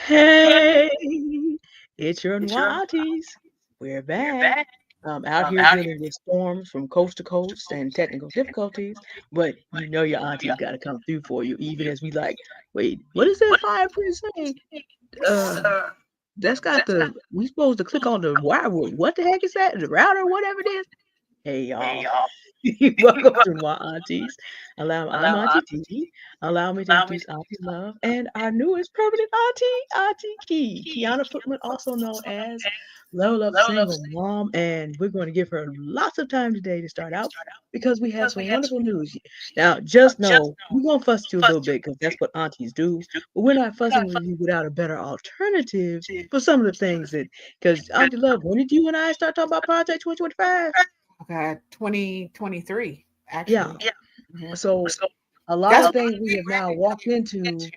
Hey, it's your Noir Aunties. We're back. Out here dealing with storms from coast to coast and technical difficulties, but you know your auntie's got to come through for you, even as we like, wait, what is that fire print saying? Uh, that's got we supposed to click on the wire. What the heck is that? The router, whatever it is. Hey, y'all. Welcome to my aunties. I'm Auntie T. Allow me to introduce Auntie Love and our newest permanent auntie, Auntie Key. Quianna Footman, also known as Level Up Single Mom. And we're going to give her lots of time today to start out because we have some wonderful news. Now, just know we're going to fuss at you a little bit because that's what aunties do. But we're not fussing with you without a better alternative for some of the things that, because Auntie Love, when did you and I start talking about Project 2025? Okay, 2023, Yeah. actually. Mhm. So a lot That's of things we have now walked into,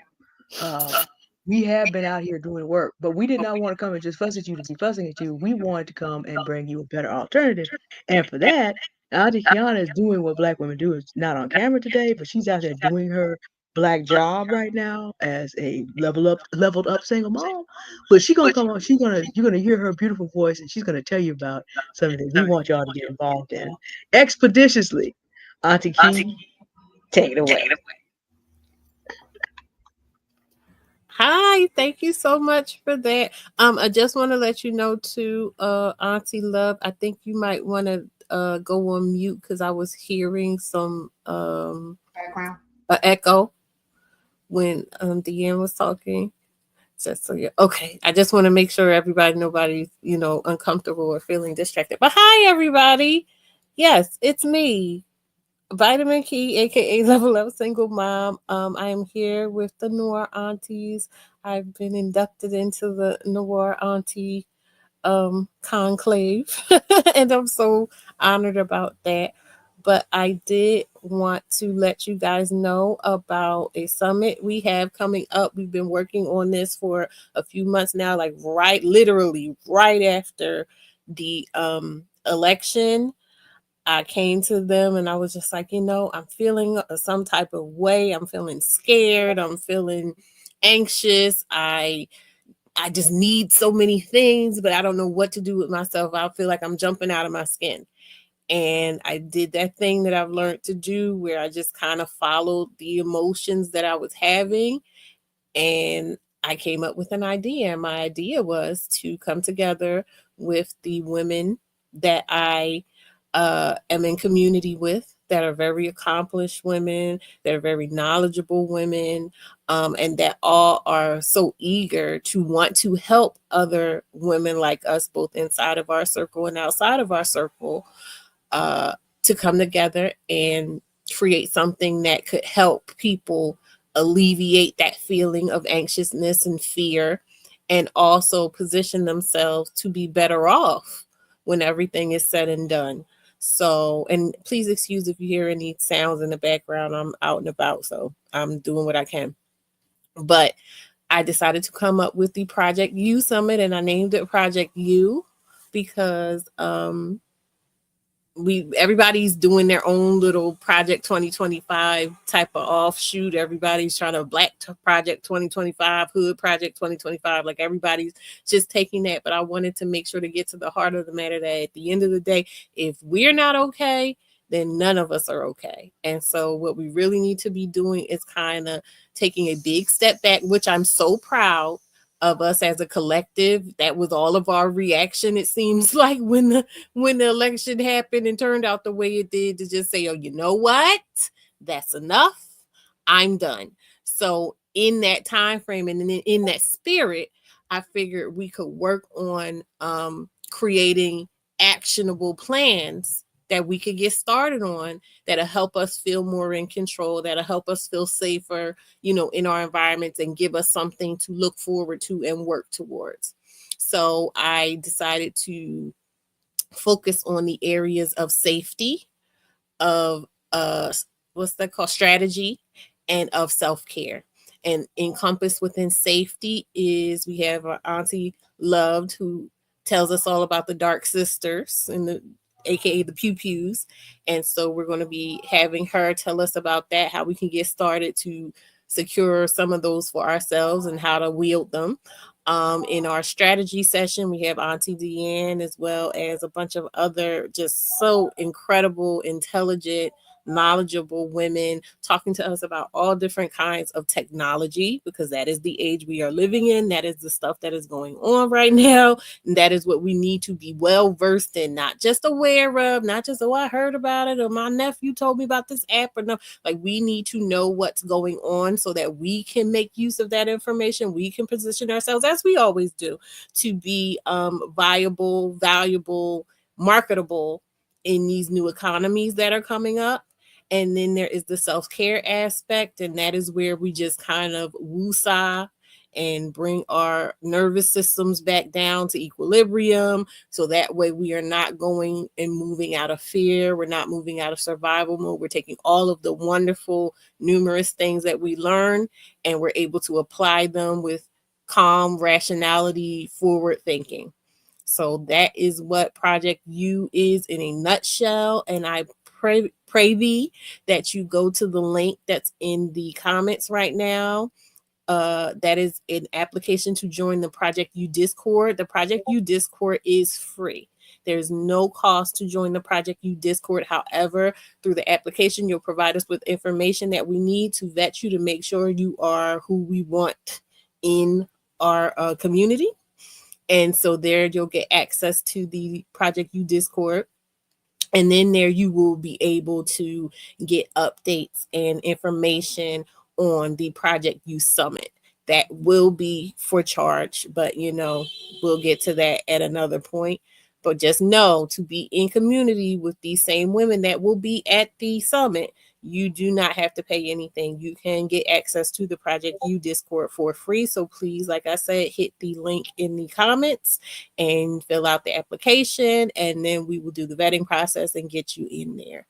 uh, we have been out here doing work, but we did not want to come and just fuss at you to be fussing at you. We wanted to come and bring you a better alternative. And for that, Auntie Kiana is doing what black women do. It's not on camera today, but she's out there doing her black job right now as a leveled up single mom. But she's gonna come on, you're gonna hear her beautiful voice and she's gonna tell you about something that we want y'all to get involved in expeditiously. Auntie Key, take it away. Hi, thank you so much for that. I just want to let you know too, Auntie Love, I think you might want to go on mute because I was hearing some background. echo when Deann was talking. Just so yeah, okay. I just want to make sure nobody's uncomfortable or feeling distracted. But hi, everybody. Yes, it's me, Vitamin Key, aka Level Up Single Mom. I am here with the Noir Aunties. I've been inducted into the Noir Auntie conclave, and I'm so honored about that. But I did want to let you guys know about a summit we have coming up. We've been working on this for a few months now, like literally right after the election. I came to them and I was just like, I'm feeling some type of way. I'm feeling scared. I'm feeling anxious. I just need so many things, but I don't know what to do with myself. I feel like I'm jumping out of my skin. And I did that thing that I've learned to do where I just kind of followed the emotions that I was having. And I came up with an idea. And my idea was to come together with the women that I am in community with, that are very accomplished women, that are very knowledgeable women, and that all are so eager to want to help other women like us, both inside of our circle and outside of our circle, to come together and create something that could help people alleviate that feeling of anxiousness and fear, and also position themselves to be better off when everything is said and done. So, and please excuse if you hear any sounds in the background. I'm out and about, so I'm doing what I can. But I decided to come up with the Project U Summit, and I named it Project U because everybody's doing their own little Project 2025 type of offshoot. Everybody's trying to Project 2025, Hood Project 2025. Like everybody's just taking that. But I wanted to make sure to get to the heart of the matter that at the end of the day, if we're not okay, then none of us are okay. And so what we really need to be doing is kind of taking a big step back, which I'm so proud of us as a collective. That was all of our reaction, it seems like, when the election happened and turned out the way it did, to just say, oh, you know what, that's enough, I'm done. So in that time frame and in that spirit, I figured we could work on creating actionable plans that we could get started on, that'll help us feel more in control, that'll help us feel safer, in our environments, and give us something to look forward to and work towards. So I decided to focus on the areas of safety, of what's that called, strategy, and of self-care. And encompassed within safety is, we have our Auntie Loved, who tells us all about the Dark Sisters and the aka the pew pews. And so we're going to be having her tell us about that, how we can get started to secure some of those for ourselves and how to wield them. In our strategy session, we have Auntie Deeann as well as a bunch of other just so incredible, intelligent, knowledgeable women talking to us about all different kinds of technology, because that is the age we are living in. That is the stuff that is going on right now. And that is what we need to be well versed in, not just aware of, not just, oh, I heard about it, or my nephew told me about this app, or no, like we need to know what's going on so that we can make use of that information. We can position ourselves, as we always do, to be viable, valuable, marketable in these new economies that are coming up. And then there is the self-care aspect, and that is where we just kind of woosah and bring our nervous systems back down to equilibrium, so that way we are not going and moving out of fear. We're not moving out of survival mode. We're taking all of the wonderful, numerous things that we learn, and we're able to apply them with calm rationality, forward thinking. So that is what Project U is in a nutshell. And I pray thee that you go to the link that's in the comments right now. That is an application to join the Project U Discord. The Project U Discord is free. There's no cost to join the Project U Discord. However, through the application, you'll provide us with information that we need to vet you to make sure you are who we want in our community. And so there you'll get access to the Project U Discord. And then there you will be able to get updates and information on the Project U Summit. That will be for charge, but we'll get to that at another point. But just know, to be in community with these same women that will be at the summit, you do not have to pay anything. You can get access to the Project U Discord for free. So please, like I said, hit the link in the comments and fill out the application, and then we will do the vetting process and get you in there.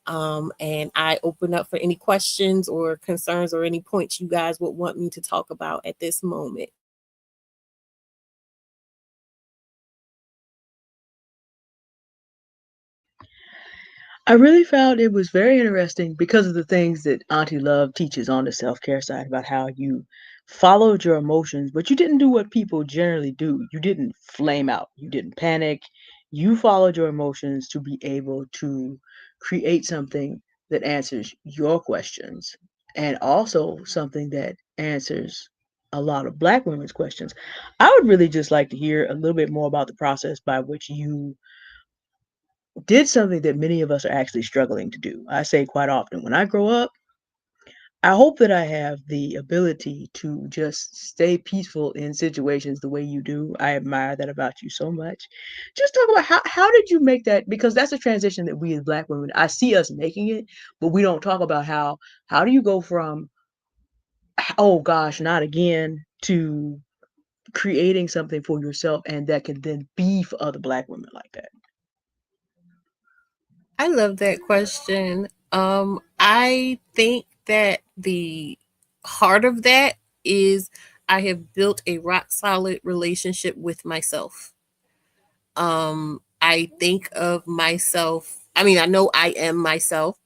And I open up for any questions or concerns or any points you guys would want me to talk about at this moment. I really found it was very interesting because of the things that Auntie Love teaches on the self-care side about how you followed your emotions, but you didn't do what people generally do. You didn't flame out. You didn't panic. You followed your emotions to be able to create something that answers your questions and also something that answers a lot of Black women's questions. I would really just like to hear a little bit more about the process by which you did something that many of us are actually struggling to do. I say quite often, when I grow up, I hope that I have the ability to just stay peaceful in situations the way you do. I admire that about you so much. Just talk about how did you make that, because that's a transition that we as Black women, I see us making it, but we don't talk about how do you go from, oh gosh, not again, to creating something for yourself and that can then be for other Black women like that. I love that question. I think that the heart of that is I have built a rock solid relationship with myself. I think of myself, I mean, I know I am myself,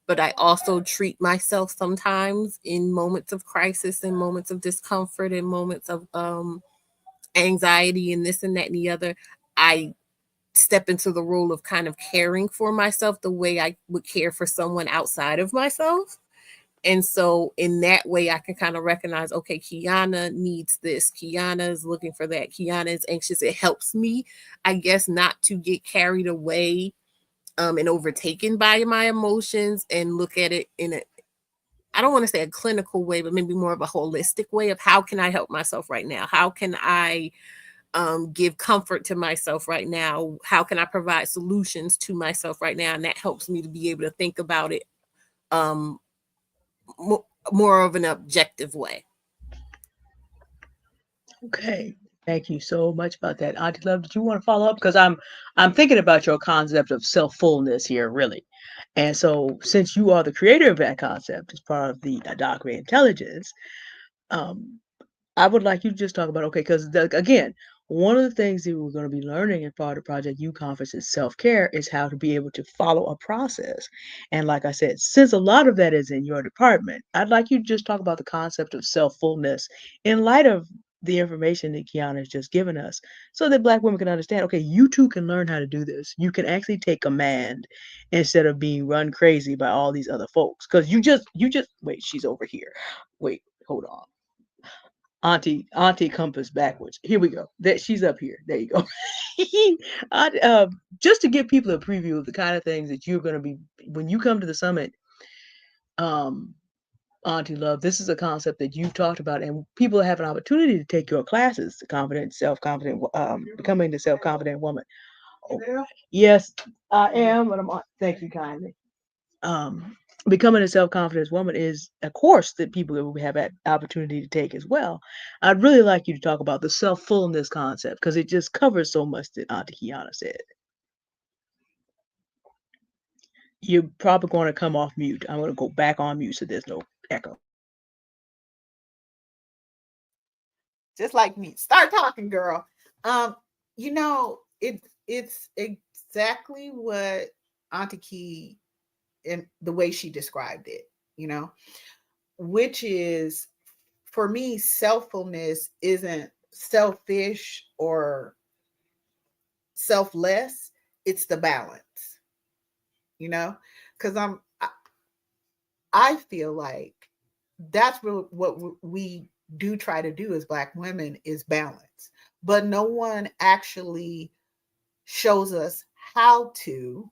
but I also treat myself sometimes in moments of crisis and moments of discomfort and moments of anxiety and this and that and the other. I step into the role of kind of caring for myself the way I would care for someone outside of myself. And so in that way, I can kind of recognize, okay, Quianna needs this. Quianna is looking for that. Quianna is anxious. It helps me, I guess, not to get carried away and overtaken by my emotions, and look at it in I don't want to say a clinical way, but maybe more of a holistic way of how can I help myself right now? How can I give comfort to myself right now? How can I provide solutions to myself right now? And that helps me to be able to think about it more of an objective way. Okay. Thank you so much about that. Auntie Love, did you want to follow up? Because I'm thinking about your concept of self-fullness here, really. And so since you are the creator of that concept as part of the Doctrine Intelligence, I would like you to just talk about, okay, because again, one of the things that we're going to be learning in part of Project U Conference is self-care, is how to be able to follow a process. And like I said, since a lot of that is in your department, I'd like you to just talk about the concept of self-fullness in light of the information that Quianna has just given us, so that Black women can understand, okay, you too can learn how to do this. You can actually take command instead of being run crazy by all these other folks. Because you just wait, she's over here. Wait, hold on. Auntie compass backwards. Here we go. That she's up here. There you go. Just to give people a preview of the kind of things that you're going to be when you come to the summit. Um, Auntie Love, this is a concept that you've talked about, and people have an opportunity to take your classes. Confident, self-confident, becoming the self-confident woman. Oh, yes, I am, but I'm on. Thank you kindly. um, Becoming a self-confidence woman is a course that people will have an opportunity to take as well. I'd really like you to talk about the self-fullness concept because it just covers so much that Auntie Quianna said. You're probably going to come off mute. I'm going to go back on mute so there's no echo. Just like me. Start talking, girl. You know, it's exactly what Auntie Key and the way she described it, you know, which is, for me, selffulness isn't selfish or selfless. It's the balance, you know, because I feel like that's what we do try to do as Black women is balance, but no one actually shows us how to,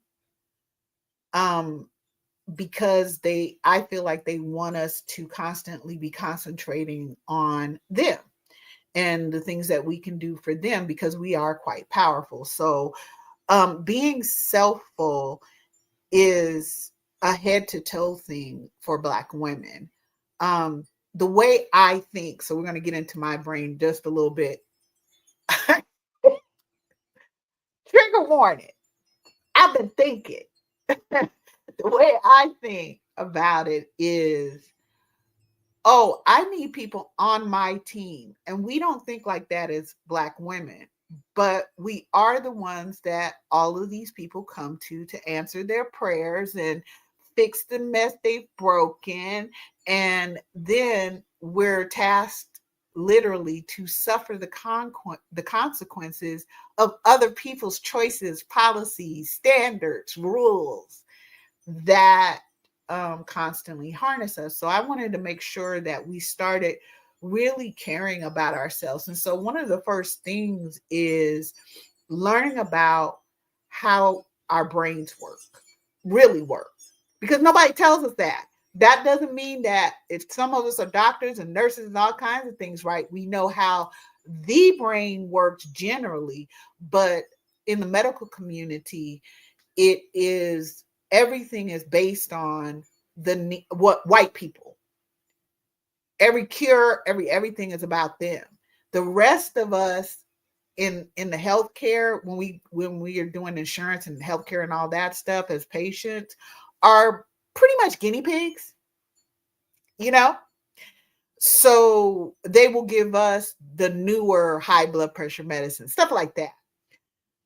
because I feel like they want us to constantly be concentrating on them and the things that we can do for them, because we are quite powerful. So being selfful is a head to toe thing for Black women. The way I think, so we're going to get into my brain just a little bit. Trigger warning. I've been thinking. The way I think about it is, oh, I need people on my team. And we don't think like that as Black women, but we are the ones that all of these people come to answer their prayers and fix the mess they've broken. And then we're tasked literally to suffer the consequences of other people's choices, policies, standards, rules that constantly harness us. So I wanted to make sure that we started really caring about ourselves. And so one of the first things is learning about how our brains work, really work, because nobody tells us that. That doesn't mean that if some of us are doctors and nurses and all kinds of things, right? We know how the brain works generally, but in the medical community, it is, everything is based on what white people. Every cure, everything is about them. The rest of us in the healthcare, when we are doing insurance and healthcare and all that stuff as patients, are pretty much guinea pigs, you know? So they will give us the newer high blood pressure medicine, stuff like that.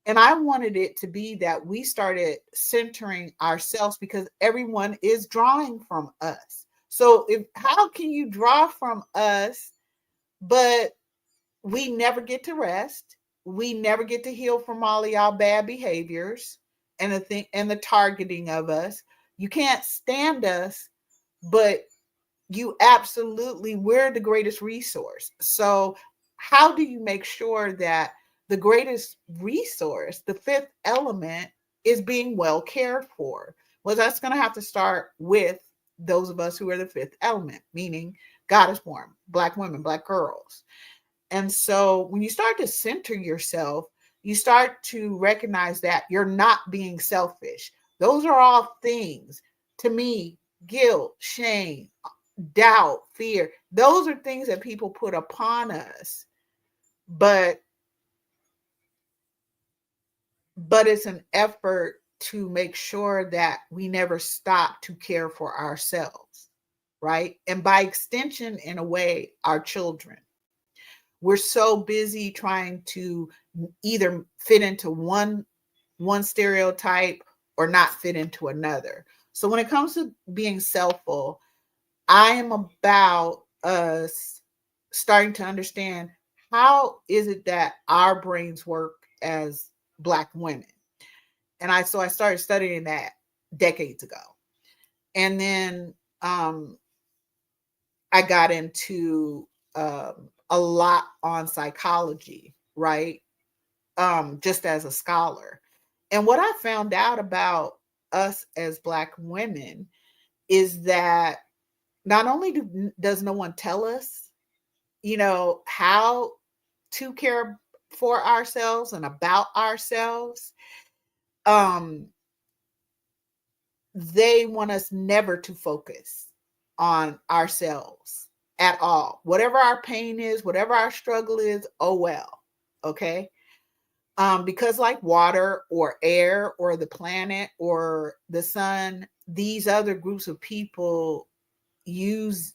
And I wanted it to be that we started centering ourselves, because everyone is drawing from us. So how can you draw from us, but we never get to rest? We never get to heal from all of y'all bad behaviors and the targeting of us. You can't stand us, but we're the greatest resource. So how do you make sure that the greatest resource, the fifth element, is being well cared for? Well, that's going to have to start with those of us who are the fifth element, meaning goddess born, Black women, Black girls. And so when you start to center yourself, you start to recognize that you're not being selfish. Those are all things, to me, guilt, shame, doubt, fear. Those are things that people put upon us. But it's an effort to make sure that we never stop to care for ourselves, right? And by extension, in a way, our children. We're so busy trying to either fit into one stereotype or not fit into another. So when it comes to being Selfull, I am about us starting to understand how is it that our brains work as Black women. And I started studying that decades ago. And then I got into a lot on psychology, right? Just as a scholar. And what I found out about us as Black women is that not only does no one tell us, how to care for ourselves and about ourselves, they want us never to focus on ourselves at all. Whatever our pain is, whatever our struggle is, oh well. Okay. Because like water or air or the planet or the sun, these other groups of people use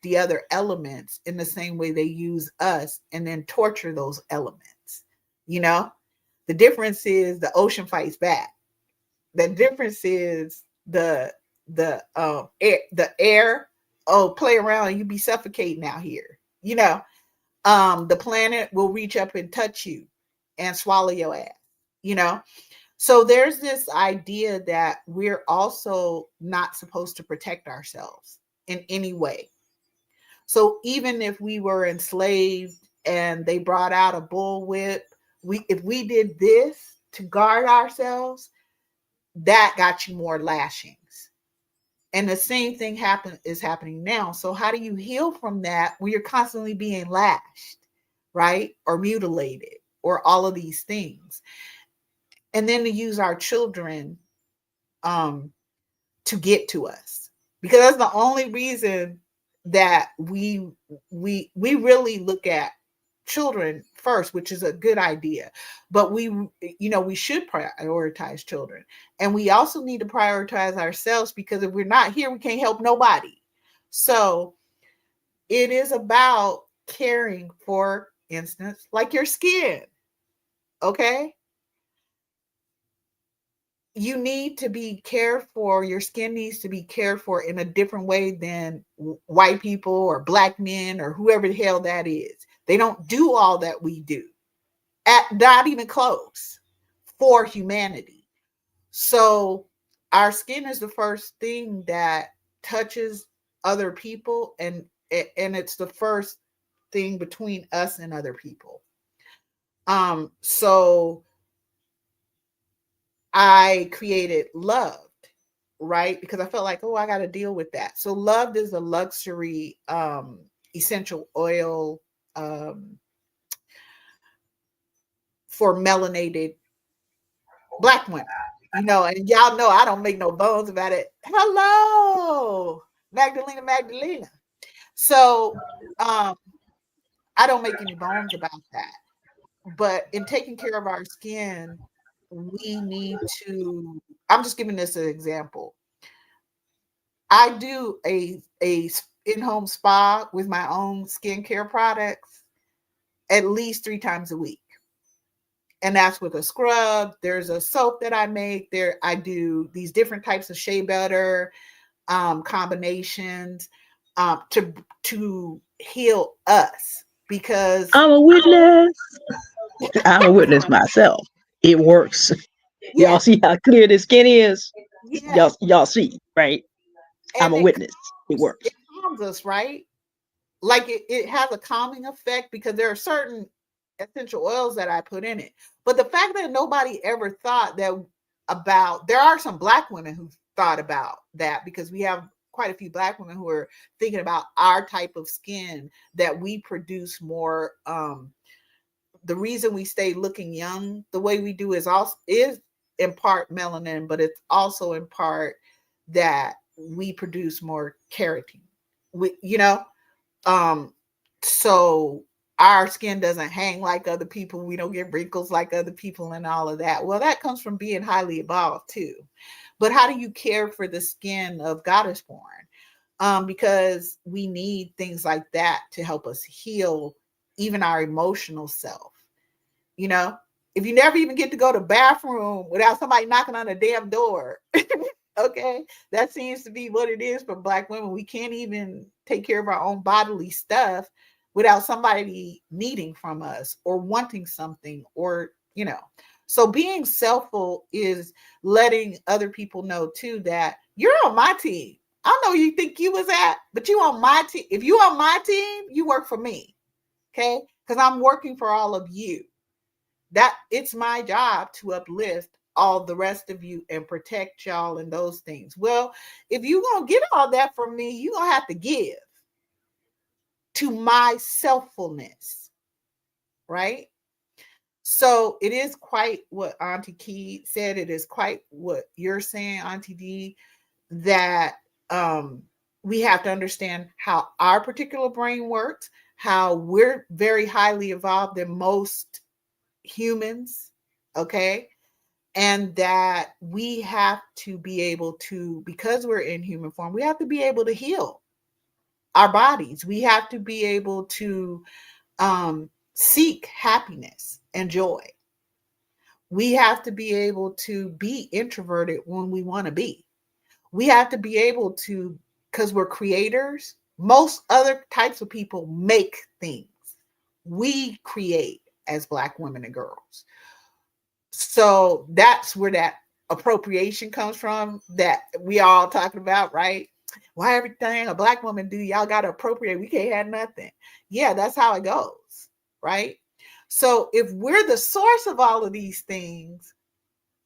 the other elements in the same way they use us and then torture those elements. The difference is the ocean fights back. The difference is the air, oh, play around and you be suffocating out here. The planet will reach up and touch you and swallow your ass. So there's this idea that we're also not supposed to protect ourselves in any way. So even if we were enslaved and they brought out a bullwhip, if we did this to guard ourselves, that got you more lashings. And the same thing is happening now. So how do you heal from that when you're constantly being lashed, right? Or mutilated or all of these things? And then to use our children to get to us, because that's the only reason that we really look at children first, which is a good idea. But we should prioritize children, and we also need to prioritize ourselves, because if we're not here, we can't help nobody. So it is about caring, for instance, like your skin. Okay, you need to be cared for. Your skin needs to be cared for in a different way than white people or Black men or whoever the hell that is. They don't do all that we do, not even close, for humanity. So our skin is the first thing that touches other people, and it's the first thing between us and other people. So I created Loved, right? Because I felt like, I got to deal with that. So Loved is a luxury essential oil for melanated Black women. And y'all know I don't make no bones about it. Hello, Magdalena. So I don't make any bones about that. But in taking care of our skin, we need to, I'm just giving this an example. I do a in-home spa with my own skincare products at least 3 times a week. And that's with a scrub. There's a soap that I make. I do these different types of shea butter combinations to heal us, because I'm a witness. I'm a witness myself. It works. Yeah. Y'all see how clear the skin is? Yeah. Y'all see, right? I'm a witness. It works. It calms us, right? Like it has a calming effect, because there are certain essential oils that I put in it. But the fact that nobody ever thought there are some Black women who thought about that, because we have quite a few Black women who are thinking about our type of skin, that we produce more. The reason we stay looking young the way we do is in part melanin, but it's also in part that we produce more keratin. So our skin doesn't hang like other people. We don't get wrinkles like other people and all of that. Well, that comes from being highly evolved too. But how do you care for the skin of Goddess Born? Because we need things like that to help us heal even our emotional self. You know, if you never even get to go to the bathroom without somebody knocking on the damn door, okay, that seems to be what it is for Black women. We can't even take care of our own bodily stuff without somebody needing from us or wanting something, or, you know. So being selfful is letting other people know too that you're on my team. I know you think you was at, but you on my team. If you on my team, you work for me. Okay? Because I'm working for all of you. That it's my job to uplift all the rest of you and protect y'all and those things. Well, if you gonna get all that from me, you gonna have to give to my selffulness, right? So it is quite what Auntie Key said. It is quite what you're saying, Auntie D, that we have to understand how our particular brain works, how we're very highly evolved than most humans, okay? And that we have to be able to, because we're in human form, we have to be able to heal our bodies. We have to be able to seek happiness and joy. We have to be able to be introverted when we want to be. We have to be able to, because we're creators. Most other types of people make things. We create as Black women and girls. So that's where that appropriation comes from that we all talking about, right? Why everything a Black woman do, y'all got to appropriate. We can't have nothing. Yeah, that's how it goes, right? So if we're the source of all of these things,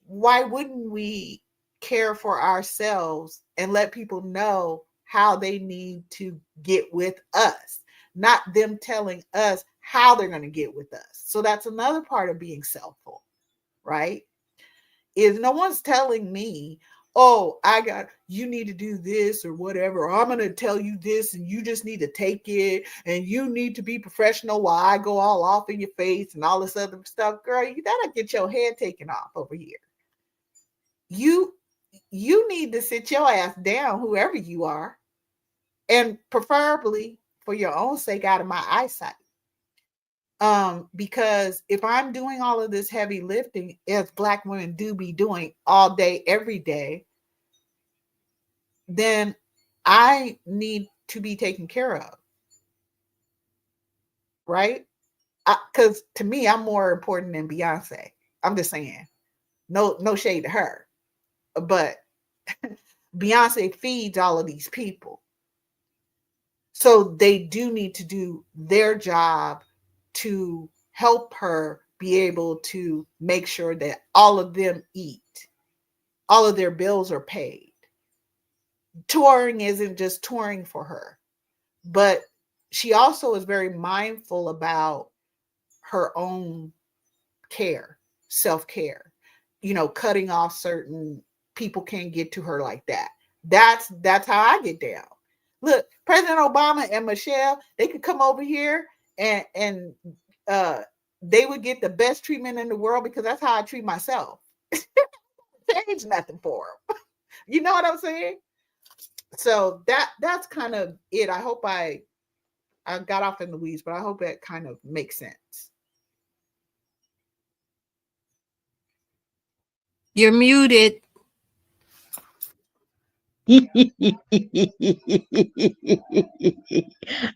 why wouldn't we care for ourselves and let people know how they need to get with us, not them telling us how they're going to get with us? So that's another part of being selfful, right? Is no one's telling me, oh, you need to do this or whatever, or I'm going to tell you this and you just need to take it and you need to be professional while I go all off in your face and all this other stuff. Girl, you gotta get your head taken off over here. You need to sit your ass down, whoever you are, and preferably for your own sake out of my eyesight. Because if I'm doing all of this heavy lifting, as Black women do be doing all day, every day, then I need to be taken care of, right? Because to me, I'm more important than Beyonce. I'm just saying, no shade to her, but Beyonce feeds all of these people. So they do need to do their job to help her be able to make sure that all of them eat, all of their bills are paid. Touring isn't just touring for her, but she also is very mindful about her own care, self-care, cutting off certain people can't get to her like that. That's how I get down. Look, President Obama and Michelle, they could come over here and they would get the best treatment in the world because that's how I treat myself. Change nothing for them. You know what I'm saying? So that's kind of it. I hope I got off in the weeds, but I hope that kind of makes sense. You're muted.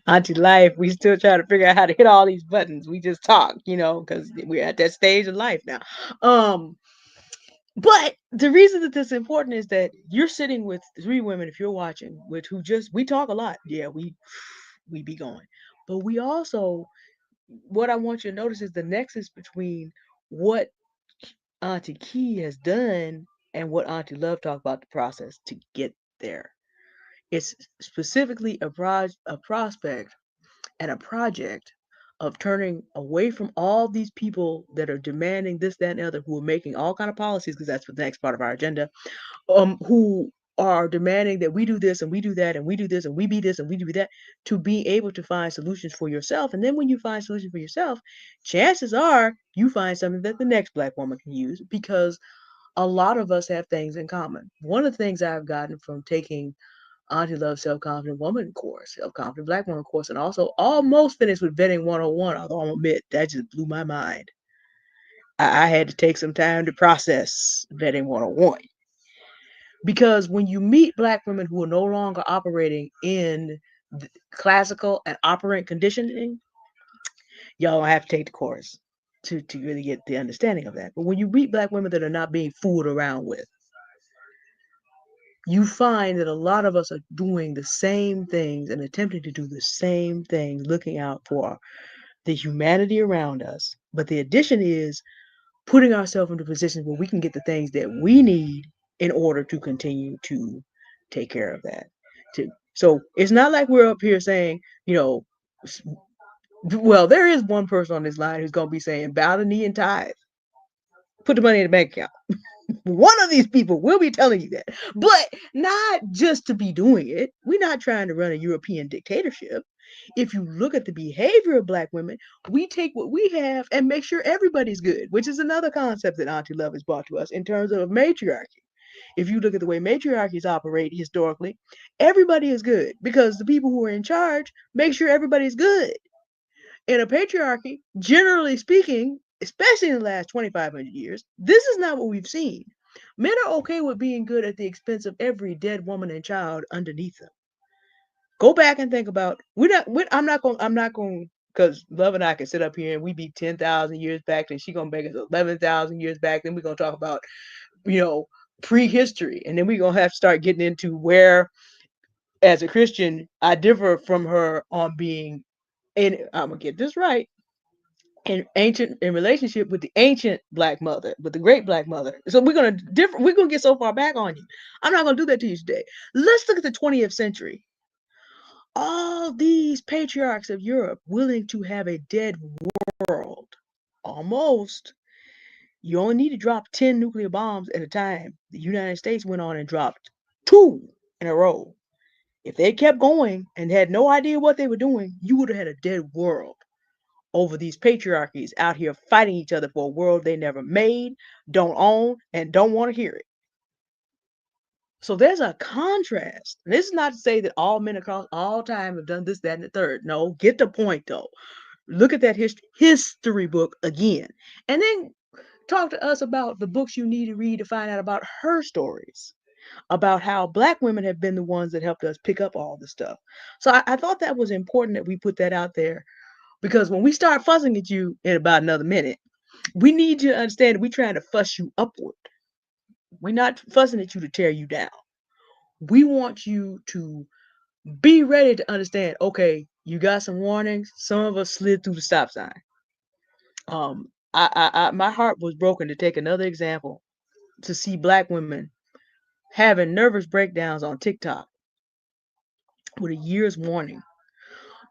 Auntie Life, we still trying to figure out how to hit all these buttons. We just talk, because we're at that stage of life now. But the reason that this is important is that you're sitting with three women, if you're watching, we talk a lot. Yeah, we be going. But we also, what I want you to notice is the nexus between what Auntie Key has done and what Auntie Love talked about the process to get there. It's specifically a prospect and a project of turning away from all these people that are demanding this, that, and the other, who are making all kind of policies, because that's the next part of our agenda, who are demanding that we do this and we do that and we do this and we be this and we do that, to be able to find solutions for yourself. And then when you find solutions for yourself, chances are you find something that the next Black woman can use, because a lot of us have things in common. One of the things I've gotten from taking Auntie Love Self-Confident Woman course, Self-Confident Black Woman course, and also almost finished with Vetting 101, although I'll admit that just blew my mind. I had to take some time to process Vetting 101. Because when you meet Black women who are no longer operating in classical and operant conditioning, y'all have to take the course to really get the understanding of that. But when you meet Black women that are not being fooled around with, you find that a lot of us are doing the same things and attempting to do the same things, looking out for the humanity around us. But the addition is putting ourselves into positions where we can get the things that we need in order to continue to take care of that. So it's not like we're up here saying, well, there is one person on this line who's going to be saying, bow the knee and tithe, put the money in the bank account. One of these people will be telling you that, but not just to be doing it. We're not trying to run a European dictatorship. If you look at the behavior of Black women, we take what we have and make sure everybody's good, which is another concept that Auntie Love has brought to us in terms of matriarchy. If you look at the way matriarchies operate historically, everybody is good because the people who are in charge make sure everybody's good. In a patriarchy, generally speaking, especially in the last 2,500 years, this is not what we've seen. Men are okay with being good at the expense of every dead woman and child underneath them. Go back and think about. I'm not going. Because Love and I can sit up here and we be 10,000 years back, and she gonna make us 11,000 years back. Then we're gonna talk about, prehistory, and then we're gonna have to start getting into where, as a Christian, I differ from her on being. And I'm gonna get this right, in relationship with the ancient Black mother, with the great Black mother. So we're gonna get so far back on you. I'm not gonna do that to you today. Let's look at the 20th century. All these patriarchs of Europe willing to have a dead world. Almost. You only need to drop 10 nuclear bombs at a time. The United States went on and dropped 2 in a row. If they kept going and had no idea what they were doing, you would have had a dead world over these patriarchies out here fighting each other for a world they never made, don't own, and don't want to hear it. So there's a contrast. And this is not to say that all men across all time have done this, that, and the third. No, get the point though. Look at that history book again. And then talk to us about the books you need to read to find out about her stories, about how Black women have been the ones that helped us pick up all this stuff. So I thought that was important that we put that out there, because when we start fussing at you in about another minute, we need you to understand we're trying to fuss you upward. We're not fussing at you to tear you down. We want you to be ready to understand, okay, you got some warnings. Some of us slid through the stop sign. My heart was broken to take another example, to see Black women having nervous breakdowns on TikTok with a year's warning.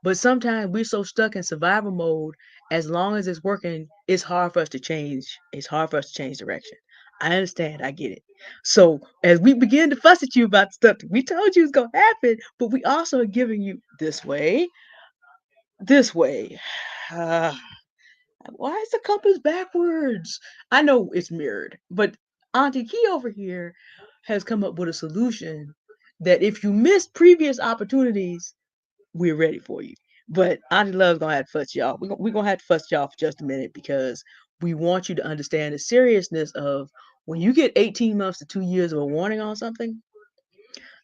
But sometimes we're so stuck in survival mode, as long as it's working, it's hard for us to change. It's hard for us to change direction. I understand. I get it. So as we begin to fuss at you about stuff that we told you was going to happen, but we also are giving you this way, this way. Why is the compass backwards? I know it's mirrored, but Auntie Key over here has come up with a solution that if you missed previous opportunities, we're ready for you. But Auntie Love's gonna have to fuss y'all. We're gonna have to fuss y'all for just a minute, because we want you to understand the seriousness of when you get 18 months to 2 years of a warning on something.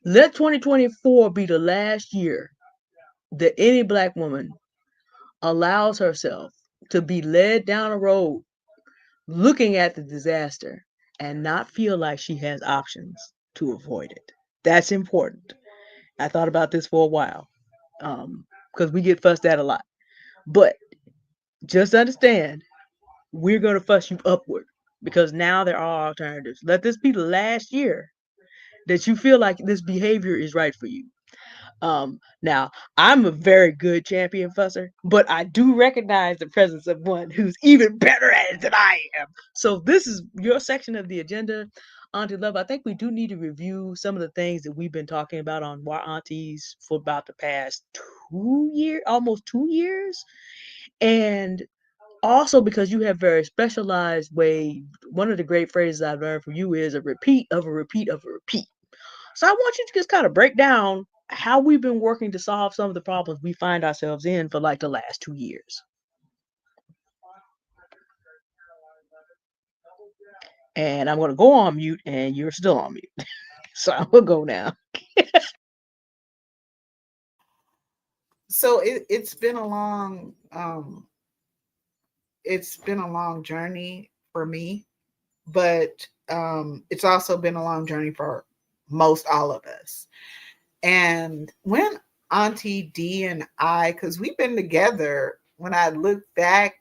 Let 2024 be the last year that any Black woman allows herself to be led down a road looking at the disaster and not feel like she has options to avoid it. That's important. I thought about this for a while, because we get fussed at a lot. But just understand, we're going to fuss you upward, because now there are alternatives. Let this be the last year that you feel like this behavior is right for you. Now, I'm a very good champion fusser, but I do recognize the presence of one who's even better at it than I am. So this is your section of the agenda, Auntie Love. I think we do need to review some of the things that we've been talking about on Noir Aunties for about the past 2 years, almost 2 years. And also because you have very specialized way. One of the great phrases I've learned from you is a repeat of a repeat of a repeat. So I want you to just kind of break down how we've been working to solve some of the problems we find ourselves in for like the last 2 years. And I'm going to go on mute, and you're still on mute. So I'm going to go now. So it's been a long journey for me, but it's also been a long journey for most all of us. And when Auntie D and I, because we've been together, when I look back,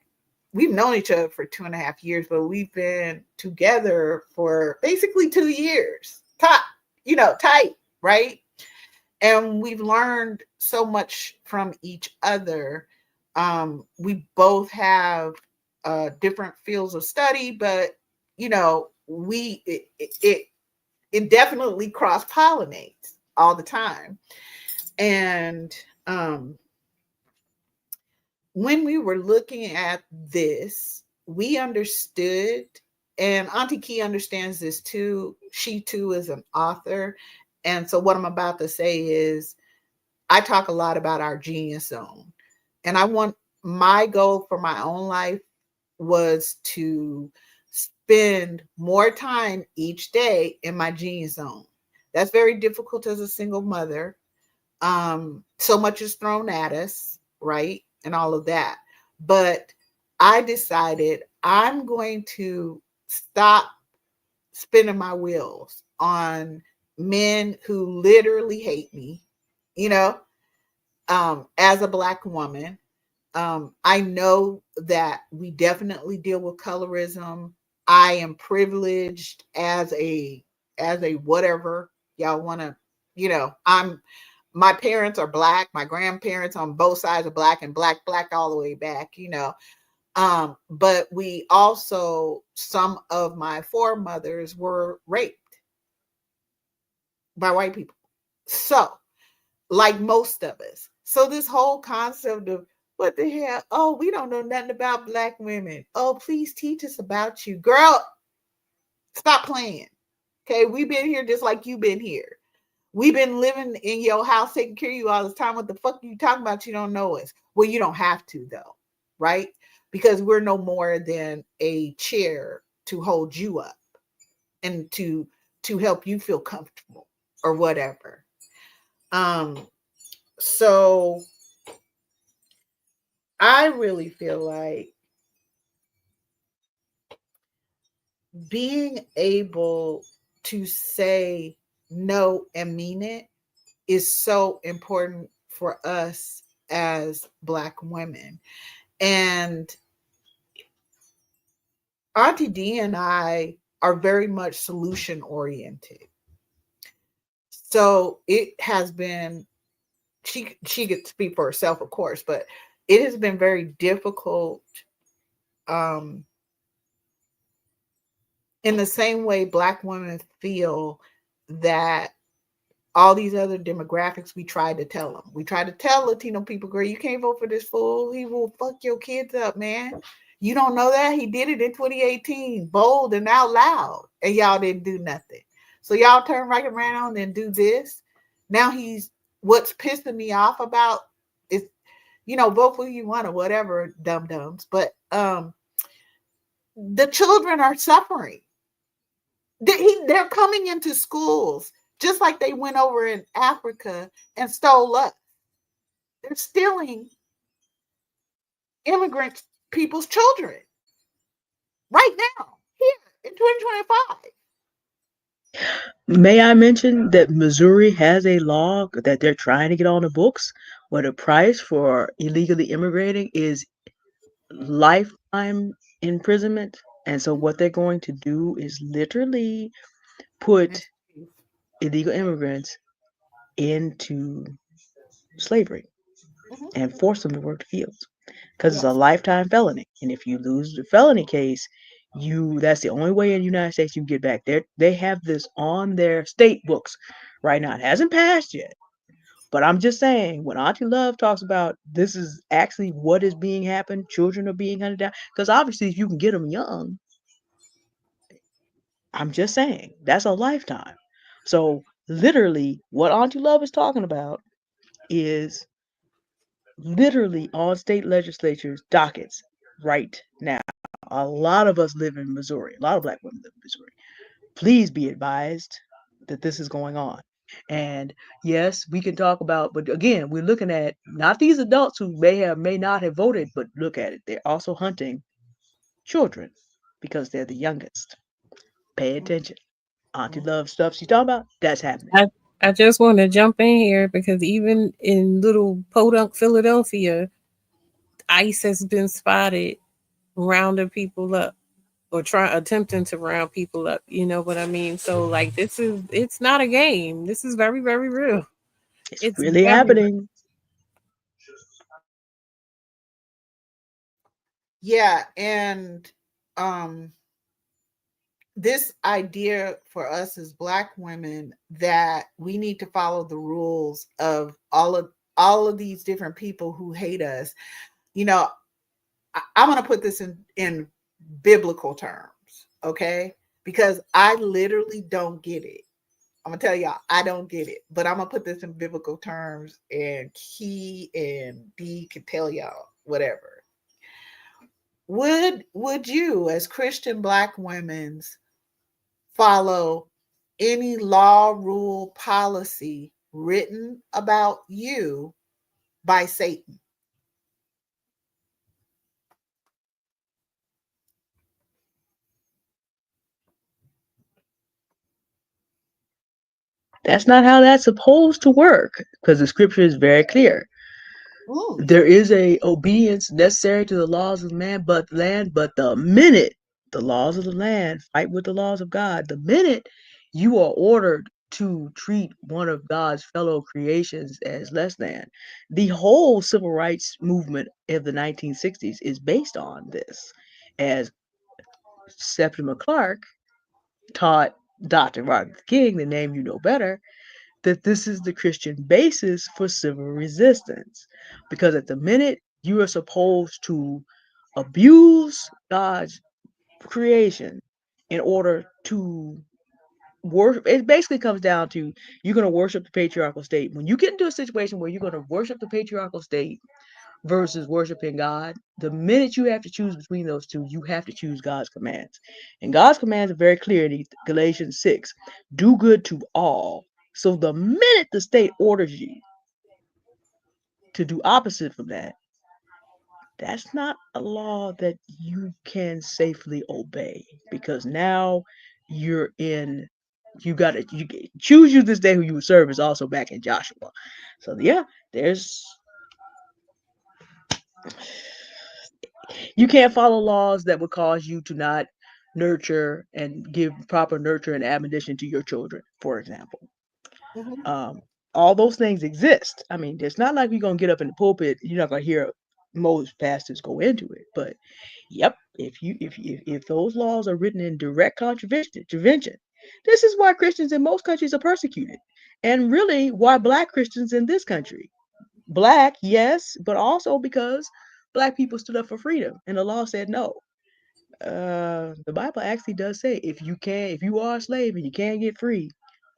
we've known each other for 2.5 years, but we've been together for basically 2 years. Tight, right? And we've learned so much from each other. We both have different fields of study, but it definitely cross pollinates all the time. And when we were looking at this, we understood, and Auntie Key understands this too. She too is an author. And so what I'm about to say is I talk a lot about our genius zone. And my goal for my own life was to spend more time each day in my genius zone. That's very difficult as a single mother. So much is thrown at us, right? And all of that. But I decided I'm going to stop spinning my wheels on men who literally hate me, you know, as a Black woman. I know that we definitely deal with colorism. I am privileged as a whatever y'all want to, my parents are Black, my grandparents on both sides are Black, and black all the way back, but we also, some of my foremothers were raped by white people. So, like most of us. So this whole concept of what the hell? Oh, we don't know nothing about Black women. Oh, please teach us about you. Girl, stop playing. Okay, we've been here just like you've been here. We've been living in your house, taking care of you all this time. What the fuck are you talking about? You don't know us. Well, you don't have to, though, right? Because we're no more than a chair to hold you up and to help you feel comfortable or whatever. So I really feel like being able to say no and mean it is so important for us as Black women. And Auntie D and I are very much solution oriented. So it has been, she gets to speak for herself, of course, but it has been very difficult, in the same way Black women feel that all these other demographics, we tried to tell them. We tried to tell Latino people, girl, you can't vote for this fool. He will fuck your kids up, man. You don't know that? He did it in 2018, bold and out loud, and y'all didn't do nothing. So y'all turn right around and do this. Now what's pissing me off about is, vote for who you want or whatever, dum-dums. But the children are suffering. They're coming into schools just like they went over in Africa and stole us. They're stealing immigrant people's children right now, here in 2025. May I mention that Missouri has a law that they're trying to get on the books where the price for illegally immigrating is lifetime imprisonment. And so what they're going to do is literally put illegal immigrants into slavery and force them to work the fields because it's a lifetime felony. And if you lose the felony case, that's the only way in the United States you can get back. They have this on their state books right now. It hasn't passed yet. But I'm just saying, when Auntie Love talks about this is actually what is being happened, children are being hunted down, because obviously if you can get them young, I'm just saying, that's a lifetime. So literally what Auntie Love is talking about is literally on state legislatures dockets right now. A lot of us live in Missouri. A lot of black women live in Missouri. Please be advised that this is going on. And yes, we can talk about, but again, we're looking at not these adults who may not have voted, but look at it. They're also hunting children because they're the youngest. Pay attention. Auntie Love stuff she's talking about, that's happening. I, I just want to jump in here because even in little podunk Philadelphia, ICE has been spotted rounding people up or attempting to round people up. You know what I mean? So like it's not a game. This is very, very real. It's It's really very happening. Yeah, and um this idea for us as black women that we need to follow the rules of all of these different people who hate us. You know, I'm going to put this in biblical terms, okay? Because I literally don't get it. I'm gonna tell y'all, I don't get it, but I'm gonna put this in biblical terms, and Key and D can tell y'all whatever. Would you, as Christian black women, follow any law, rule, policy written about you by Satan? That's not how that's supposed to work because the scripture is very clear. Mm. There is a obedience necessary to the laws of man, but land. But the minute the laws of the land fight with the laws of God, the minute you are ordered to treat one of God's fellow creations as less than, the whole civil rights movement of the 1960s is based on this. As Septima Clark taught Dr. Martin Luther King, the name you know better, that this is the Christian basis for civil resistance. Because at the minute you are supposed to abuse God's creation in order to worship, it basically comes down to you're going to worship the patriarchal state. When you get into a situation where you're going to worship the patriarchal state versus worshiping God, the minute you have to choose between those two, you have to choose God's commands. And God's commands are very clear in Galatians 6. Do good to all. So the minute the state orders you to do opposite from that, that's not a law that you can safely obey because now you're in you got to you choose you this day who you would serve is also back in Joshua. So yeah, there's you can't follow laws that would cause you to not nurture and give proper nurture and admonition to your children, for example. Mm-hmm. Um, all those things exist. I mean, it's not like you're gonna get up in the pulpit. You're not gonna hear most pastors go into it, but yep, if those laws are written in direct contravention, this is why Christians in most countries are persecuted, and really why Black Christians in this country, Black, yes, but also because Black people stood up for freedom, and the law said no. The Bible actually does say if you are a slave and you can't get free,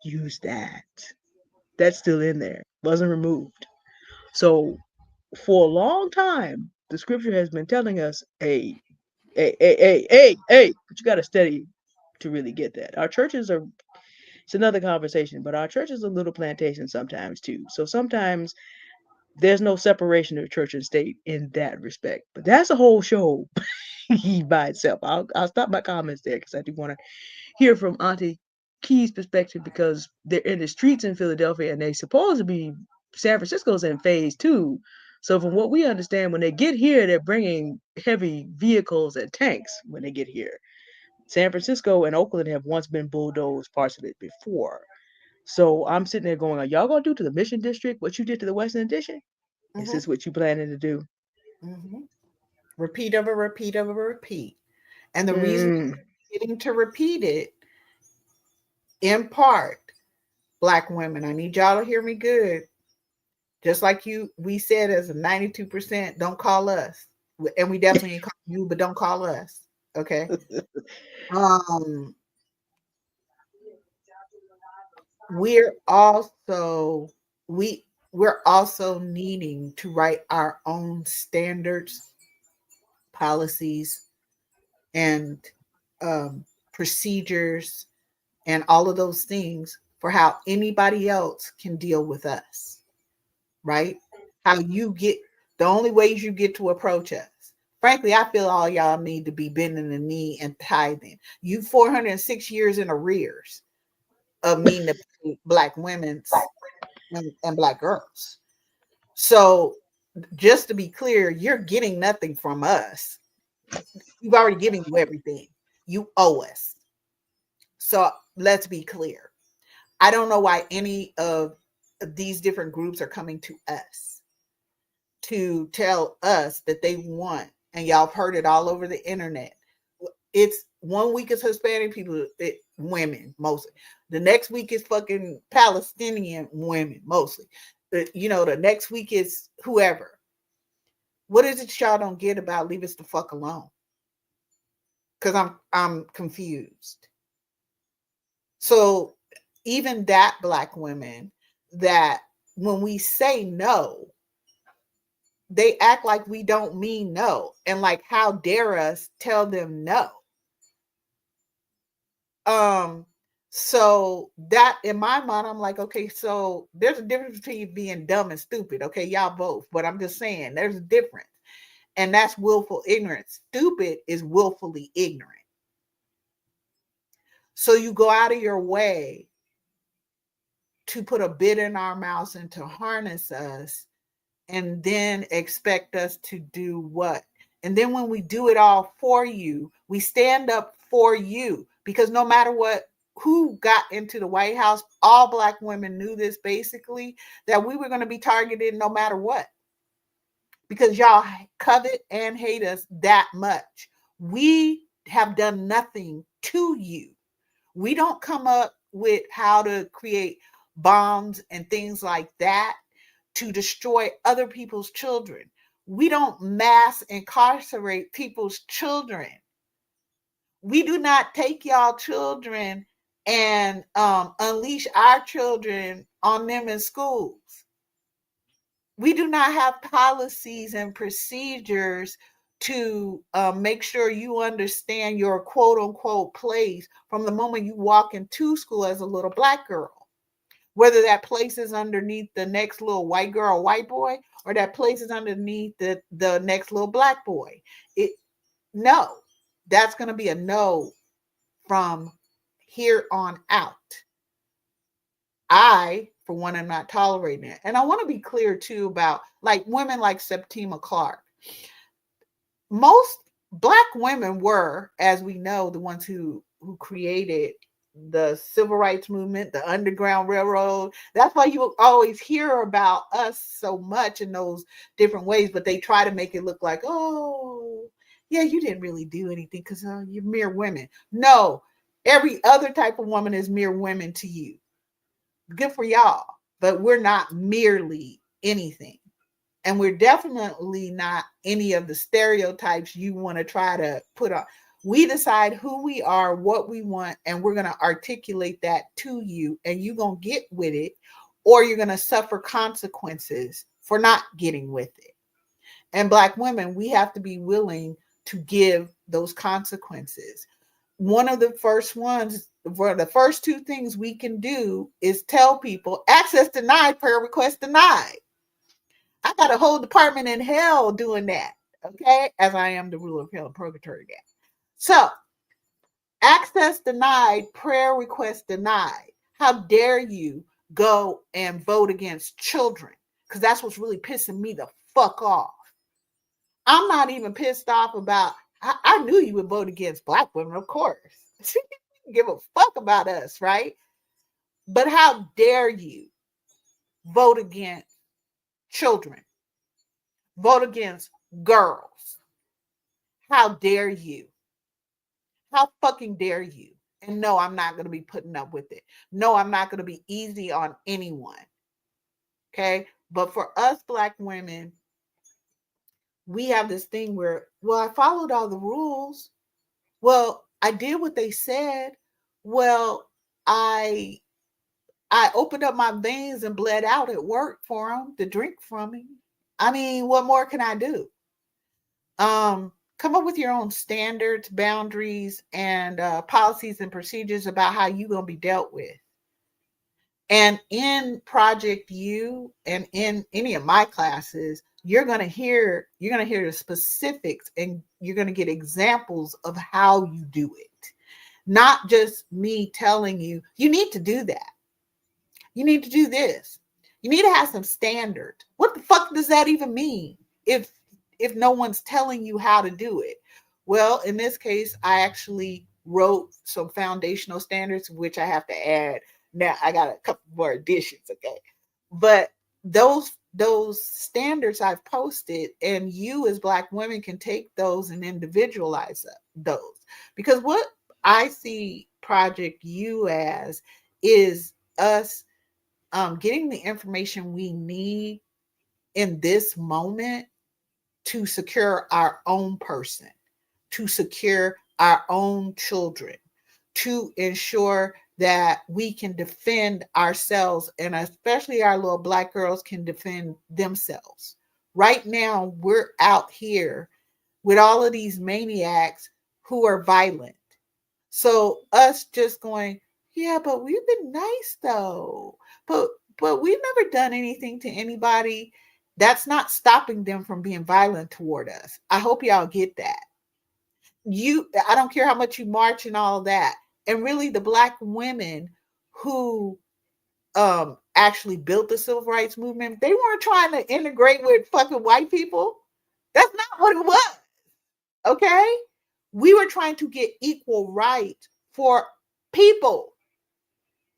use that. That's still in there, wasn't removed. So for a long time, the scripture has been telling us, hey, but you got to study to really get that. Our churches are, it's another conversation, but our church is a little plantation sometimes too. So sometimes there's no separation of church and state in that respect. But that's a whole show by itself. I'll stop my comments there because I do want to hear from Auntie Key's perspective because they're in the streets in Philadelphia and they supposed to be San Francisco's in phase 2. So from what we understand, when they get here, they're bringing heavy vehicles and tanks when they get here. San Francisco and Oakland have once been bulldozed parts of it before. So I'm sitting there going, are y'all going to do to the Mission District what you did to the Western Addition? Is Mm-hmm. this what you planning to do? Mm-hmm. Repeat over repeat over repeat. And the reason Mm. we're getting to repeat it, in part, black women, I need y'all to hear me good. Just like we said as a 92%, don't call us. And we definitely ain't call you, but don't call us. Okay. Um, we're also we we're also needing to write our own standards, policies, and procedures, and all of those things for how anybody else can deal with us, right? How you get the only ways you get to approach us. Frankly, I feel all y'all need to be bending the knee and tithing. You 406 years in arrears of meeting the Black women's and Black girls. So just to be clear, you're getting nothing from us. We've already given you everything. You owe us. So let's be clear. I don't know why any of these different groups are coming to us to tell us that they want, and y'all have heard it all over the internet. It's 1 week is Hispanic people, women mostly. The next week is fucking Palestinian women mostly. The next week is whoever. What is it y'all don't get about leave us the fuck alone? Because I'm confused. So even that Black women, that when we say no, they act like we don't mean no, and like, how dare us tell them no? So that in my mind, I'm like, okay, so there's a difference between being dumb and stupid. Okay, y'all both, but I'm just saying there's a difference, and that's willful ignorance. Stupid is willfully ignorant. So you go out of your way to put a bit in our mouths and to harness us, and then expect us to do what? And then when we do it all for you, we stand up for you, because no matter what, who got into the White House, all Black women knew this basically, that we were going to be targeted no matter what, because y'all covet and hate us that much. We have done nothing to you. We don't come up with how to create bombs and things like that to destroy other people's children. We don't mass incarcerate people's children. We do not take y'all children and unleash our children on them in schools. We do not have policies and procedures to make sure you understand your quote unquote place from the moment you walk into school as a little Black girl. Whether that place is underneath the next little white girl, white boy, or that place is underneath the next little Black boy. No, that's going to be a no from here on out. I, for one, am not tolerating it. And I want to be clear too about like women like Septima Clark. Most Black women were, as we know, the ones who created the civil rights movement, the Underground Railroad. That's why you always hear about us so much in those different ways, but they try to make it look like, oh, yeah, you didn't really do anything because you're mere women. No, every other type of woman is mere women to you. Good for y'all, but we're not merely anything. And we're definitely not any of the stereotypes you want to try to put on. We decide who we are, what we want, and we're going to articulate that to you, and you're going to get with it, or you're going to suffer consequences for not getting with it. And Black women, we have to be willing to give those consequences. One of the first ones, for the first two things we can do is tell people access denied, prayer request denied. I got a whole department in hell doing that, okay? As I am the ruler of hell and purgatory again. So, access denied, prayer request denied. How dare you go and vote against children? Because that's what's really pissing me the fuck off. I'm not even pissed off about, I knew you would vote against Black women, of course. Give a fuck about us, right? But how dare you vote against children? Vote against girls. How dare you? How fucking dare you? And no, I'm not going to be putting up with it. No, I'm not going to be easy on anyone. Okay? But for us Black women, we have this thing where, well, I followed all the rules. Well, I did what they said. Well, I I opened up my veins and bled out at work for them to drink from me. I mean, what more can I do? Come up with your own standards, boundaries, and policies and procedures about how you're going to be dealt with. And in Project U and in any of my classes, you're going to hear the specifics, and you're going to get examples of how you do it. Not just me telling you, you need to do that. You need to do this. You need to have some standard. What the fuck does that even mean if no one's telling you how to do it? Well, in this case, I actually wrote some foundational standards, which I have to add. Now I got a couple more additions, okay? But those standards I've posted, and you as Black women can take those and individualize those. Because what I see Project U as is us getting the information we need in this moment to secure our own person, to secure our own children, to ensure that we can defend ourselves, and especially our little Black girls can defend themselves. Right now, we're out here with all of these maniacs who are violent. So us just going, yeah, but we've been nice though. But we've never done anything to anybody. That's not stopping them from being violent toward us. I hope y'all get that. I don't care how much you march and all that. And really the Black women who actually built the civil rights movement, they weren't trying to integrate with fucking white people. That's not what it was. Okay? We were trying to get equal rights for people.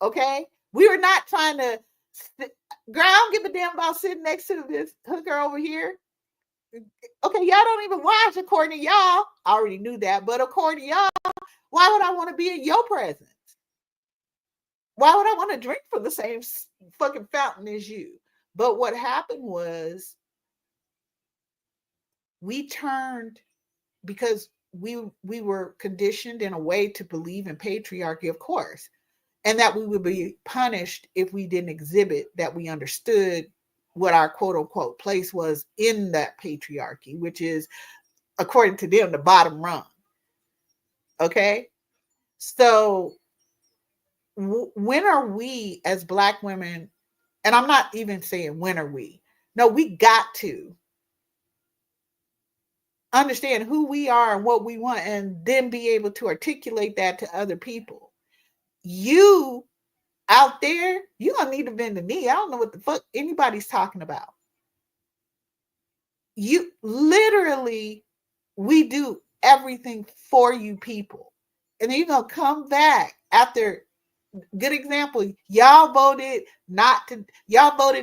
Okay? We were not trying to, girl, I don't give a damn about sitting next to this hooker over here. Okay, y'all don't even watch according to y'all. I already knew that, but according to y'all, why would I want to be in your presence? Why would I want to drink from the same fucking fountain as you? But what happened was we turned, because we were conditioned in a way to believe in patriarchy, of course, and that we would be punished if we didn't exhibit that we understood what our quote unquote place was in that patriarchy, which is, according to them, the bottom rung. Okay? So when are we as Black women, and I'm not even saying when are we, no, we got to understand who we are and what we want, and then be able to articulate that to other people. You out there, you're gonna need to bend the knee. I don't know what the fuck anybody's talking about. You literally, we do everything for you people. And then you're gonna come back after, good example, y'all voted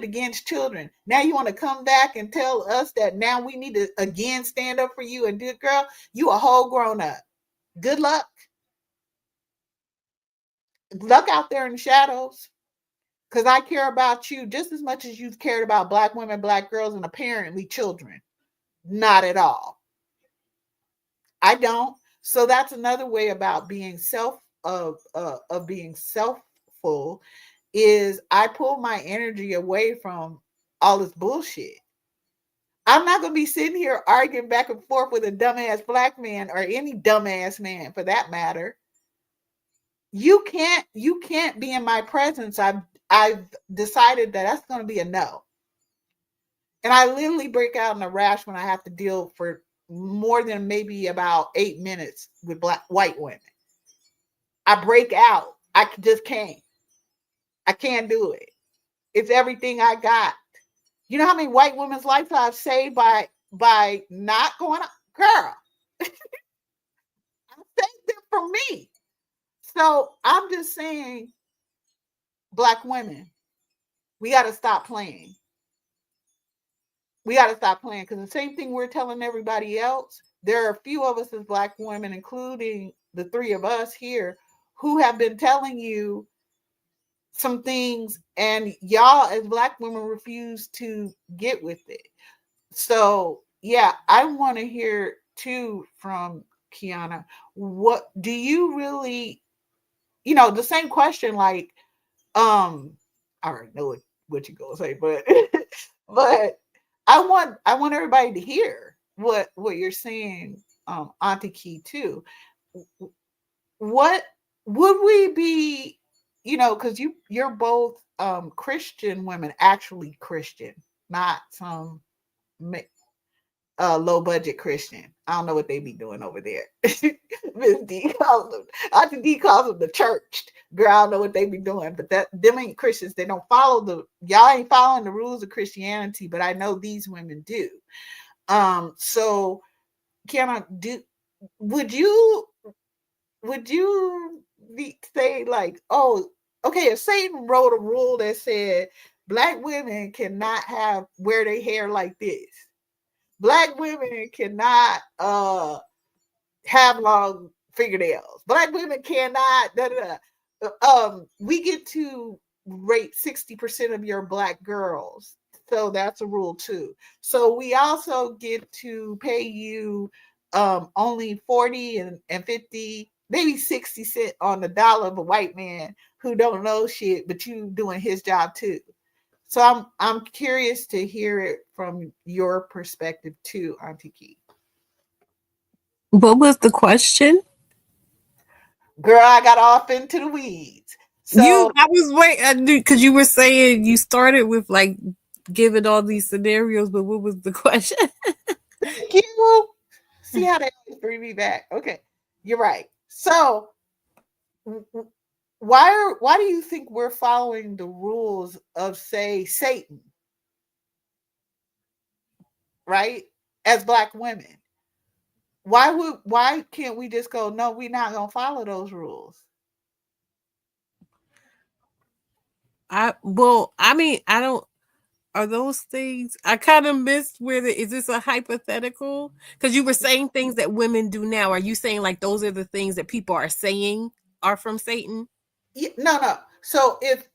against children. Now you want to come back and tell us that now we need to again stand up for you and do it, girl. You a whole grown up. Good luck. Look out there in the shadows. Because I care about you just as much as you've cared about Black women, Black girls, and apparently children. Not at all. I don't. So that's another way about being being self-full, is I pull my energy away from all this bullshit. I'm not going to be sitting here arguing back and forth with a dumbass Black man, or any dumbass man for that matter. You can't be in my presence. I've decided that that's going to be a no. And I literally break out in a rash when I have to deal for more than maybe about 8 minutes with white women. I break out. I just can't. I can't do it. It's everything I got. You know how many white women's lives I've saved by not going out? Girl, I saved them from me. So I'm just saying, Black women, we got to stop playing. We got to stop playing, because the same thing we're telling everybody else, there are a few of us as Black women, including the three of us here, who have been telling you some things, and y'all as Black women refuse to get with it. So yeah, I want to hear too from Quianna. What do you really, the same question, like, I already know what you're gonna say, but but I want everybody to hear what you're saying, Auntie Key too. What would we be, because you're both Christian women, actually Christian, not some low budget Christian. I don't know what they be doing over there. Miss D calls them, Auntie D calls them the church. Girl, I don't know what they be doing, but them ain't Christians. They don't follow y'all ain't following the rules of Christianity, but I know these women do. So can I do? Would you would you say like, oh, okay, if Satan wrote a rule that said black women cannot wear their hair like this, black women cannot have long fingernails, black women cannot da, da, da. We get to rate 60% of your black girls, so that's a rule too. So we also get to pay you only 40 and 50, maybe 60 cent on the dollar of a white man who don't know shit, but you doing his job too. So I'm curious to hear it from your perspective too, Auntie Key. What was the question? Girl, I got off into the weeds. So I was waiting because you were saying you started with like giving all these scenarios, but what was the question? thank you. See how they bring me back. Okay, you're right. So why do you think we're following the rules of, say, Satan, right? As black women, why can't we just go, no, we're not gonna follow those rules? I don't. Are those things? I kind of missed is this a hypothetical? Because you were saying things that women do now. Are you saying like those are the things that people are saying are from Satan? Yeah, no. So if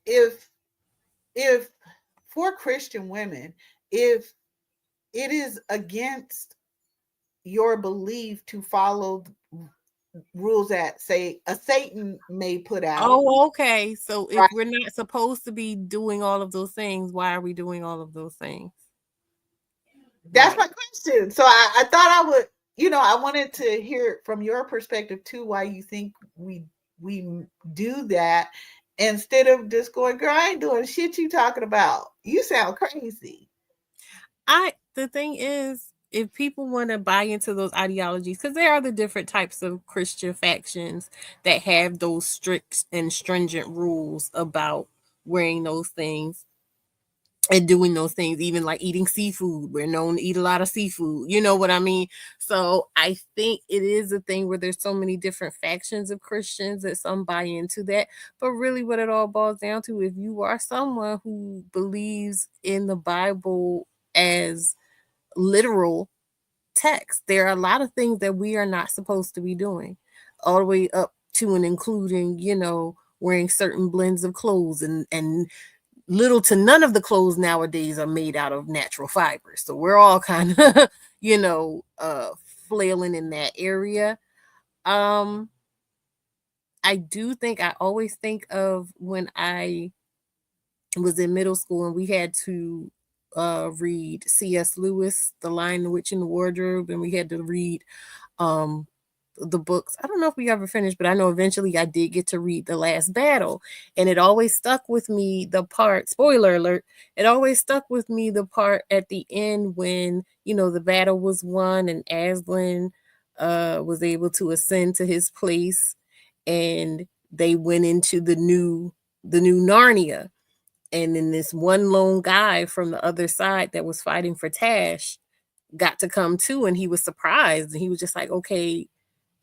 for Christian women, if it is against your belief to follow rules that, say, a Satan may put out. Oh, okay. So if Right. we're not supposed to be doing all of those things, why are we doing all of those things? That's Right. my question. So I thought I would, I wanted to hear from your perspective too, why you think we do that instead of just going, girl, I ain't doing shit you talking about. You sound crazy. The thing is, if people want to buy into those ideologies, because there are the different types of Christian factions that have those strict and stringent rules about wearing those things and doing those things, even like eating seafood. We're known to eat a lot of seafood. You know what I mean? So I think it is a thing where there's so many different factions of Christians that some buy into that. But really, what it all boils down to, if you are someone who believes in the Bible as literal text, there are a lot of things that we are not supposed to be doing, all the way up to and including, wearing certain blends of clothes, and little to none of the clothes nowadays are made out of natural fibers. So we're all kind of, you know, uh flailing in that area. Um I always think of when I was in middle school and we had to read C.S. Lewis, The Lion, the Witch, and the Wardrobe, and we had to read um the books. I don't know if we ever finished, but I know eventually I did get to read The Last Battle. And it always stuck with me the part, spoiler alert, it always stuck with me the part at the end when, the battle was won and Aslan was able to ascend to his place, and they went into the new Narnia. And then this one lone guy from the other side that was fighting for Tash got to come too, and he was surprised. And he was just like, okay,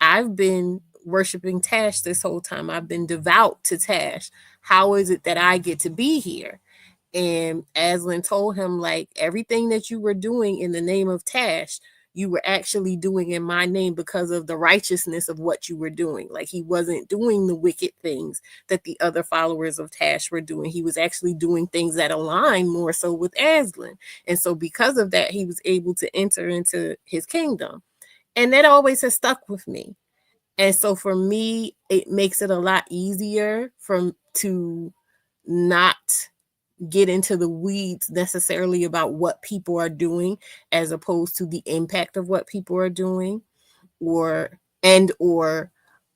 I've been worshiping Tash this whole time. I've been devout to Tash. How is it that I get to be here? And Aslan told him, like, everything that you were doing in the name of Tash, you were actually doing in my name because of the righteousness of what you were doing. Like, he wasn't doing the wicked things that the other followers of Tash were doing. He was actually doing things that align more so with Aslan. And so because of that, he was able to enter into his kingdom. And that always has stuck with me. And so for me, it makes it a lot easier to not get into the weeds necessarily about what people are doing as opposed to the impact of what people are doing, or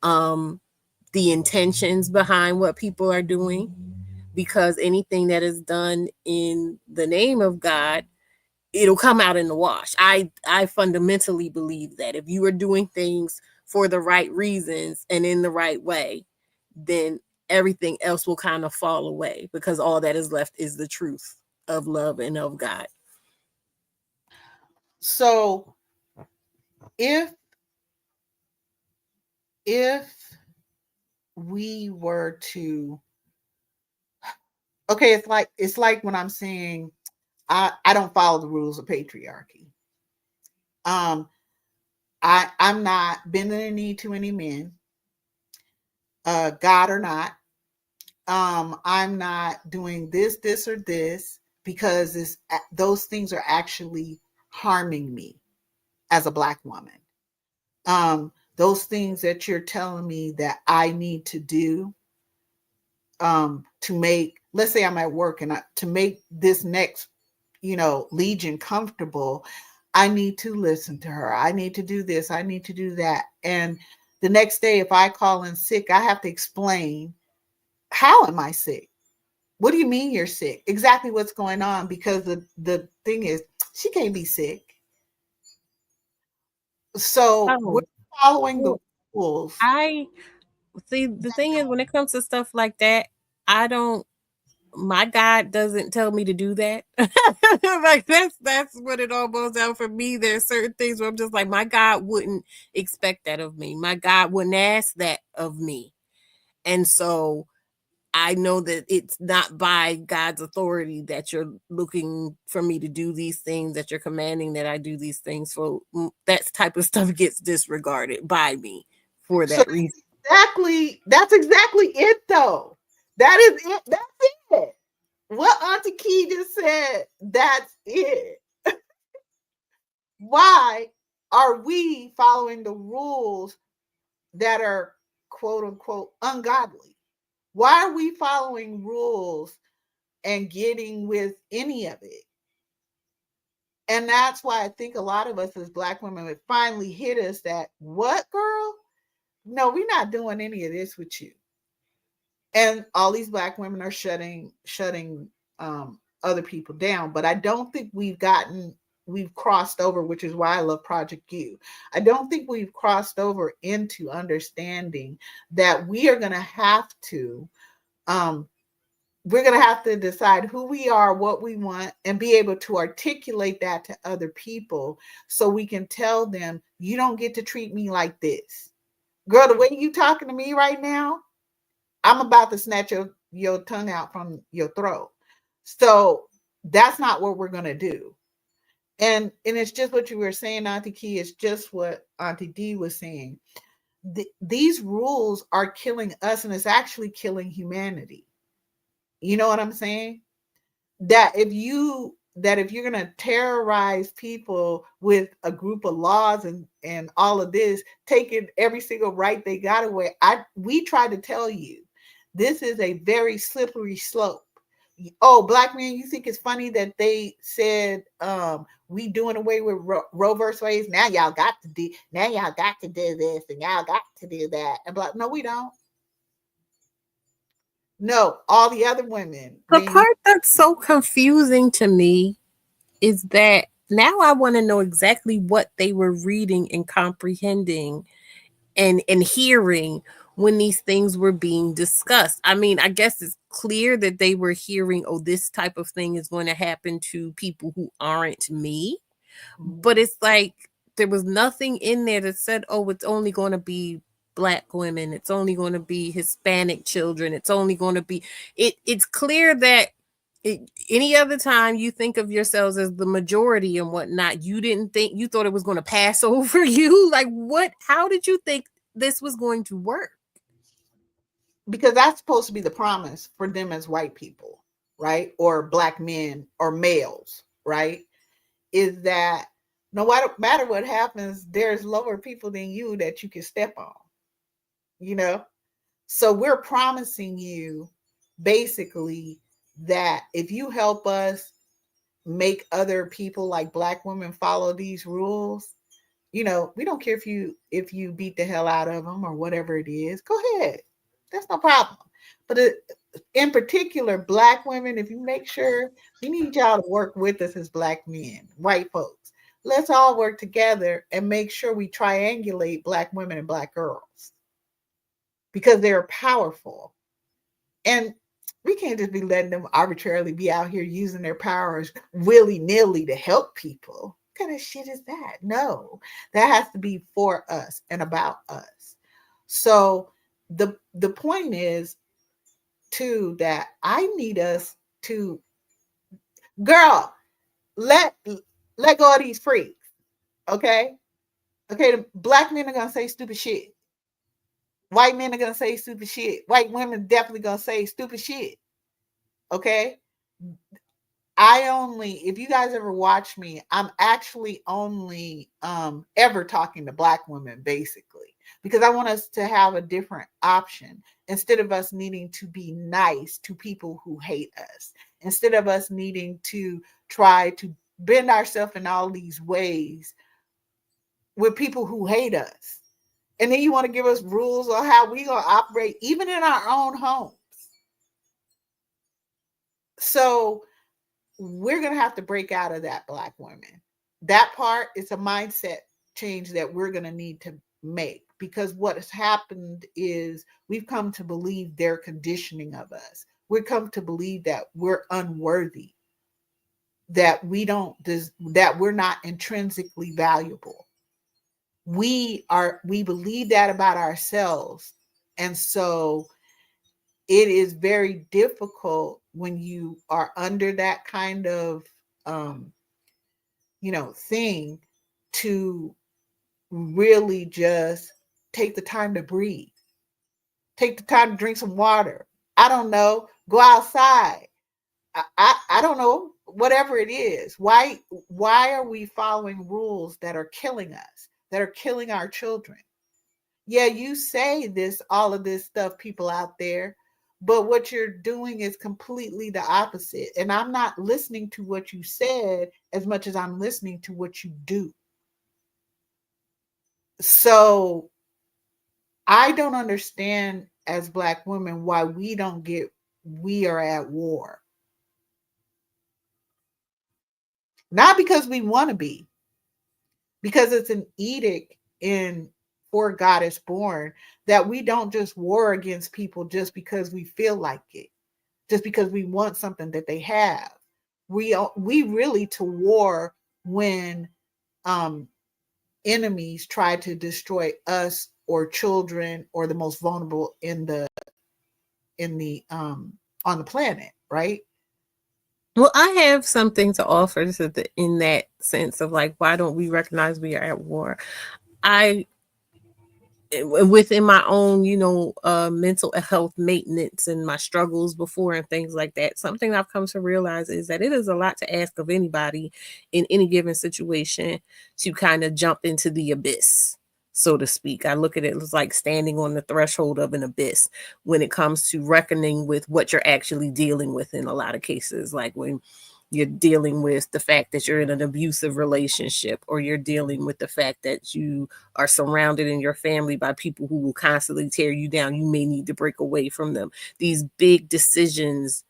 um the intentions behind what people are doing, because anything that is done in the name of God, it'll come out in the wash. I fundamentally believe that if you are doing things for the right reasons and in the right way, then everything else will kind of fall away, because all that is left is the truth of love and of God. So if we were to, okay, it's like when I'm saying I don't follow the rules of patriarchy. I'm not bending the knee to any men, God or not. I'm not doing this, or this, because those things are actually harming me as a Black woman. Those things that you're telling me that I need to do, to make, let's say I'm at work and to make this next, legion comfortable, I need to listen to her. I need to do this. I need to do that. And the next day, if I call in sick, I have to explain, how am I sick? What do you mean you're sick? Exactly what's going on, because the thing is, she can't be sick. So we're Oh, following the well, rules. I see. The thing is, when it comes to stuff like that, I don't. My God doesn't tell me to do that. Like that's what it all boils down for me. There's certain things where I'm just like, my God wouldn't expect that of me. My God wouldn't ask that of me. And so I know that it's not by God's authority that you're looking for me to do these things, that you're commanding that I do these things. So that type of stuff gets disregarded by me for So that reason. that's exactly it, though. That is it. That's it. What Auntie Key just said, that's it. Why are we following the rules that are quote unquote ungodly? Why are we following rules and getting with any of it? And that's why I think a lot of us as Black women, it finally hit us that, what, girl? No, we're not doing any of this with you. And all these Black women are shutting other people down. But I don't think we've crossed over, which is why I love Project U. I don't think we've crossed over into understanding that we are going to have to decide who we are, what we want, and be able to articulate that to other people, so we can tell them, you don't get to treat me like this. Girl, the way you talking to me right now, I'm about to snatch your tongue out from your throat. So that's not what we're going to do. And it's just what you were saying, Auntie Key. It's just what Auntie D was saying. These rules are killing us, and it's actually killing humanity. You know what I'm saying? That if you're going to terrorize people with a group of laws and all of this, taking every single right they got away, we try to tell you, this is a very slippery slope. Oh, Black men, you think it's funny that they said we doing away with Roe versus Wade? Now y'all got to do this, and y'all got to do that. And Black, no, we don't. No, all the other women. The part that's so confusing to me is that now I want to know exactly what they were reading and comprehending and hearing when these things were being discussed. I mean, I guess it's clear that they were hearing, oh, this type of thing is going to happen to people who aren't me. But it's like there was nothing in there that said, oh, it's only going to be Black women, it's only going to be Hispanic children, it's only going to be it's clear that any other time you think of yourselves as the majority and whatnot, you thought it was going to pass over you. Like, what? How did you think this was going to work? Because that's supposed to be the promise for them as white people, right? Or Black men or males, right? Is that no matter what happens, there's lower people than you that you can step on, you know? So we're promising you basically that if you help us make other people like Black women follow these rules, we don't care if you beat the hell out of them or whatever it is. Go ahead, that's no problem. But in particular, Black women, if you make sure, we need y'all to work with us as Black men, white folks. Let's all work together and make sure we triangulate Black women and Black girls because they're powerful. And we can't just be letting them arbitrarily be out here using their powers willy-nilly to help people. What kind of shit is that? No, that has to be for us and about us. So the point is too that I need us to, girl, let go of these freaks. Okay. The Black men are gonna say stupid shit. White men are gonna say stupid shit. White women definitely gonna say stupid shit. Okay. If you guys ever watch me, I'm actually only ever talking to Black women, basically, because I want us to have a different option instead of us needing to be nice to people who hate us, instead of us needing to try to bend ourselves in all these ways with people who hate us. And then you want to give us rules on how we gonna operate, even in our own homes. So we're going to have to break out of that, Black women. That part is a mindset change that we're going to need to make, because what has happened is we've come to believe their conditioning of us. We've come to believe that we're unworthy, that we're not intrinsically valuable. We believe that about ourselves. And so it is very difficult when you are under that kind of thing to really just take the time to breathe, take the time to drink some water. I don't know, go outside. I don't know, whatever it is. Why are we following rules that are killing us, that are killing our children? Yeah, you say all of this stuff, people out there, but what you're doing is completely the opposite. And I'm not listening to what you said as much as I'm listening to what you do. So I don't understand as Black women why we are at war. Not because we want to be, because it's an edict in For God is Born that we don't just war against people just because we feel like it, just because we want something that they have. We really to war when enemies try to destroy us or children or the most vulnerable on the planet, right? Well, I have something to offer in that sense of like, why don't we recognize we are at war? Within my own, mental health maintenance and my struggles before and things like that, something I've come to realize is that it is a lot to ask of anybody in any given situation to kind of jump into the abyss, so to speak. I look at it as like standing on the threshold of an abyss when it comes to reckoning with what you're actually dealing with in a lot of cases. Like when you're dealing with the fact that you're in an abusive relationship, or you're dealing with the fact that you are surrounded in your family by people who will constantly tear you down. You may need to break away from them. These big decisions,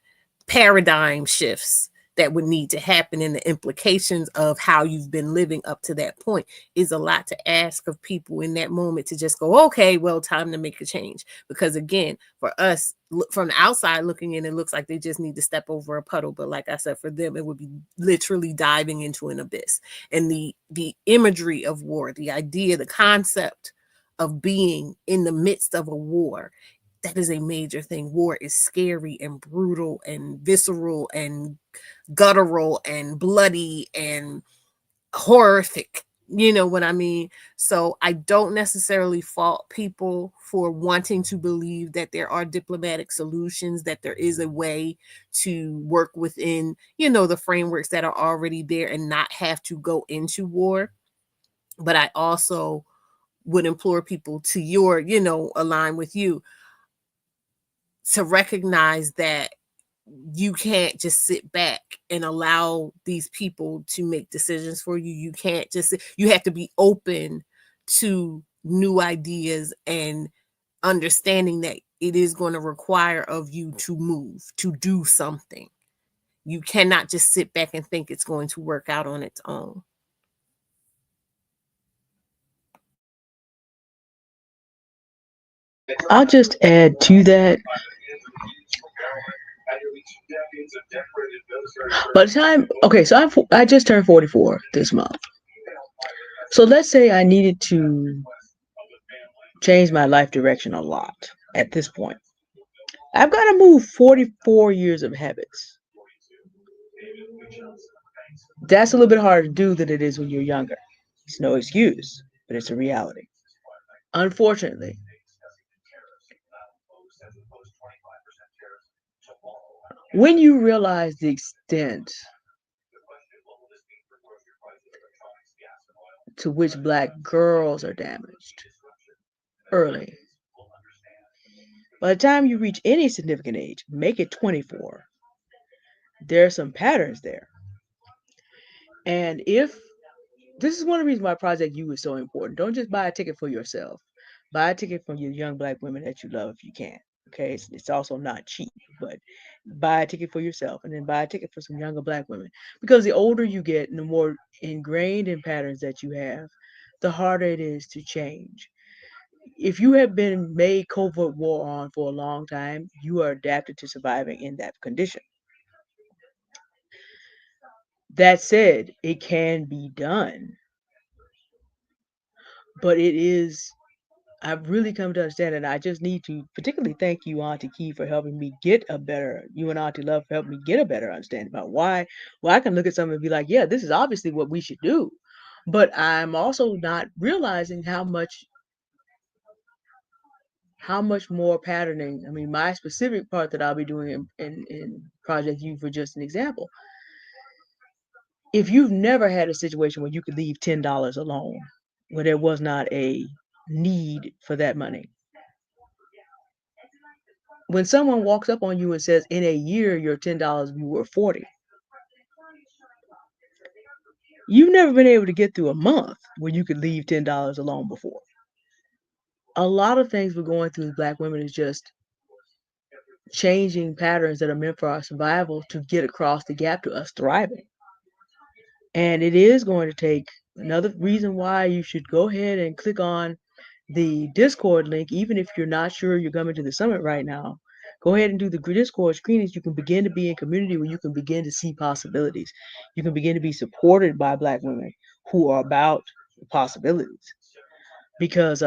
paradigm shifts that would need to happen, and the implications of how you've been living up to that point is a lot to ask of people in that moment to just go, okay, well, time to make a change. Because again, for us from the outside looking in, it looks like they just need to step over a puddle. But like I said, for them, it would be literally diving into an abyss. And the imagery of war, the idea, the concept of being in the midst of a war, that is a major thing. War is scary and brutal and visceral and guttural and bloody and horrific. You know what I mean? So I don't necessarily fault people for wanting to believe that there are diplomatic solutions, that there is a way to work within, the frameworks that are already there and not have to go into war. But I also would implore people to align with you. to recognize that you can't just sit back and allow these people to make decisions for you. You can't just, you have to be open to new ideas and understanding that it is going to require of you to move, to do something. You cannot just sit back and think it's going to work out on its own. I'll just add to that. By the time, okay, so I just turned 44 this month. So let's say I needed to change my life direction a lot at this point. I've got to move 44 years of habits. That's a little bit harder to do than it is when you're younger. It's no excuse, but it's a reality. Unfortunately, when you realize the extent to which black girls are damaged early, by the time you reach any significant age, make it 24, there are some patterns there. And if this is one of the reasons why Project U is so important. Don't just buy a ticket for yourself. Buy a ticket from your young black women that you love if you can. Okay, it's also not cheap, but buy a ticket for yourself and then buy a ticket for some younger black women. Because the older you get and the more ingrained in patterns that you have, the harder it is to change. If you have been made covert war on for a long time, you are adapted to surviving in that condition. That said, it can be done, but it is I've really come to understand, and I just need to particularly thank you, Auntie Key, for helping me get a better, you and Auntie Love for helping me get a better understanding about why. Well, I can look at something and be like, yeah, this is obviously what we should do. But I'm also not realizing how much more patterning. I mean, my specific part that I'll be doing in Project U, for just an example. If you've never had a situation where you could leave $10 alone, where there was not a need for that money, when someone walks up on you and says, in a year, your $10 will be worth 40, you've never been able to get through a month where you could leave $10 alone before. A lot of things we're going through as black women is just changing patterns that are meant for our survival to get across the gap to us thriving. And it is going to take another reason why you should go ahead and click on the Discord link, even if you're not sure you're coming to the summit right now. Go ahead and do the Discord screenings. You can begin to be in community where you can begin to see possibilities. You can begin to be supported by black women who are about possibilities. Because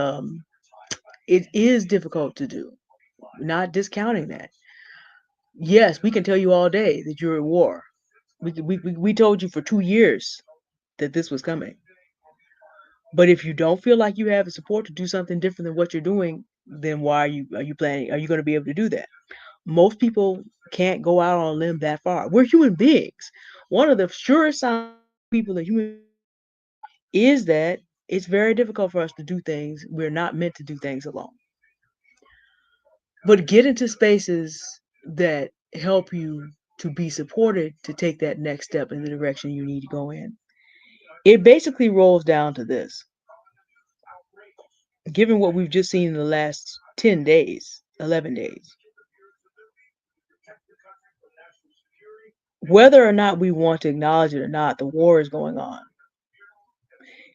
it is difficult to do. Not discounting that. Yes, we can tell you all day that you're at war. We told you for 2 years that this was coming. But if you don't feel like you have the support to do something different than what you're doing, then why are you planning? Are you going to be able to do that? Most people can't go out on a limb that far. We're human beings. One of the surest signs people are human is that it's very difficult for us to do things. We're not meant to do things alone. But get into spaces that help you to be supported to take that next step in the direction you need to go in. It basically rolls down to this. Given what we've just seen in the last 10 days, 11 days, whether or not we want to acknowledge it or not, the war is going on.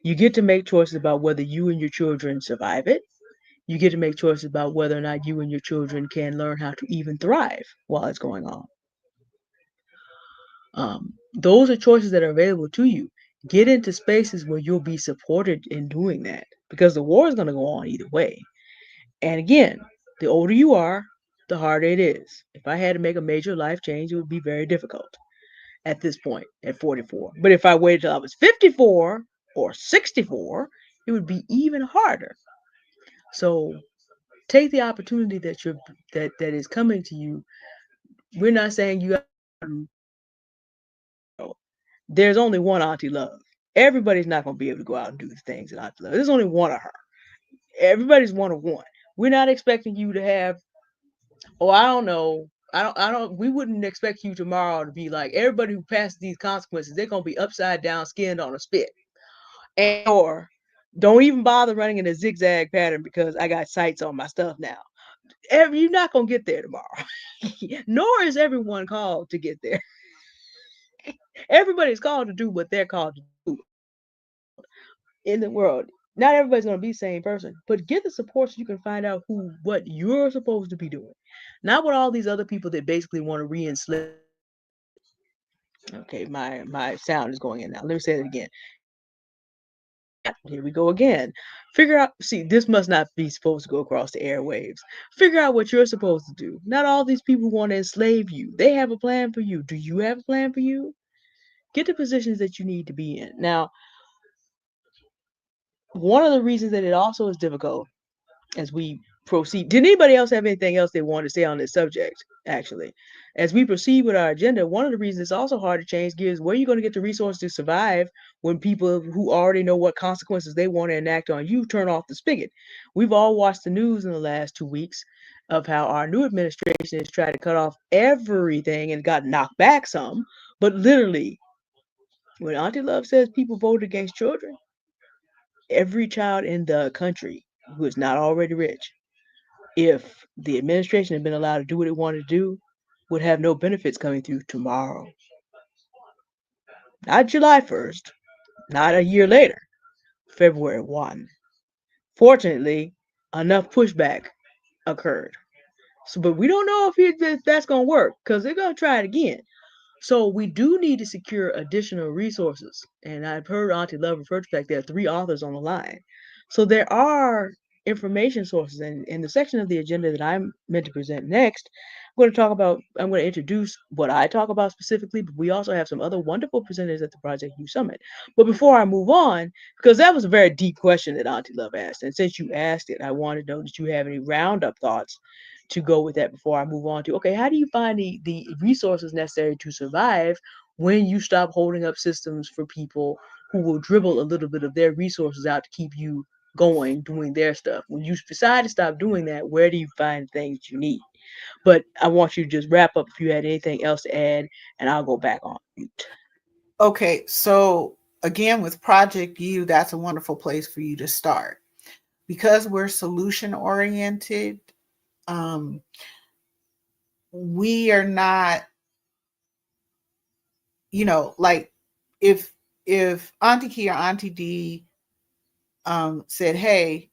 You get to make choices about whether you and your children survive it. You get to make choices about whether or not you and your children can learn how to even thrive while it's going on. Those are choices that are available to you. Get into spaces where you'll be supported in doing that, because the war is going to go on either way. And again, the older you are, the harder it is. If I had to make a major life change, it would be very difficult at this point at 44. But if I waited till I was 54 or 64, it would be even harder. So take the opportunity that is coming to you. We're not saying you have to, there's only one Auntie Love. Everybody's not going to be able to go out and do the things that Auntie Love. There's only one of her. Everybody's one of one. We're not expecting you to have Oh, I don't know. We wouldn't expect you tomorrow to be like, everybody who passes these consequences, they're going to be upside down skinned on a spit. And, or don't even bother running in a zigzag pattern because I got sights on my stuff now. You're not going to get there tomorrow. Nor is everyone called to get there. Everybody's called to do what they're called to do in the world. Not everybody's going to be the same person, but get the support so you can find out what you're supposed to be doing. Not what all these other people that basically want to re-enslave. Okay, my sound is going in now. Let me say it again. Here we go again. Figure out, see, this must not be supposed to go across the airwaves. Figure out what you're supposed to do. Not all these people want to enslave you. They have a plan for you. Do you have a plan for you? Get the positions that you need to be in. Now, one of the reasons that it also is difficult as we proceed. Did anybody else have anything else they wanted to say on this subject? Actually, as we proceed with our agenda, one of the reasons it's also hard to change gears, where are you going to get the resources to survive when people who already know what consequences they want to enact on you turn off the spigot? We've all watched the news in the last 2 weeks of how our new administration has tried to cut off everything and got knocked back some. But literally, when Auntie Love says people voted against children, every child in the country who is not already rich, if the administration had been allowed to do what it wanted to do, would have no benefits coming through tomorrow. Not July 1st, not a year later, February 1. Fortunately, enough pushback occurred. So, but we don't know if that's going to work because they're going to try it again. So we do need to secure additional resources. And I've heard Auntie Love refer to the fact there are 3 authors on the line. So there are information sources. And in the section of the agenda that I'm meant to present next, I'm going to introduce what I talk about specifically, but we also have some other wonderful presenters at the Project U Summit. But before I move on, because that was a very deep question that Auntie Love asked, and since you asked it, I want to know that you have any roundup thoughts to go with that before I move on to, okay, how do you find the resources necessary to survive when you stop holding up systems for people who will dribble a little bit of their resources out to keep you going, doing their stuff? When you decide to stop doing that, where do you find things you need? But I want you to just wrap up if you had anything else to add, and I'll go back on mute. Okay, so again, with Project U, that's a wonderful place for you to start. Because we're solution oriented, we are not, like if Auntie Key or Auntie D said, hey,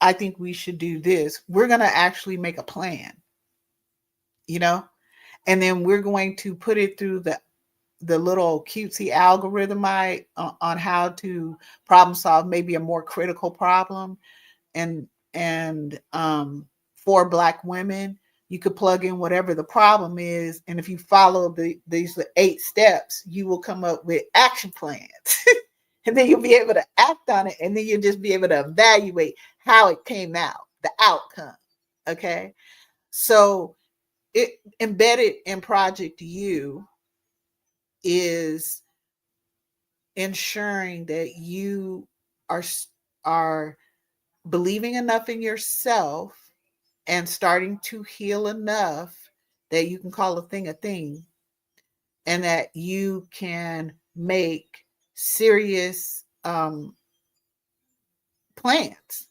I think we should do this, we're going to actually make a plan, and then we're going to put it through the little cutesy algorithm on how to problem solve maybe a more critical problem. And for Black women, you could plug in whatever the problem is, and if you follow these 8 steps, you will come up with action plans. And then you'll be able to act on it, and then you'll just be able to evaluate how it came out, the outcome. Okay, so it embedded in Project U is ensuring that you are believing enough in yourself and starting to heal enough that you can call a thing, and that you can make serious plans,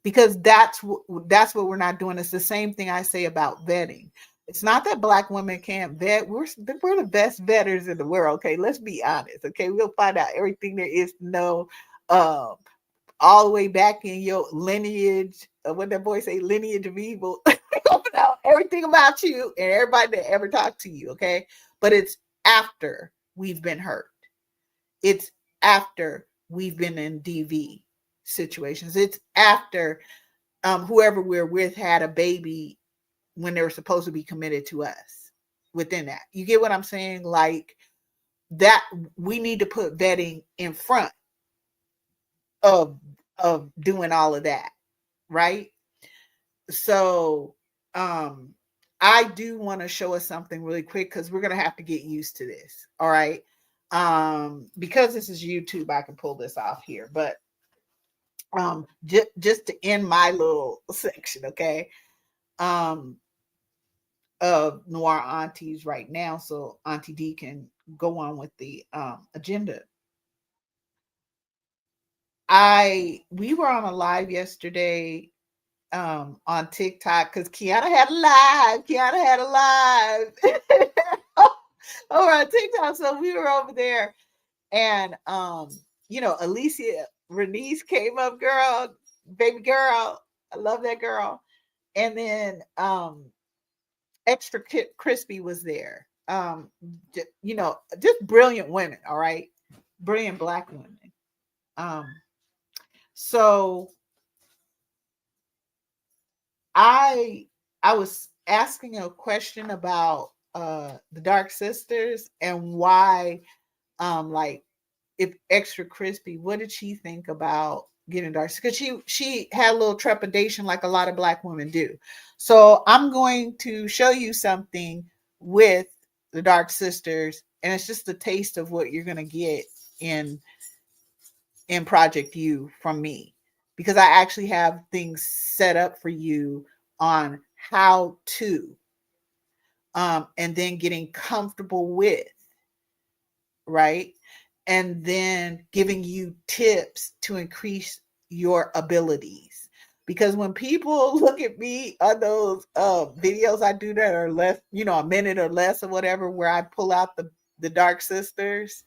because that's what we're not doing. It's the same thing I say about vetting. It's not that Black women can't vet. We're the best vetters in the world. Okay, let's be honest. Okay, we'll find out everything there is to know, all the way back in your lineage. What that boy say, lineage of evil. We'll find out everything about you and everybody that ever talked to you. Okay, but it's after we've been hurt. It's after we've been in DV situations. It's after whoever we're with had a baby when they were supposed to be committed to us within that. You get what I'm saying? Like that, we need to put vetting in front of doing all of that, right? So I do want to show us something really quick, because we're going to have to get used to this. All right. Because this is YouTube, I can pull this off here, but Just to end my little section, okay, um, of Noir Aunties right now, so Auntie D can go on with the agenda. We were on a live yesterday on TikTok because Quianna had a live. Quianna had a live over on TikTok. So we were over there, and Alecia Renece came up, girl, baby girl. I love that girl. And then Extra Crispy was there. Just brilliant women, all right? Brilliant Black women. Um, so I was asking a question about the Dark Sisters and why like if Extra Crispy, what did she think about getting dark? Because she had a little trepidation like a lot of Black women do. So I'm going to show you something with the Dark Sisters, and it's just a taste of what you're gonna get in Project U from me, because I actually have things set up for you on how to and then getting comfortable with, right? And then giving you tips to increase your abilities. Because when people look at me on those videos I do that are less, a minute or less or whatever, where I pull out the Dark Sisters,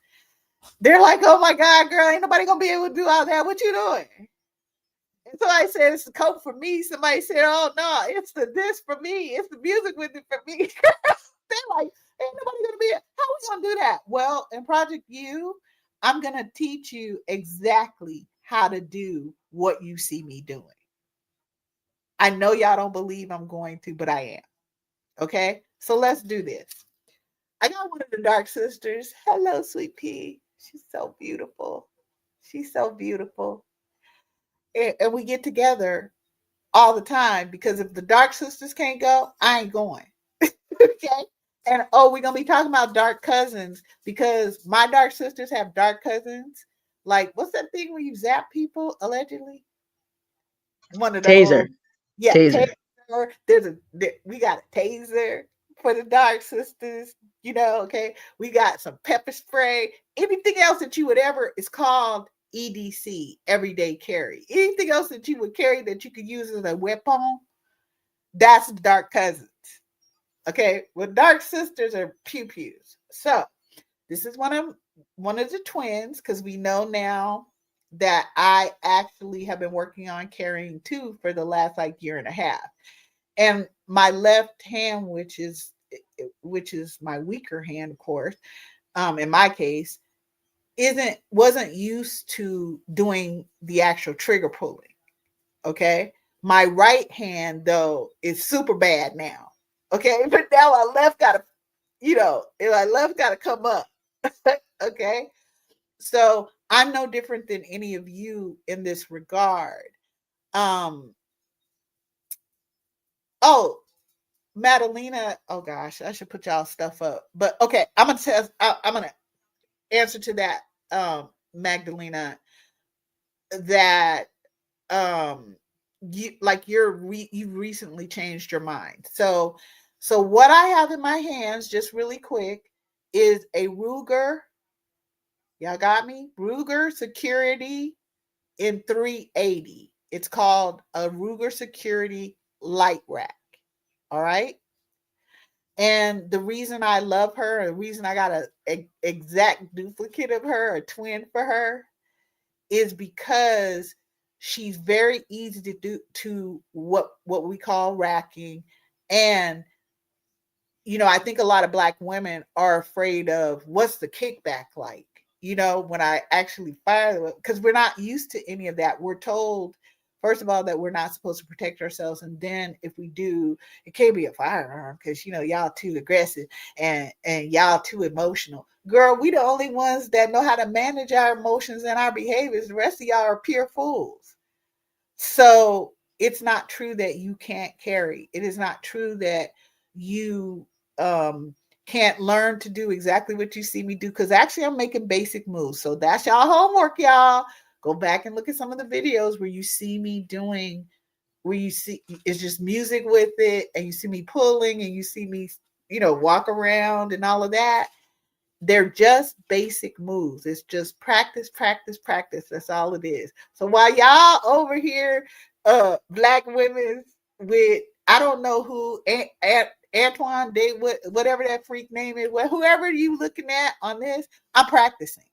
they're like, oh my God, girl, ain't nobody gonna be able to do all that. What you doing? And somebody said it's the coke for me. Somebody said, oh no, it's the this for me. It's the music with it for me. They're like, ain't nobody gonna be. How we gonna do that? Well, in Project U, I'm gonna teach you exactly how to do what you see me doing. I know y'all don't believe I'm going to, but I am. Okay, so let's do this. I got one of the Dark Sisters. Hello, sweet pea. She's so beautiful. She's so beautiful. And we get together all the time, because if the Dark Sisters can't go, I ain't going. Okay. And we're gonna be talking about dark cousins, because my Dark Sisters have dark cousins. Like, what's that thing where you zap people allegedly? One of those. Taser. Yeah, Taser. taser. We got a taser for the Dark Sisters. Okay. We got some pepper spray. Anything else that you would ever, it's called EDC, everyday carry. Anything else that you would carry that you could use as a weapon, that's the Dark Cousins. Okay, well, Dark Sisters are pew pews. So this is one of the twins, because we know now that I actually have been working on carrying two for the last like year and a half. And my left hand, which is my weaker hand, of course, in my case, wasn't used to doing the actual trigger pulling. Okay, my right hand though is super bad now. Okay, but now my left gotta, my left gotta come up. Okay, so I'm no different than any of you in this regard. Um. Oh, Madalena. Oh gosh, I should put y'all stuff up. But okay, I'm gonna answer to that, Magdalena. That you recently changed your mind. So what I have in my hands, just really quick, is a Ruger. Y'all got me? Ruger Security in 380. It's called a Ruger Security Light Rack. All right. And the reason I love her, the reason I got a exact duplicate of her, a twin for her, is because she's very easy to do, to what we call racking. And I think a lot of Black women are afraid of what's the kickback like, when I actually fire, because we're not used to any of that. We're told, first of all, that we're not supposed to protect ourselves, and then if we do, it can't be a firearm because y'all too aggressive and y'all too emotional. Girl, we the only ones that know how to manage our emotions and our behaviors. The rest of y'all are pure fools. So it's not true that you can't carry. It is not true that you can't learn to do exactly what you see me do, because actually I'm making basic moves. So that's y'all homework, y'all. Go back and look at some of the videos where you see me doing, where you see it's just music with it, and you see me pulling, and you see me, walk around and all of that. They're just basic moves. It's just practice, practice, practice. That's all it is. So while y'all over here, black women with, I don't know who, Antoine, whatever that freak name is, whoever you looking at on this, I'm practicing.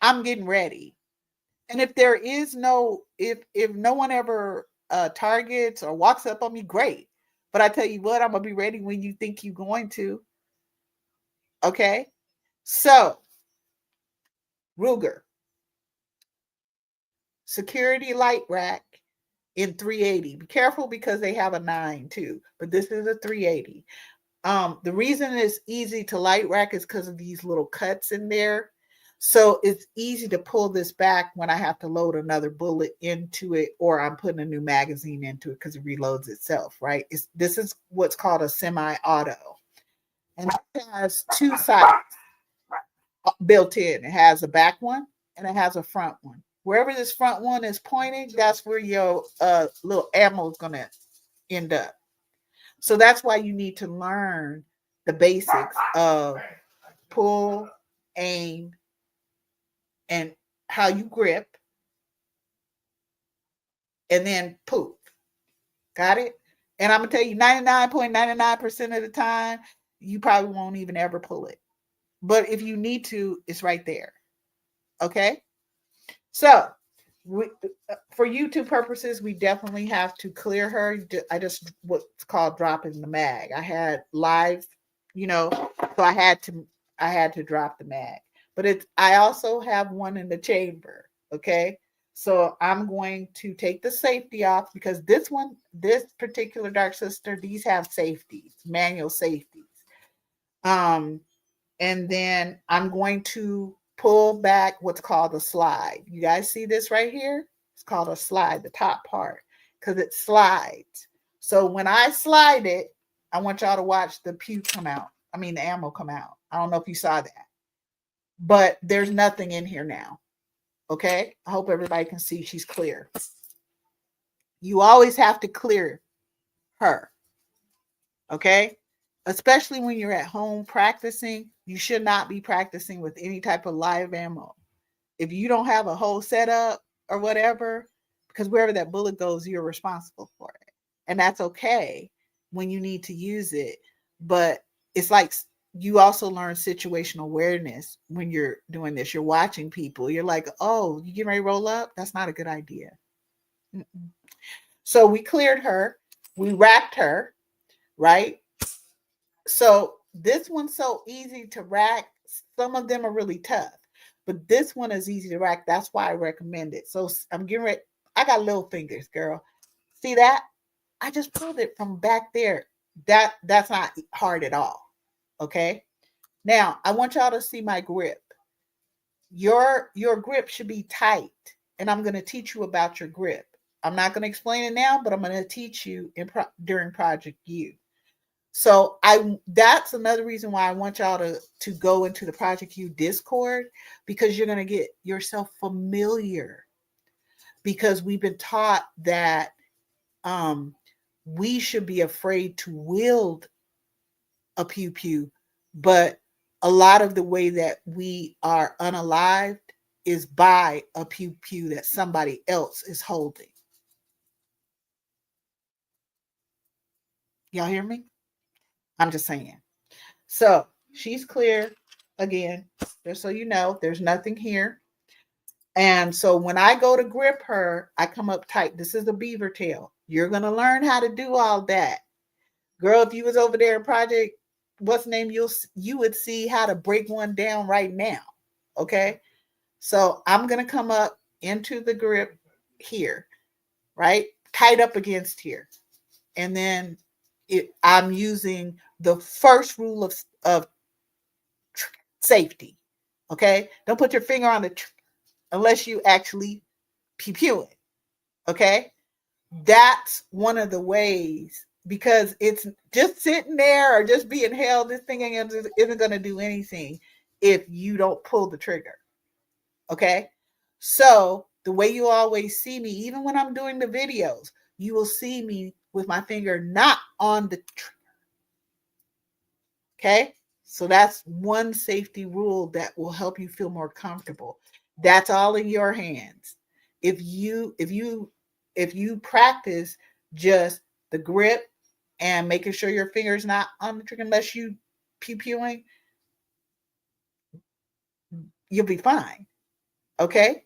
I'm getting ready. And if there is no, if no one ever targets or walks up on me, great. But I tell you what, I'm gonna be ready when you think you're going to. Okay, so Ruger security light rack in 380. Be careful because they have a 9 too, but this is a 380. The reason it's easy to light rack is because of these little cuts in there. So it's easy to pull this back when I have to load another bullet into it, or I'm putting a new magazine into it because it reloads itself, right? This is what's called a semi-auto. And it has two sides built in. It has a back one and it has a front one. Wherever this front one is pointing, that's where your little ammo is going to end up. So that's why you need to learn the basics of pull, aim, and how you grip, and then poof. Got it? And I'm going to tell you 99.99% of the time, you probably won't even ever pull it. But if you need to, it's right there. Okay? So for YouTube purposes, we definitely have to clear her. I just what's called dropping the mag. I had live, so I had to drop the mag. But I also have one in the chamber. Okay, so I'm going to take the safety off because this particular Dark Sister, these have safeties, manual safeties. And then I'm going to pull back what's called a slide. You guys see this right here? It's called a slide, the top part, because it slides. So when I slide it, I want y'all to watch the the ammo come out. I don't know if you saw that, but there's nothing in here now. Okay? I hope everybody can see she's clear. You always have to clear her. Okay? Especially when you're at home practicing, you should not be practicing with any type of live ammo. If you don't have a whole setup or whatever, because wherever that bullet goes, you're responsible for it. And that's okay when you need to use it. But it's like you also learn situational awareness when you're doing this. You're watching people. You're like, oh, you getting ready to roll up? That's not a good idea. Mm-mm. So we cleared her. We wrapped her, right? So this one's so easy to rack. Some of them are really tough, but this one is easy to rack. That's why I recommend it. So I'm getting ready. I got little fingers, girl. See that? I just pulled it from back there. That's not hard at all. Okay. Now I want y'all to see my grip. Your grip should be tight, and I'm going to teach you about your grip. I'm not going to explain it now, but I'm going to teach you during Project U. So that's another reason why I want y'all to go into the Project U Discord, because you're going to get yourself familiar, because we've been taught that we should be afraid to wield a pew pew, but a lot of the way that we are unalived is by a pew pew that somebody else is holding. Y'all hear me? I'm just saying. So she's clear again, just so you know, there's nothing here. And so when I go to grip her, I come up tight. This is a beaver tail. You're going to learn how to do all that. Girl, if you was over there in Project, what's the name? You would see how to break one down right now. Okay. So I'm going to come up into the grip here, right? Tight up against here. And then I'm using the first rule of safety. Okay. Don't put your finger on the unless you actually pew it. Okay. That's one of the ways, because it's just sitting there or just being held. This thing isn't going to do anything if you don't pull the trigger. Okay. So the way you always see me, even when I'm doing the videos, you will see me with my finger not on the trigger. Okay. So that's one safety rule that will help you feel more comfortable. That's all in your hands. If you practice just the grip and making sure your finger's not on the trigger unless you pew-pewing, you'll be fine. Okay?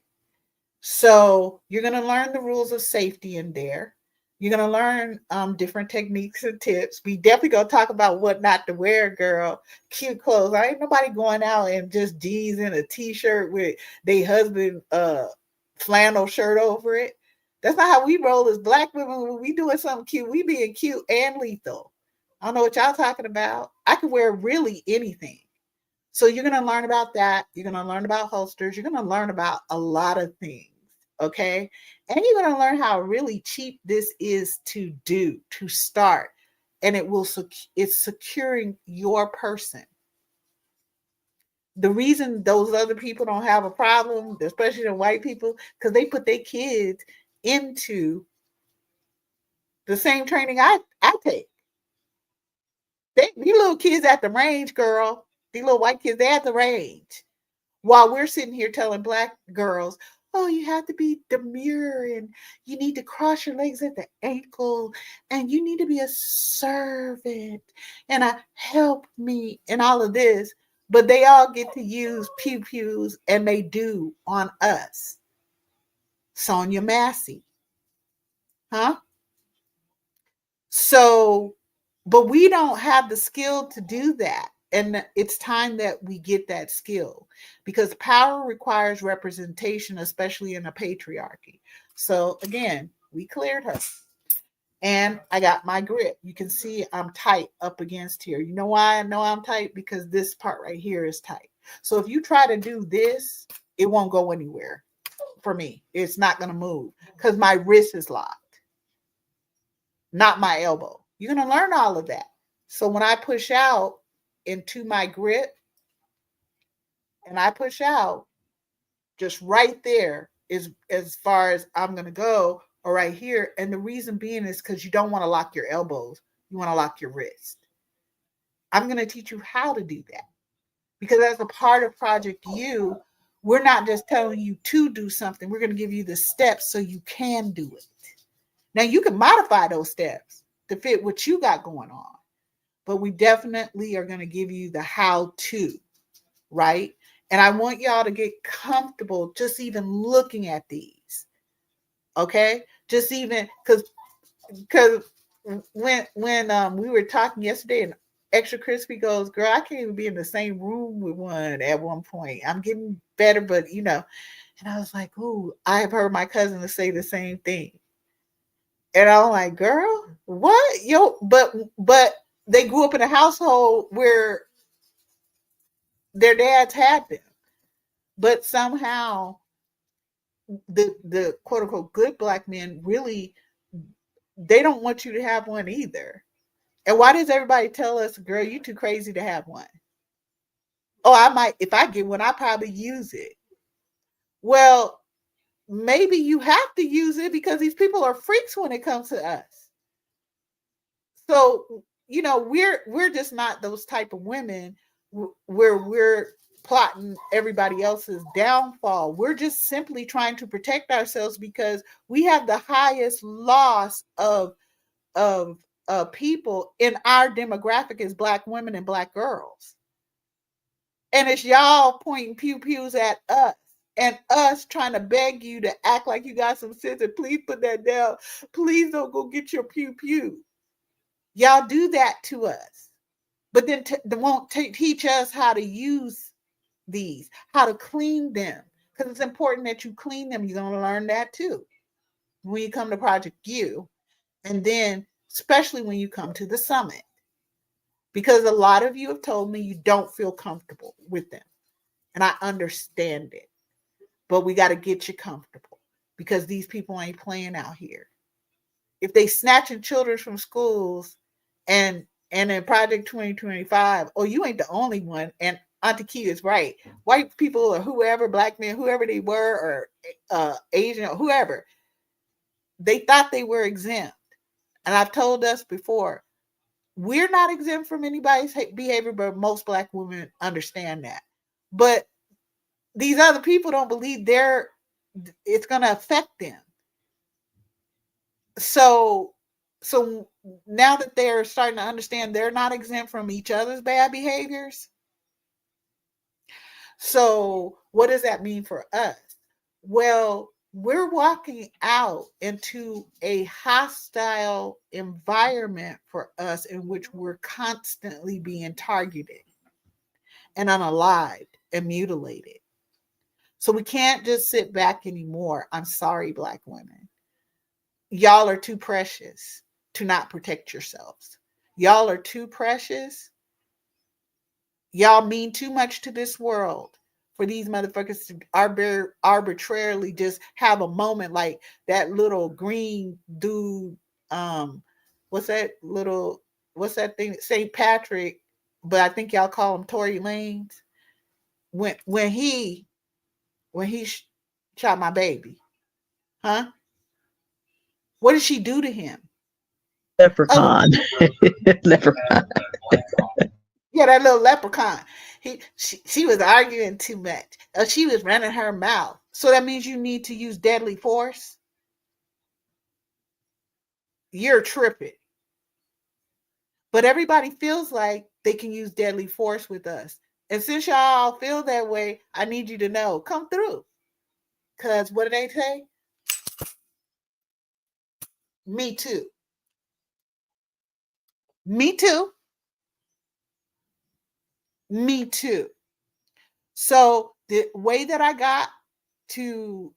So you're going to learn the rules of safety in there. You're going to learn different techniques and tips. We definitely going to talk about what not to wear, girl. Cute clothes. I ain't nobody going out and just jeans and a t-shirt with their husband flannel shirt over it. That's not how we roll as Black women. When we doing something cute, we being cute and lethal. I don't know what y'all talking about. I can wear really anything. So you're going to learn about that. You're going to learn about holsters. You're going to learn about a lot of things. Okay. And you're going to learn how really cheap this is to do, to start. And it's securing your person. The reason those other people don't have a problem, especially the white people, because they put their kids into the same training I take. These little kids at the range, girl. These little white kids, they at the range. While we're sitting here telling Black girls, oh, you have to be demure and you need to cross your legs at the ankle and you need to be a servant and a help me and all of this. But they all get to use pew-pews and they do on us. Sonia Massey. Huh? So, but we don't have the skill to do that. And it's time that we get that skill because power requires representation, especially in a patriarchy. So again, we cleared her and I got my grip. You can see I'm tight up against here. You know why I know I'm tight? Because this part right here is tight. So if you try to do this, it won't go anywhere for me. It's not going to move because my wrist is locked, not my elbow. You're going to learn all of that. So when I push out into my grip and I push out, just right there is as far as I'm going to go, or right here. And the reason being is because you don't want to lock your elbows. You want to lock your wrist. I'm going to teach you how to do that because as a part of Project U, we're not just telling you to do something. We're going to give you the steps so you can do it. Now you can modify those steps to fit what you got going on, but we definitely are going to give you the how to, right? And I want y'all to get comfortable just even looking at these. Okay? Just even because when we were talking yesterday and Extra Crispy goes, girl, I can't even be in the same room with one at one point. I'm getting better, but you know, and I was like, ooh, I have heard my cousin say the same thing. And I'm like, girl, what? But they grew up in a household where their dads had them. But somehow the quote unquote good Black men really, they don't want you to have one either. And why does everybody tell us, girl, you too crazy to have one? Oh, I might, if I get one, I probably use it. Well, maybe you have to use it because these people are freaks when it comes to us. So, you know, we're just not those type of women where we're plotting everybody else's downfall. We're just simply trying to protect ourselves because we have the highest loss of people in our demographic as Black women and Black girls. And it's y'all pointing pew-pews at us and us trying to beg you to act like you got some sense and please put that down. Please don't go get your pew-pew. Y'all do that to us. But then they won't teach us how to use these, how to clean them. Because it's important that you clean them. You're going to learn that too when you come to Project U. And then, especially when you come to the summit. Because a lot of you have told me you don't feel comfortable with them. And I understand it. But we got to get you comfortable. Because these people ain't playing out here. If they snatching children from schools and in Project 2025, oh, you ain't the only one. And Auntie Q is right. White people or whoever, black men, whoever they were, or Asian or whoever, they thought they were exempt. And I've told us before, we're not exempt from anybody's behavior, but most black women understand that. But these other people don't believe it's going to affect them. So now that they're starting to understand they're not exempt from each other's bad behaviors. So what does that mean for us? Well, we're walking out into a hostile environment for us in which we're constantly being targeted and unalived and mutilated. So we can't just sit back anymore. I'm sorry, Black women. Y'all are too precious to not protect yourselves. Y'all are too precious. Y'all mean too much to this world for these motherfuckers to arbitrarily just have a moment like that little green dude. What's that thing? St. Patrick, but I think y'all call him Tory Lanez. When he shot my baby, huh? What did she do to him? Oh, Leprechaun. Leprechaun. yeah, that little leprechaun. She was arguing too much. She was running her mouth. So that means you need to use deadly force. You're tripping. But everybody feels like they can use deadly force with us. And since y'all feel that way, I need you to know, come through. Because what do they say? Me too. Me too. Me too. So the way that I got to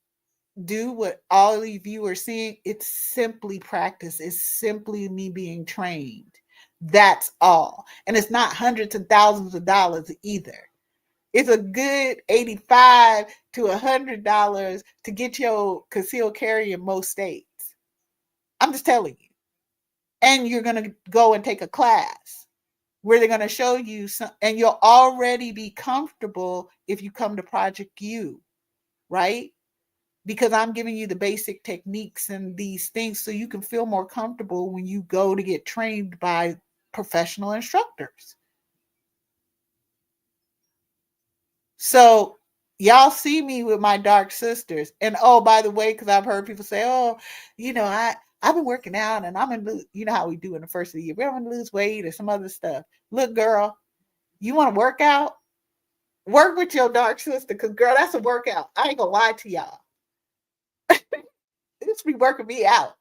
do what all of you are seeing, it's simply practice. It's simply me being trained. That's all. And it's not hundreds and thousands of dollars either. It's a good $85 to $100 to get your concealed carry in most states. I'm just telling you. And you're going to go and take a class where they're going to show you some, and you'll already be comfortable if you come to Project U, right? Because I'm giving you the basic techniques and these things so you can feel more comfortable when you go to get trained by professional instructors. So y'all see me with my dark sisters. And oh, by the way, because I've heard people say, oh, I've been working out and I'm in, you know how we do in the first of the year. We're going to lose weight or some other stuff. Look, girl, you want to work out? Work with your dark sister, because girl, that's a workout. I ain't gonna lie to y'all. It's be working me out.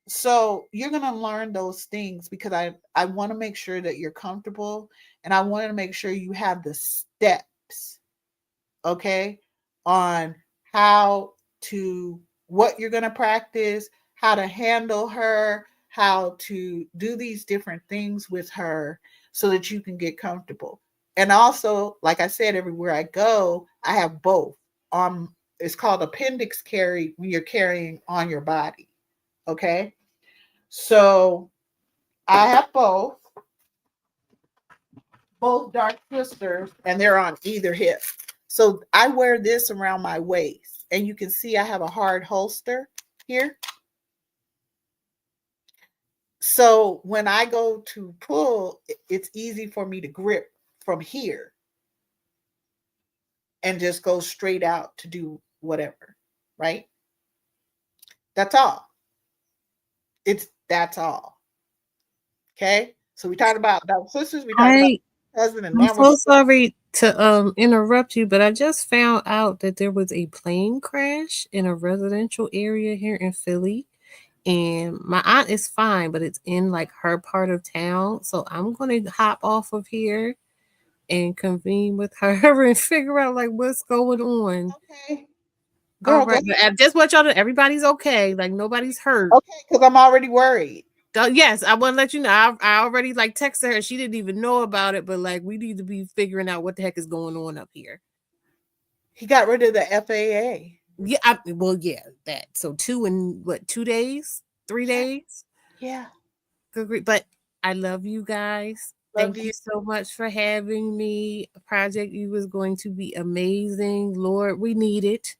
So you're gonna learn those things because I want to make sure that you're comfortable, and I want to make sure you have the steps, okay, on what you're gonna practice, how to handle her, how to do these different things with her, so that you can get comfortable. And also, like I said, everywhere I go, I have both. It's called appendix carry when you're carrying on your body. Okay. So I have both dark twisters, and they're on either hip. So I wear this around my waist, and you can see I have a hard holster here. So when I go to pull, it's easy for me to grip from here and just go straight out to do whatever, right? That's all. That's all. Okay. So we talked about dark sisters, we talked about husband, and I'm now we're so sorry to interrupt you, but I just found out that there was a plane crash in a residential area here in Philly. And my aunt is fine, but it's in like her part of town. So I'm gonna hop off of here and convene with her and figure out like what's going on. okay. All Girl, go right, but I just want y'all to everybody's okay, like nobody's hurt. okay, because I'm already worried. Yes, I want to let you know. I already like texted her. She didn't even know about it, but like we need to be figuring out what the heck is going on up here. He got rid of the FAA. Yeah, yeah, that. So 2 days, 3 days. Yeah. Good grief. But I love you guys. Love Thank you. you so much for having me. Project You was going to be amazing. Lord, we need it.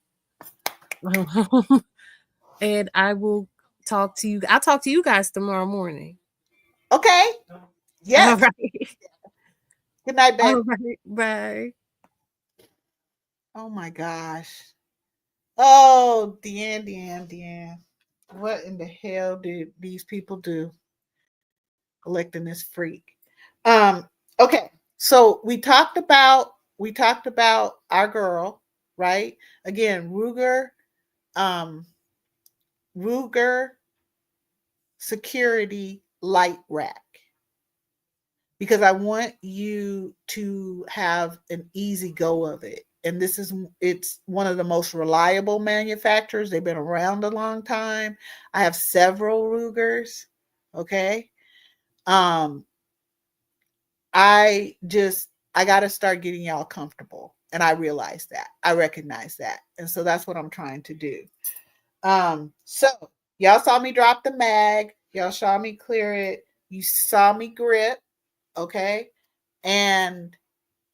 And I will talk to you. I'll talk to you guys tomorrow morning. Okay. All Yes. right. Good night, babe. All right. Bye. Oh my gosh. Oh, Deann. What in the hell did these people do? Electing this freak. Um, okay. So we talked about our girl, right? Again, um, Ruger security light rack. Because I want you to have an easy go of it. And it's one of the most reliable manufacturers. They've been around a long time. I have several Rugers. Okay. Um, I got to start getting y'all comfortable. And I realize that. I recognize that. And so that's what I'm trying to do. So y'all saw me drop the mag. Y'all saw me clear it. You saw me grip. Okay. And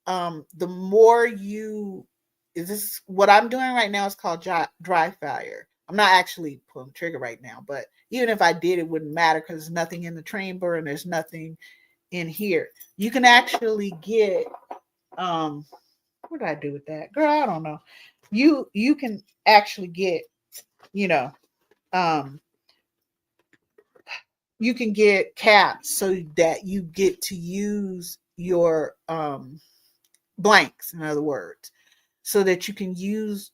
the more you is this what I'm doing right now is called dry fire. I'm not actually pulling the trigger right now, but even if I did, it wouldn't matter because there's nothing in the chamber and there's nothing in here. You can actually get what did I do with that? Girl, I don't know. You can actually get, you know, um you can get caps so that you get to use your blanks, in other words, so that you can use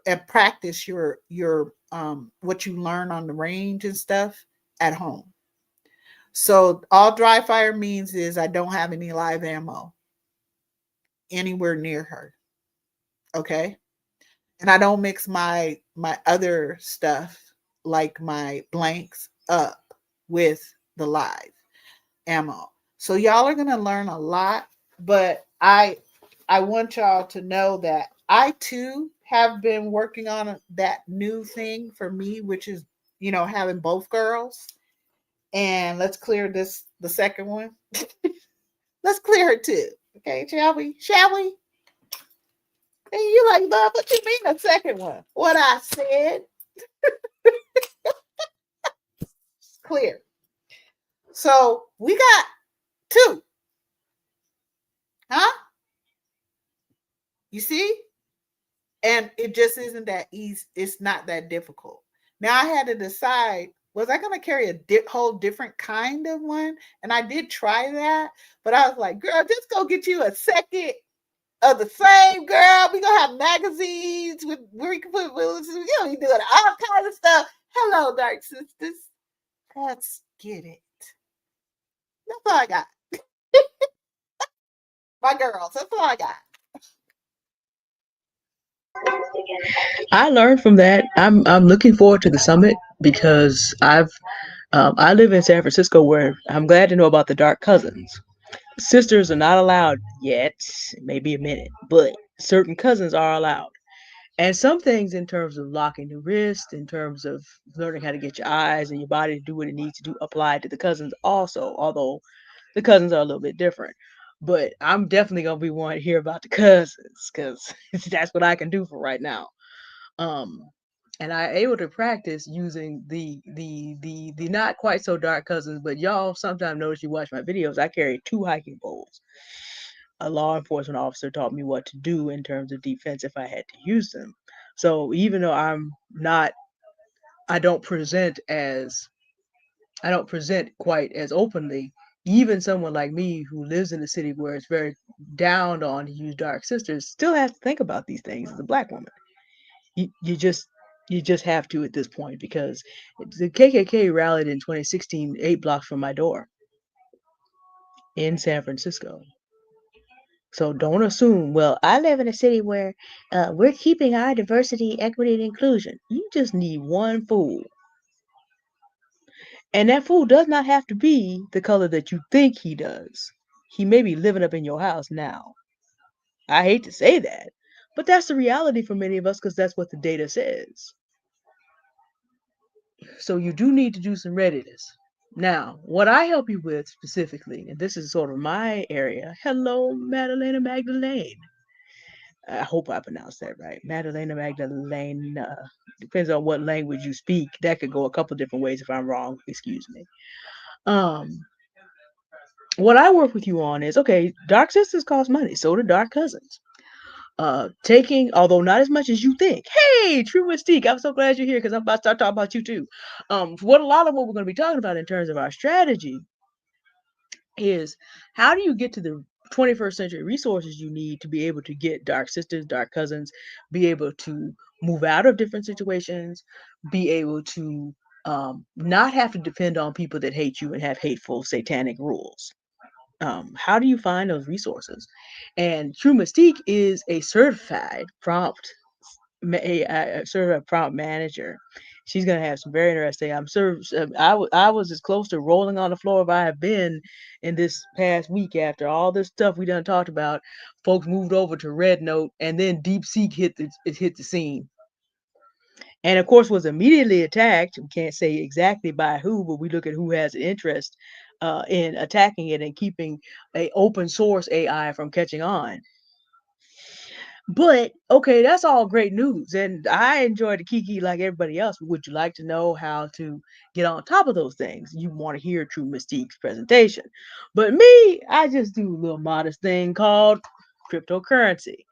and practice your what you learn on the range and stuff at home. So all dry fire means is I don't have any live ammo anywhere near her. Okay. And I don't mix my other stuff like my blanks up with the live ammo. So y'all are going to learn a lot, but I want y'all to know that I too have been working on that new thing for me, which is, having both girls. And let's clear the second one. Let's clear her too. Okay, shall we? Shall we? And you like, love, what you mean a second one? What I said, clear. So we got two. Huh? You see? And it just isn't that easy. It's not that difficult. Now I had to decide, was I going to carry a whole different kind of one? And I did try that, but I was like, girl, just go get you a second of the same, girl. We gonna have magazines with where we can put, we gonna be doing all kinds of stuff. Hello, dark sisters. Let's get it. That's all I got. My girls, that's all I got. I learned from that. I'm looking forward to the summit because I live in San Francisco where I'm glad to know about the dark cousins. Sisters are not allowed yet, maybe a minute, but certain cousins are allowed. And some things in terms of locking the wrist, in terms of learning how to get your eyes and your body to do what it needs to do, apply to the cousins also, although the cousins are a little bit different. But I'm definitely gonna be wanting to hear about the cousins because that's what I can do for right now. Um, and I able to practice using the not quite so dark cousins, but y'all sometimes notice you watch my videos. I carry two hiking poles. A law enforcement officer taught me what to do in terms of defense if I had to use them. So even though I'm not, I don't present as, I don't present quite as openly. Even someone like me who lives in a city where it's very downed on to use dark sisters still has to think about these things as a black woman. You just have to at this point because the KKK rallied in 2016 8 blocks from my door in San Francisco. So don't assume, well, I live in a city where we're keeping our diversity, equity, and inclusion. You just need one fool. And that fool does not have to be the color that you think he does. He may be living up in your house now. I hate to say that, but that's the reality for many of us because that's what the data says. So you do need to do some readiness. Now, what I help you with specifically, and this is sort of my area. Hello, Madalena Magdalene. I hope I pronounced that right. Madalena Magdalena. Depends on what language you speak. That could go a couple different ways. If I'm wrong, excuse me. Um, what I work with you on is okay. Dark sisters cost money. So do dark cousins. Taking, although not as much as you think. Hey, True Mystique, I'm so glad you're here because I'm about to start talking about you too. What a lot of what we're going to be talking about in terms of our strategy is how do you get to the 21st century resources you need to be able to get dark sisters, dark cousins, be able to move out of different situations, be able to not have to depend on people that hate you and have hateful satanic rules. How do you find those resources? And True Mystique is a certified prompt sort of a prompt manager. She's gonna have some very interesting. I'm sure I was as close to rolling on the floor as I have been in this past week after all this stuff we done talked about. Folks moved over to Red Note, and then DeepSeek hit the scene, and of course was immediately attacked. We can't say exactly by who, but we look at who has an interest in attacking it and keeping a open source AI from catching on. But okay, that's all great news, and I enjoy the Kiki like everybody else. Would you like to know how to get on top of those things? You want to hear True Mystique's presentation, but me, I just do a little modest thing called cryptocurrency.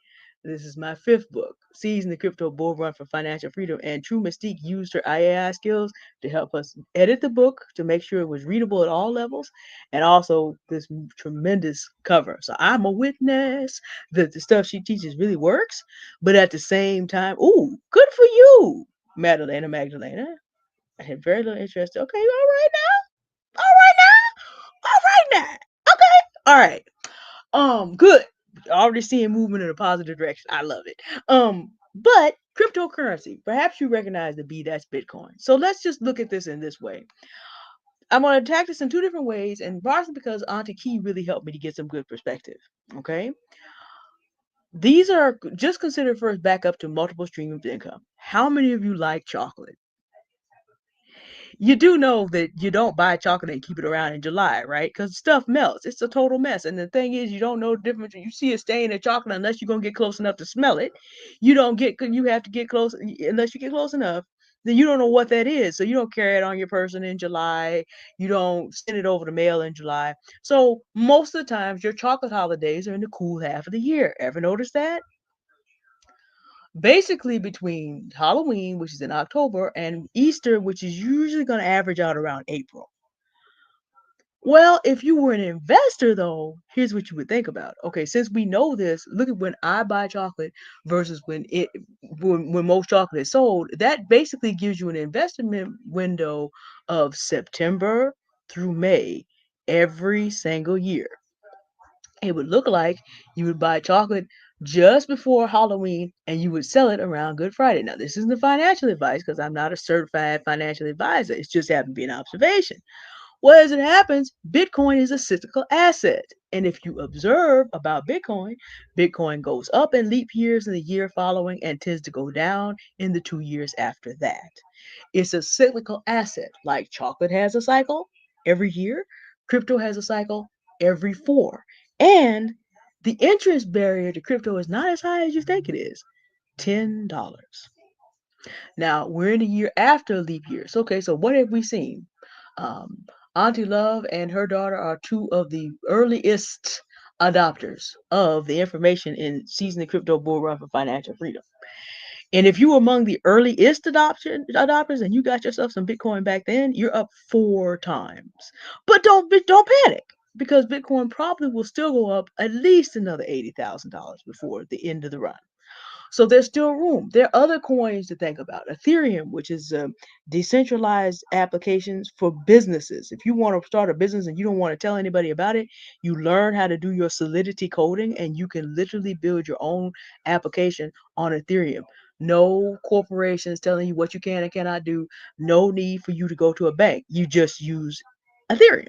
This is my fifth book, Seizing the Crypto Bull Run for Financial Freedom, and True Mystique used her AI skills to help us edit the book to make sure it was readable at all levels, and also this tremendous cover. So I'm a witness that the stuff she teaches really works, but at the same time, ooh, good for you, Madalena Magdalena. I had very little interest. Okay, all right now, okay, all right. Good. Already seeing movement in a positive direction. I love it. But cryptocurrency. Perhaps you recognize the B. That's Bitcoin. So let's just look at this in this way. I'm going to attack this in two different ways, and partially because Auntie Key really helped me to get some good perspective. Okay. These are just consider first back up to multiple streams of income. How many of you like chocolate? You do know that you don't buy chocolate and keep it around in July, right? Because stuff melts. It's a total mess. And the thing is, you don't know the difference. You see a stain in chocolate unless you're gonna get close enough to smell it. You don't get. You have to get close unless you get close enough. Then you don't know what that is. So you don't carry it on your person in July. You don't send it over the mail in July. So most of the times, your chocolate holidays are in the cool half of the year. Ever notice that? Basically between Halloween, which is in October, and Easter, which is usually going to average out around April. Well, if you were an investor, though, here's what you would think about. Okay, since we know this, look at when I buy chocolate versus when most chocolate is sold. That basically gives you an investment window of September through May every single year. It would look like you would buy chocolate just before Halloween and you would sell it around Good Friday. Now, this isn't the financial advice because I'm not a certified financial advisor. It's just happened to be an observation. Well, as it happens, Bitcoin is a cyclical asset. And if you observe about Bitcoin, Bitcoin goes up in leap years in the year following and tends to go down in the 2 years after that. It's a cyclical asset, like chocolate has a cycle every year, crypto has a cycle every four. And the interest barrier to crypto is not as high as you think it is, $10. Now, we're in the year after leap years. Okay, so what have we seen? Um, Auntie Love and her daughter are two of the earliest adopters of the information in Season the Crypto Bull Run for Financial Freedom. And if you were among the earliest adopters and you got yourself some Bitcoin back then, you're up 4 times. But don't panic because Bitcoin probably will still go up at least another $80,000 before the end of the run. So there's still room. There are other coins to think about. Ethereum, which is decentralized applications for businesses. If you want to start a business and you don't want to tell anybody about it, you learn how to do your Solidity coding and you can literally build your own application on Ethereum. No corporations telling you what you can and cannot do. No need for you to go to a bank. You just use Ethereum.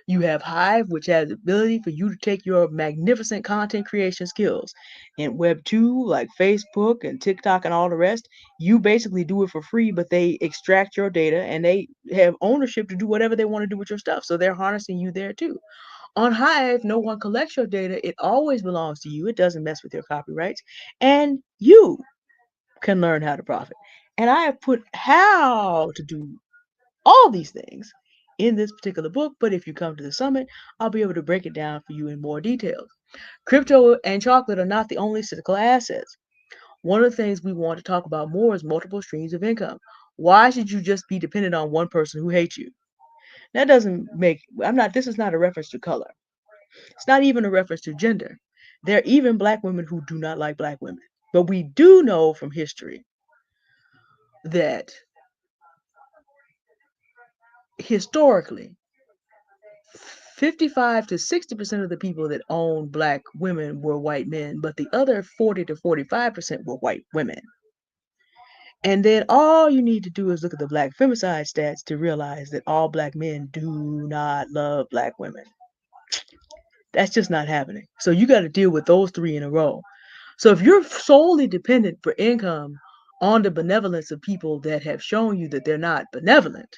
You have Hive, which has the ability for you to take your magnificent content creation skills in Web 2, like Facebook and TikTok and all the rest. You basically do it for free, but they extract your data and they have ownership to do whatever they want to do with your stuff. So they're harnessing you there too. On Hive, no one collects your data. It always belongs to you. It doesn't mess with your copyrights. And you can learn how to profit. And I have put how to do all these things in this particular book, but if you come to the summit, I'll be able to break it down for you in more details. Crypto and chocolate are not the only cyclical assets. One of the things we want to talk about more is multiple streams of income. Why should you just be dependent on one person who hates you? That doesn't make, this is not a reference to color. It's not even a reference to gender. There are even black women who do not like black women. But we do know from history that historically, 55 to 60% of the people that owned black women were white men, but the other 40 to 45% were white women. And then all you need to do is look at the black femicide stats to realize that all black men do not love black women. That's just not happening. So you got to deal with those three in a row. So if you're solely dependent for income on the benevolence of people that have shown you that they're not benevolent,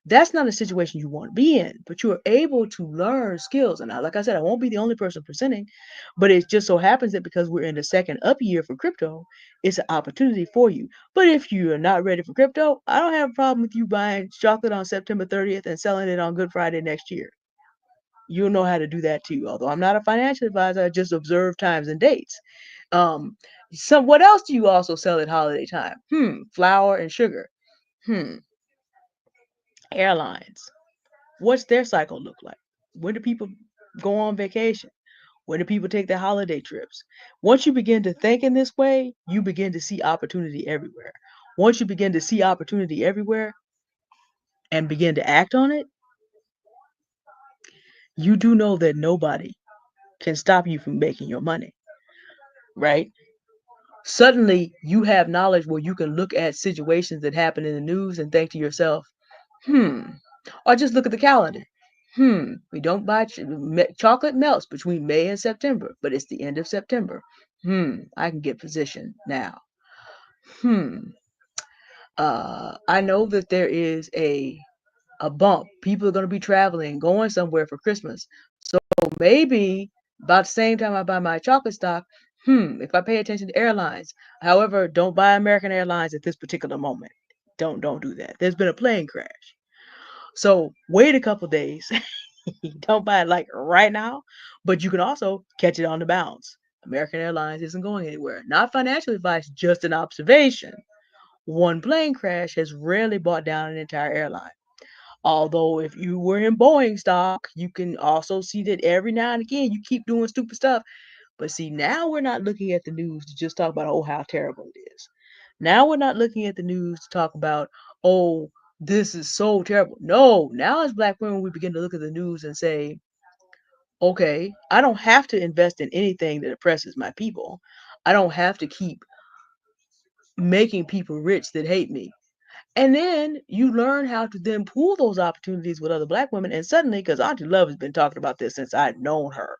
that's not a situation you want to be in, but you are able to learn skills. And like I said, I won't be the only person presenting, but it just so happens that because we're in the second up year for crypto, it's an opportunity for you. But if you are not ready for crypto, I don't have a problem with you buying chocolate on September 30th and selling it on Good Friday next year. You'll know how to do that too. Although I'm not a financial advisor, I just observe times and dates. Um, so what else do you also sell at holiday time? Flour and sugar. Airlines. What's their cycle look like? When do people go on vacation? When do people take their holiday trips? Once you begin to think in this way, you begin to see opportunity everywhere. Once you begin to see opportunity everywhere and begin to act on it, you do know that nobody can stop you from making your money, right? Suddenly, you have knowledge where you can look at situations that happen in the news and think to yourself, or just look at the calendar. We don't buy chocolate melts between May and September, but it's the end of September. I can get positioned now. I know that there is a bump. People are going to be traveling, going somewhere for Christmas. So maybe about the same time I buy my chocolate stock, if I pay attention to airlines. However, don't buy American Airlines at this particular moment. Don't do that. There's been a plane crash. So wait a couple days. Don't buy it like right now, but you can also catch it on the bounce. American Airlines isn't going anywhere. Not financial advice, just an observation. One plane crash has rarely brought down an entire airline. Although if you were in Boeing stock, you can also see that every now and again you keep doing stupid stuff. But see, now we're not looking at the news to just talk about, oh, how terrible it is. Now we're not looking at the news to talk about, oh, this is so terrible. No, now as black women, we begin to look at the news and say, okay, I don't have to invest in anything that oppresses my people. I don't have to keep making people rich that hate me. And then you learn how to then pool those opportunities with other black women. And suddenly, because Auntie Love has been talking about this since I've known her,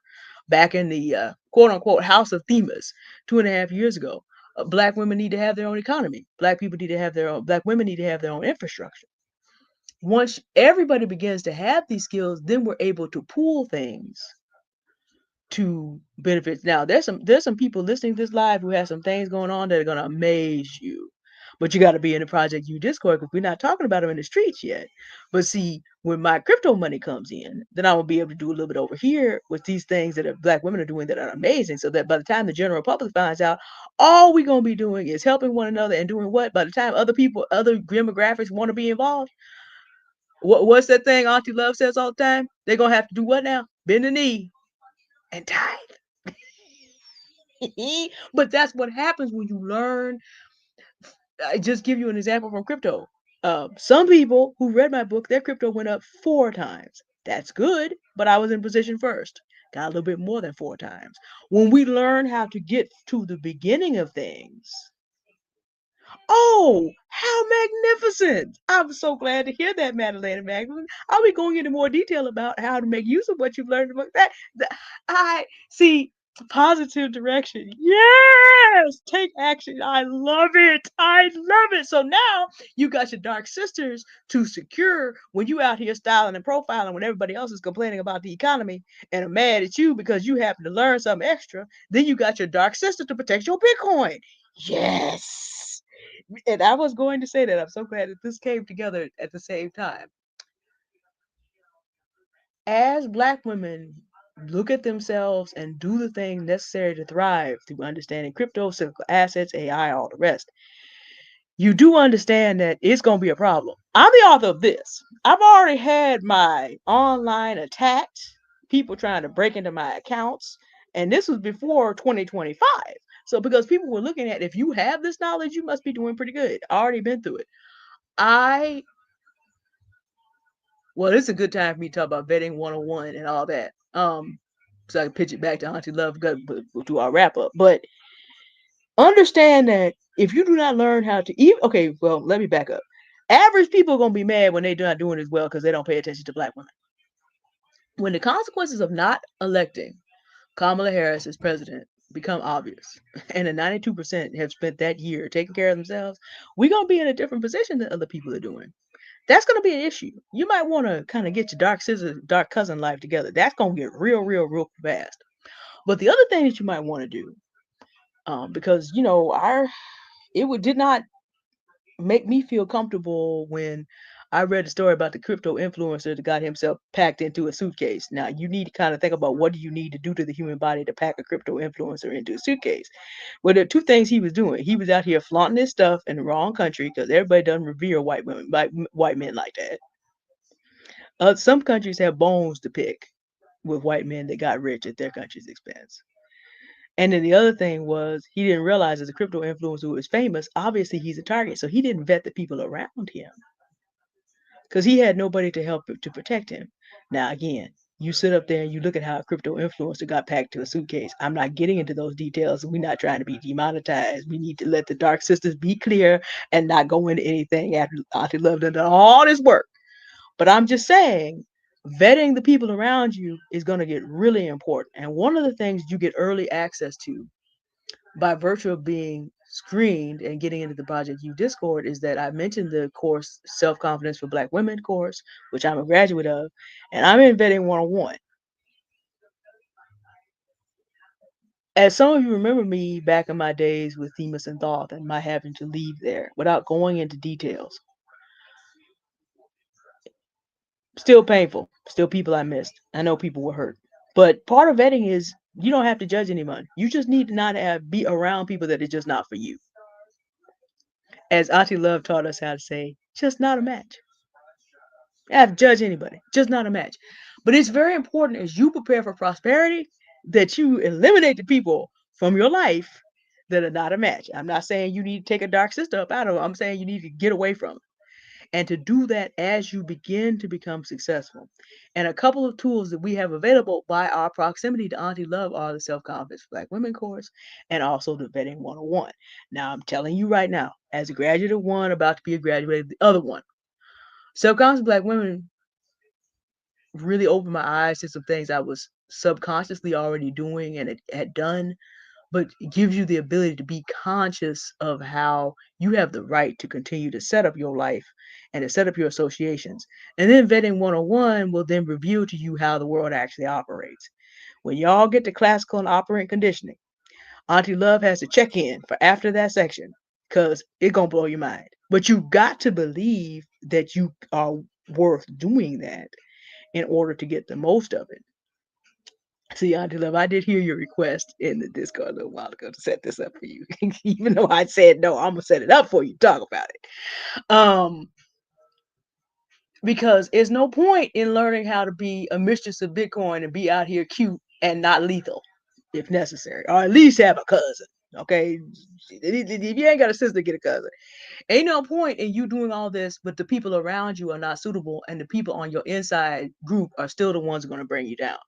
back in the quote unquote House of Themas 2.5 years ago, black women need to have their own economy. Black people need to have their own, black women need to have their own infrastructure. Once everybody begins to have these skills, then we're able to pool things to benefits. Now, there's some people listening to this live who have some things going on that are gonna amaze you. But you got to be in the Project U Discord because we're not talking about them in the streets yet. But see, when my crypto money comes in, then I will be able to do a little bit over here with these things that black women are doing that are amazing. So that by the time the general public finds out, all we're gonna be doing is helping one another and doing what? By the time other people, other demographics want to be involved, what's that thing Auntie Love says all the time? They're gonna have to do what now? Bend the knee and tithe. But that's what happens when you learn. I just give you an example from crypto. Some people who read my book, their crypto went up 4 times. That's good, but I was in position first. Got a little bit more than 4 times. When we learn how to get to the beginning of things, Oh, how magnificent! I'm so glad to hear that, Madeleine and Magdalene. I'll be going into more detail about how to make use of what you've learned about that. I see positive direction. Yes, take action. I love it. I love it. So now you got your dark sisters to secure when you out here styling and profiling when everybody else is complaining about the economy and are mad at you because you happen to learn something extra. Then you got your dark sister to protect your Bitcoin. Yes. And I was going to say that I'm so glad that this came together at the same time. As Black women look at themselves and do the things necessary to thrive through understanding crypto, cyclical assets, AI, all the rest, you do understand that it's going to be a problem. I'm the author of this. I've already had my online attacked, people trying to break into my accounts, and this was before 2025. So because people were looking at, if you have this knowledge, you must be doing pretty good. I already been through it. Well, it's a good time for me to talk about vetting 101 and all that. So I can pitch it back to Auntie Love we'll do our wrap up. But understand that if you do not learn how to even okay, well, let me back up. Average people are gonna be mad when they're not doing as well because they don't pay attention to Black women. When the consequences of not electing Kamala Harris as president become obvious, and the 92% have spent that year taking care of themselves, we're gonna be in a different position than other people are doing. That's going to be an issue. You might want to kind of get your dark cousin life together. That's going to get real fast. But the other thing that you might want to do, because did not make me feel comfortable when I read a story about the crypto influencer that got himself packed into a suitcase. Now you need to kind of think about what do you need to do to the human body to pack a crypto influencer into a suitcase. Well, there are two things he was doing. He was out here flaunting his stuff in the wrong country because everybody doesn't revere white women, white men like that. Some countries have bones to pick with white men that got rich at their country's expense. And then the other thing was he didn't realize as a crypto influencer who was famous, obviously he's a target. So he didn't vet the people around him because he had nobody to help to protect him. Now, again, you sit up there and you look at how a crypto influencer got packed to a suitcase. I'm not getting into those details. We're not trying to be demonetized. We need to let the dark sisters be clear and not go into anything after Auntie Love done all this work. But I'm just saying, vetting the people around you is going to get really important. And one of the things you get early access to by virtue of being screened and getting into the Project U Discord is that I mentioned the course Self Confidence for Black Women course, which I'm a graduate of, and I'm in vetting 101. As some of you remember me back in my days with Themis and Thoth and my having to leave there without going into details. Still painful. Still people I missed. I know people were hurt. But part of vetting is you don't have to judge anyone. You just need to not be around people that are just not for you. As Auntie Love taught us how to say, just not a match. I have to judge anybody, just not a match. But it's very important as you prepare for prosperity that you eliminate the people from your life that are not a match. I'm not saying you need to take a dark sister up out of it. I'm saying you need to get away from it. And to do that as you begin to become successful. And a couple of tools that we have available by our proximity to Auntie Love are the Self-Confidence for Black Women course and also the Vetting 101. Now, I'm telling you right now, as a graduate of one, about to be a graduate of the other one, Self-Confidence for Black Women really opened my eyes to some things I was subconsciously already doing and had done, but it gives you the ability to be conscious of how you have the right to continue to set up your life and to set up your associations. And then Vetting 101 will then reveal to you how the world actually operates. When y'all get to classical and operant conditioning, Auntie Love has to check in for after that section because it's going to blow your mind. But you got to believe that you are worth doing that in order to get the most of it. See, Auntie Love, I did hear your request in the Discord a little while ago to set this up for you. Even though I said no, I'm gonna set it up for you. Talk about it. Because there's no point in learning how to be a mistress of Bitcoin and be out here cute and not lethal, if necessary, or at least have a cousin. Okay, if you ain't got a sister, get a cousin. Ain't no point in you doing all this, but the people around you are not suitable, and the people on your inside group are still the ones who are going to bring you down.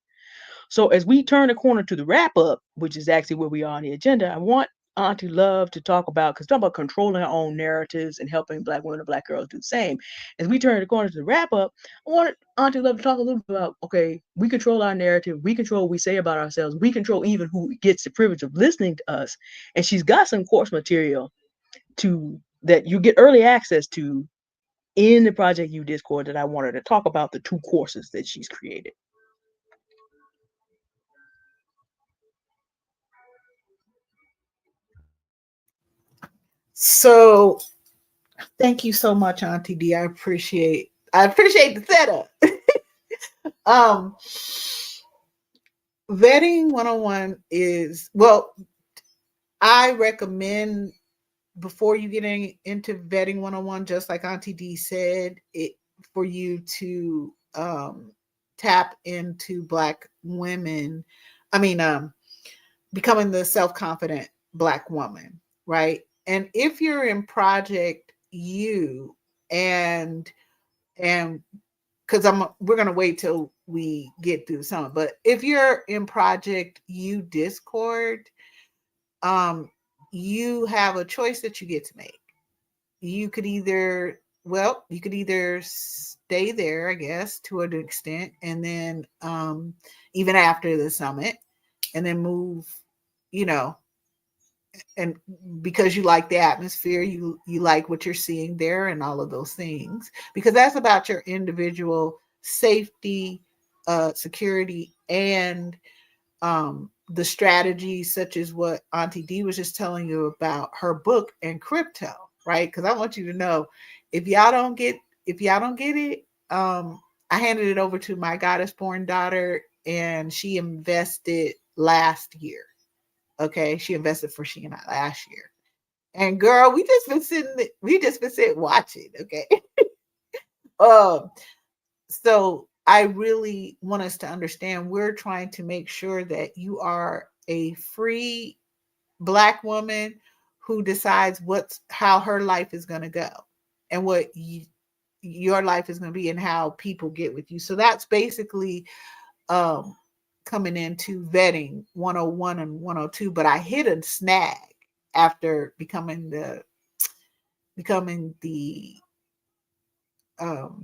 So as we turn the corner to the wrap up, which is actually where we are on the agenda, I want Auntie love to talk about, because talking about controlling our own narratives and helping Black women and Black girls do the same. As we turn the corner to the wrap up, I wanted Auntie love to talk a little bit about, okay, we control our narrative, we control what we say about ourselves, we control even who gets the privilege of listening to us. And she's got some course material to that you get early access to in the Project U Discord that I wanted to talk about the 2 courses that she's created. So thank you so much, Auntie D. I appreciate the setup. Vetting 101 is, well, I recommend before you get into vetting 101, just like Auntie D said, it for you to tap into Black women. I mean, becoming the self-confident Black woman, right? And if you're in Project U, and because we're gonna wait till we get through some, but if you're in Project U Discord, you have a choice that you get to make. You could either stay there, I guess, to an extent, and then even after the summit, and then move, and because you like the atmosphere, you like what you're seeing there and all of those things, because that's about your individual safety, security, and the strategies, such as what Auntie D was just telling you about her book and crypto, right? Because I want you to know, if y'all don't get it, I handed it over to my goddess born daughter, and she invested last year. Okay, she invested for she and I last year, and girl, we just been sitting watching. Okay, so I really want us to understand, we're trying to make sure that you are a free Black woman who decides how her life is going to go, and what your life is going to be, and how people get with you. So that's basically coming into vetting 101 and 102. But I hit a snag after becoming the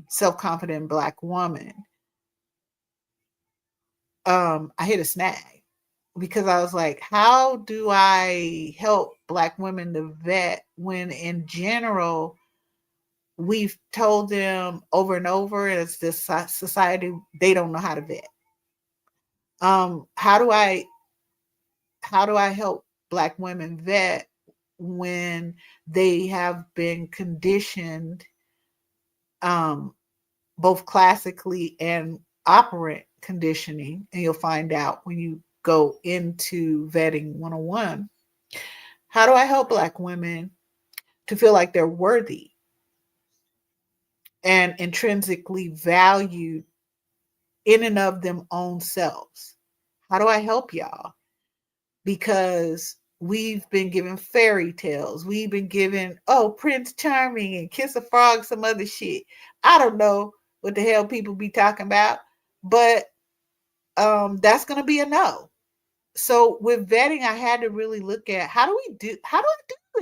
self-confident Black woman. I hit a snag because I was like, how do I help Black women to vet when in general we've told them over and over as this society, they don't know how to vet. How do I help Black women vet when they have been conditioned, both classically and operant conditioning? And you'll find out when you go into vetting 101. How do I help Black women to feel like they're worthy and intrinsically valued in and of them own selves? How do I help y'all? Because we've been given fairy tales. We've been given, Prince Charming and Kiss a Frog, some other shit. I don't know what the hell people be talking about, but that's going to be a no. So with vetting, I had to really look at, how do I do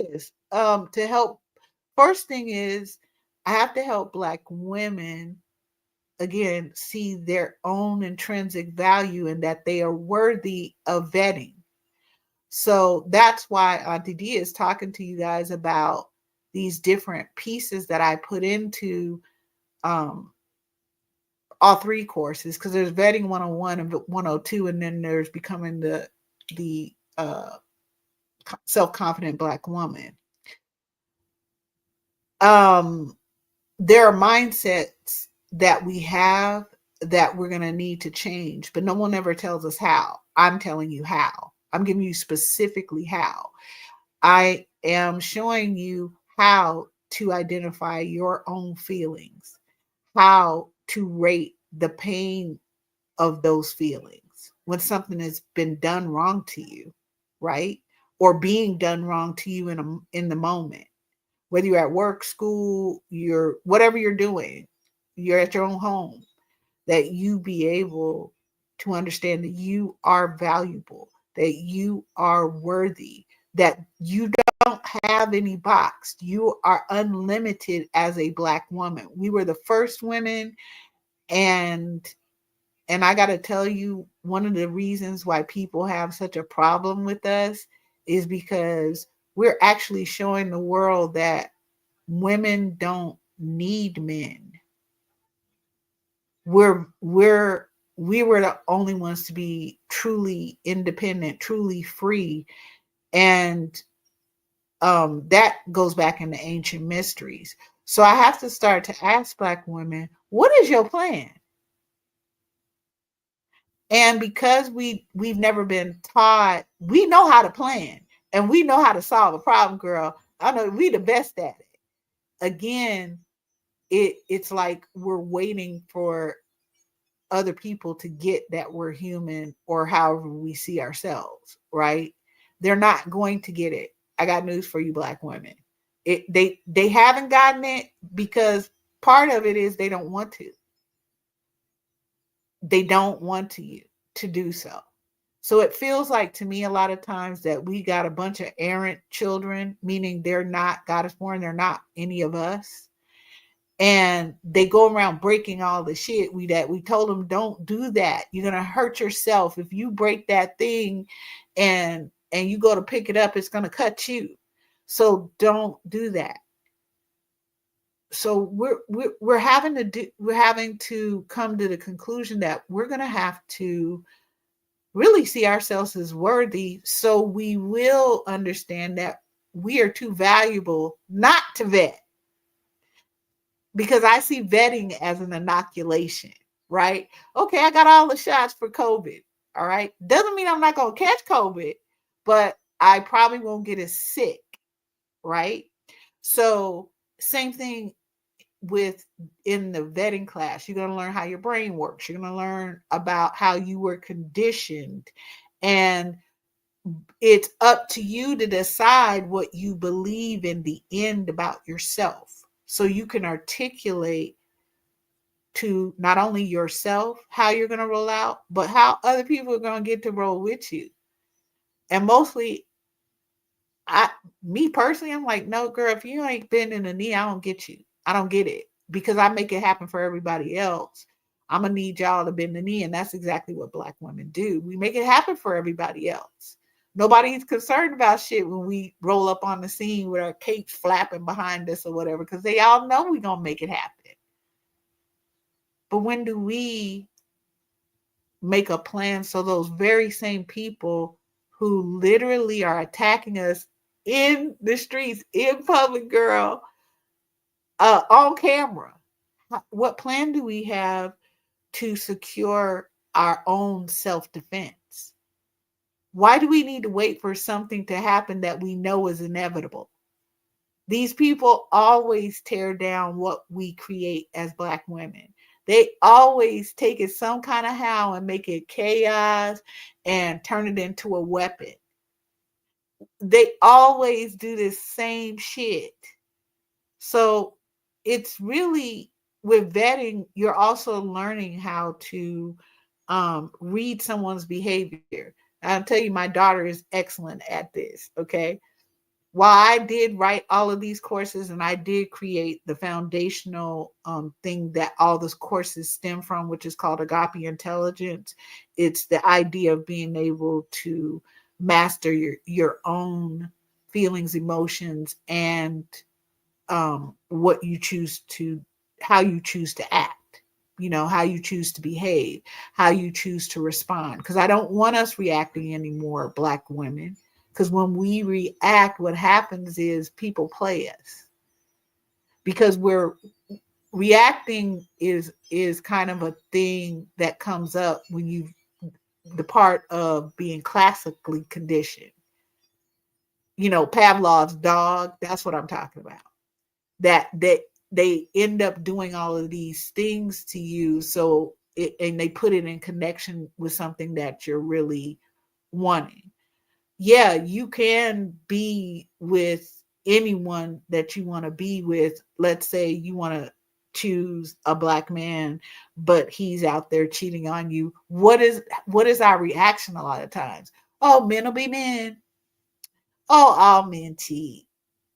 this to help? First thing is, I have to help Black women, again, see their own intrinsic value and that they are worthy of vetting. So that's why Auntie D is talking to you guys about these different pieces that I put into all 3 courses, because there's vetting 101 and 102, and then there's becoming the self-confident Black woman. There are mindsets that we have that we're going to need to change, but no one ever tells us how. I'm telling you how. I'm giving you specifically how. I am showing you how to identify your own feelings, how to rate the pain of those feelings when something has been done wrong to you, right? Or being done wrong to you in the moment. Whether you're at work, school, whatever you're doing, you're at your own home, that you be able to understand that you are valuable, that you are worthy, that you don't have any box. You are unlimited as a Black woman. We were the first women, and I got to tell you, one of the reasons why people have such a problem with us is because we're actually showing the world that women don't need men. We were the only ones to be truly independent, truly free, and that goes back into ancient mysteries. So I have to start to ask Black women, what is your plan? And because we've never been taught, we know how to plan and we know how to solve a problem, girl. I know we the best at it. Again, it's like we're waiting for other people to get that we're human or however we see ourselves, right? They're not going to get it. I got news for you, Black women. They haven't gotten it because part of it is they don't want to. They don't want to do so. So it feels like to me a lot of times that we got a bunch of errant children, meaning they're not God is born, they're not any of us. And they go around breaking all the shit we told them, don't do that. You're gonna hurt yourself if you break that thing, and you go to pick it up, it's gonna cut you. So don't do that. So we're having to come to the conclusion that we're gonna have to really see ourselves as worthy, so we will understand that we are too valuable not to vet. Because I see vetting as an inoculation, right? Okay, I got all the shots for COVID, all right? Doesn't mean I'm not going to catch COVID, but I probably won't get as sick, right? So same thing with in the vetting class. You're going to learn how your brain works. You're going to learn about how you were conditioned, and it's up to you to decide what you believe in the end about yourself, so you can articulate to not only yourself how you're going to roll out, but how other people are going to get to roll with you. And mostly, me personally, I'm like, no, girl, if you ain't been in the knee, I don't get you. I don't get it, because I make it happen for everybody else. I'm gonna need y'all to bend the knee, and that's exactly what Black women do. We make it happen for everybody else. Nobody's concerned about shit when we roll up on the scene with our capes flapping behind us or whatever, because they all know we're gonna make it happen. But when do we make a plan so those very same people who literally are attacking us in the streets, in public, girl, on camera, what plan do we have to secure our own self-defense? Why do we need to wait for something to happen that we know is inevitable? These people always tear down what we create as Black women. They always take it some kind of how and make it chaos and turn it into a weapon. They always do this same shit. So it's really, with vetting, you're also learning how to read someone's behavior. I'll tell you, my daughter is excellent at this, okay? While I did write all of these courses and I did create the foundational thing that all those courses stem from, which is called Agape Intelligence, it's the idea of being able to master your own feelings, emotions, and what you choose to, how you choose to act. How you choose to behave, how you choose to respond. Because I don't want us reacting anymore, Black women. Because when we react, what happens is people play us. Because we're reacting is kind of a thing that comes up when you, the part of being classically conditioned. Pavlov's dog, that's what I'm talking about. That they end up doing all of these things to you, and they put it in connection with something that you're really wanting. Yeah, you can be with anyone that you want to be with. Let's say you want to choose a Black man, but he's out there cheating on you. What is our reaction a lot of times? Oh, men will be men. Oh, all men cheat.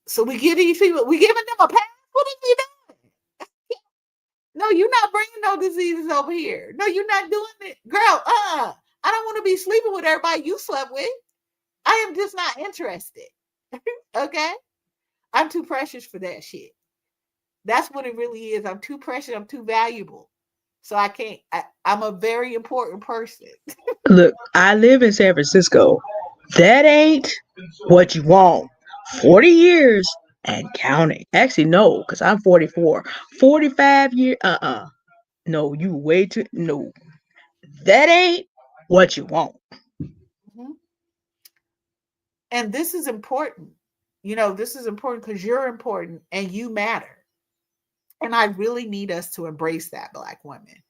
So we give these people, we giving them a pass. What are you doing? No, you're not bringing no diseases over here. No, you're not doing it, girl. I don't want to be sleeping with everybody you slept with. I am just not interested. Okay, I'm too precious for that shit. That's what it really is. I'm too precious. I'm too valuable. So I can't. I'm a very important person. Look, I live in San Francisco. That ain't what you want. 40 years and counting. Actually, no, because I'm 44. 45 years. No, you way too. No, that ain't what you want. Mhm. And this is important. This is important because you're important and you matter. And I really need us to embrace that, Black women.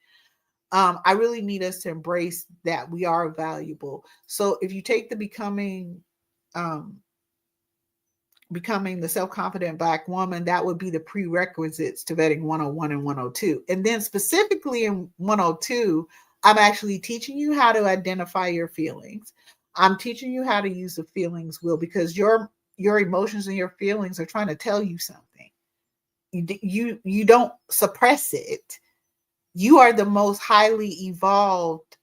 I really need us to embrace that we are valuable. So if you take the um, becoming the self-confident Black woman, that would be the prerequisites to vetting 101 and 102. And then specifically in 102, I'm actually teaching you how to identify your feelings. I'm teaching you how to use the feelings wheel, because your emotions and your feelings are trying to tell you something. You don't suppress it. You are the most highly evolved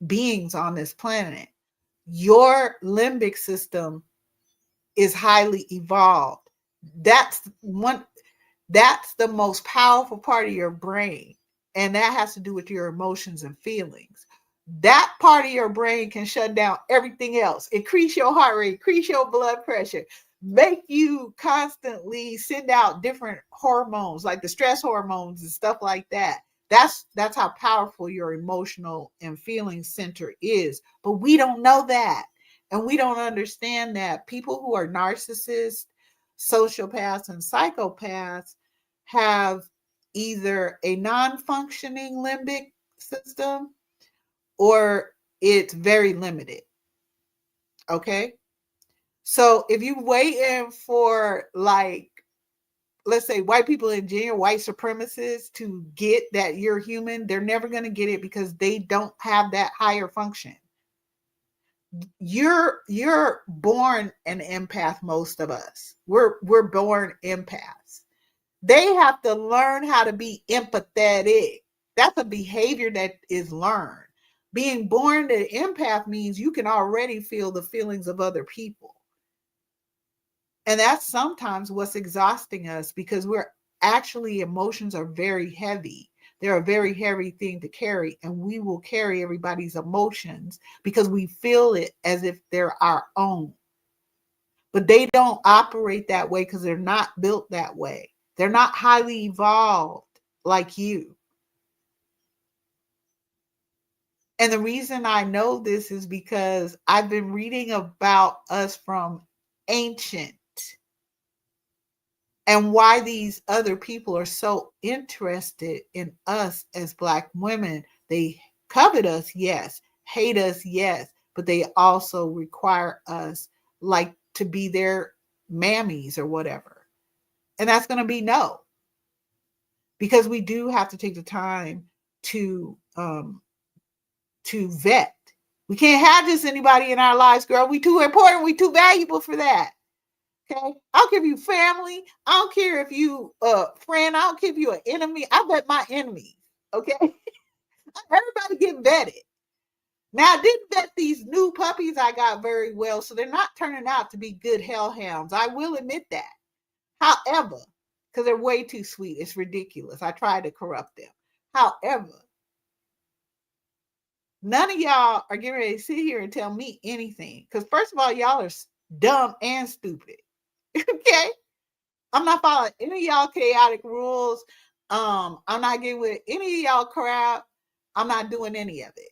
beings on this planet. Your limbic system is highly evolved. That's one. That's the most powerful part of your brain, and that has to do with your emotions and feelings. That part of your brain can shut down everything else, increase your heart rate, increase your blood pressure, make you constantly send out different hormones like the stress hormones and stuff like that. That's how powerful your emotional and feeling center is. But we don't know that. And we don't understand that people who are narcissists, sociopaths, and psychopaths have either a non-functioning limbic system or it's very limited. Okay. So if you wait in for, like, let's say white people in jail, white supremacists, to get that you're human, they're never going to get it because they don't have that higher function. You're born an empath. Most of us, we're born empaths. They have to learn how to be empathetic. That's a behavior that is learned. Being born an empath means you can already feel the feelings of other people. And that's sometimes what's exhausting us, because emotions are very heavy. They're a very heavy thing to carry, and we will carry everybody's emotions because we feel it as if they're our own. But they don't operate that way because they're not built that way. They're not highly evolved like you. And the reason I know this is because I've been reading about us from ancient, and why these other people are so interested in us as Black women. They covet us, yes. Hate us, yes. But they also require us, like, to be their mammies or whatever. And that's going to be no. Because we do have to take the time to vet. We can't have just anybody in our lives, girl. We too important. We too valuable for that. Okay, I don't care if you family. I don't care if you friend. I don't care if you an enemy. I vet my enemies. Okay, everybody get vetted. Now I didn't vet these new puppies I got very well, so they're not turning out to be good hellhounds. I will admit that. However, because they're way too sweet, it's ridiculous. I tried to corrupt them. However, none of y'all are getting ready to sit here and tell me anything. Because first of all, y'all are dumb and stupid. Okay. I'm not following any of y'all chaotic rules. I'm not getting with any of y'all crap. I'm not doing any of it.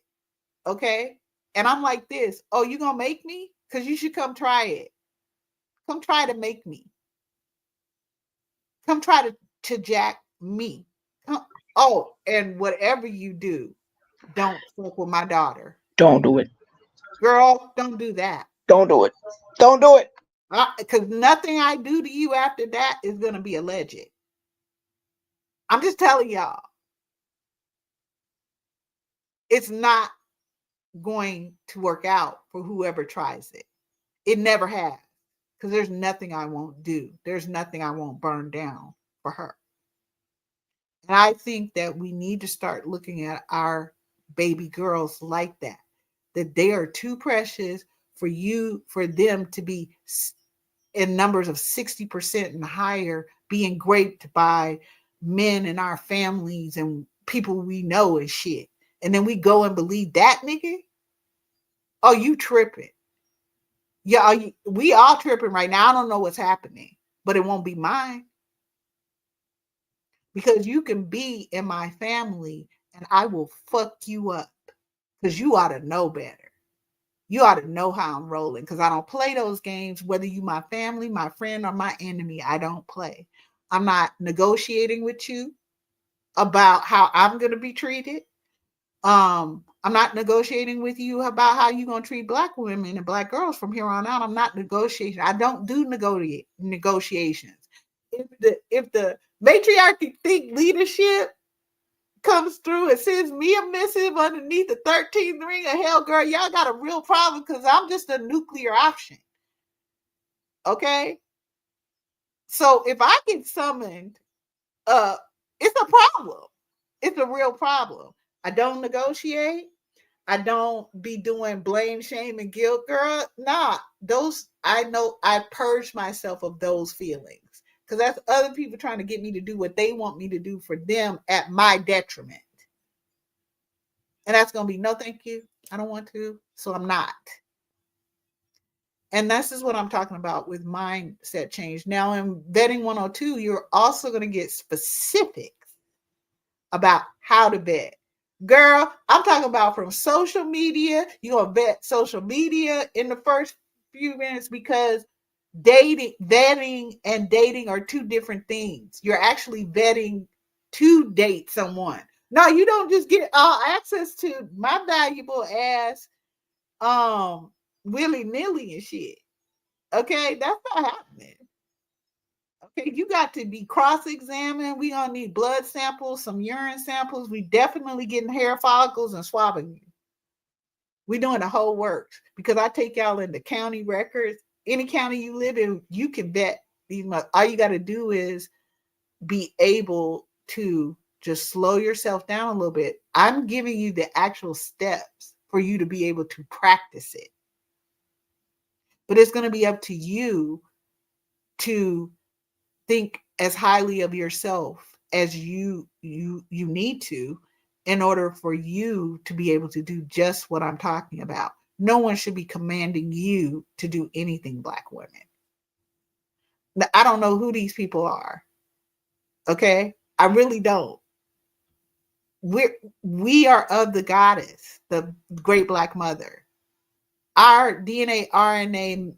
Okay. And I'm like this. Oh, you gonna make me? Because you should come try it. Come try to make me. Come try to jack me. Come. Oh, and whatever you do, don't fuck with my daughter. Don't do it. Girl, don't do that. Don't do it. Don't do it. Because nothing I do to you after that is gonna be alleged. I'm just telling y'all. It's not going to work out for whoever tries it. It never has. Because there's nothing I won't do. There's nothing I won't burn down for her. And I think that we need to start looking at our baby girls like that. That they are too precious for them to be in numbers of 60% and higher being raped by men in our families and people we know and shit. And then we go and believe that nigga? Oh, you tripping. Yeah, we all tripping right now. I don't know what's happening, but it won't be mine. Because you can be in my family and I will fuck you up. Because you ought to know better. You ought to know how I'm rolling. Because I don't play those games, whether you my family, my friend, or my enemy. I don't play. I'm not negotiating with you about how I'm going to be treated. I'm not negotiating with you about how you're going to treat Black women and Black girls from here on out. I'm not negotiating. I don't do negotiations. If the matriarchy think leadership comes through and sends me a missive underneath the 13th ring of hell, girl, y'all got a real problem because I'm just a nuclear option. Okay? So if I get summoned, it's a problem. It's a real problem. I don't negotiate. I don't be doing blame, shame, and guilt, girl. Nah, those I know I purge myself of those feelings. Because that's other people trying to get me to do what they want me to do for them at my detriment. And that's going to be no thank you. I don't want to. So I'm not. And this is what I'm talking about with mindset change. Now in Vetting 102, you're also going to get specifics about how to vet. Girl, I'm talking about from social media. You're going to vet social media in the first few minutes because vetting and dating are two different things. You're actually vetting to date someone. No, you don't just get all access to my valuable ass willy-nilly and shit. Okay, that's not happening. Okay, you got to be cross-examined. We gonna need blood samples, some urine samples. We definitely getting hair follicles and swabbing you. We doing the whole works because I take y'all into county records. Any county you live in, you can vet these. All you got to do is be able to just slow yourself down a little bit. I'm giving you the actual steps for you to be able to practice it. But it's going to be up to you to think as highly of yourself as you need to in order for you to be able to do just what I'm talking about. No one should be commanding you to do anything, Black women. Now, I don't know who these people are. Okay? I really don't. We are of the goddess, the great Black mother. Our DNA RNA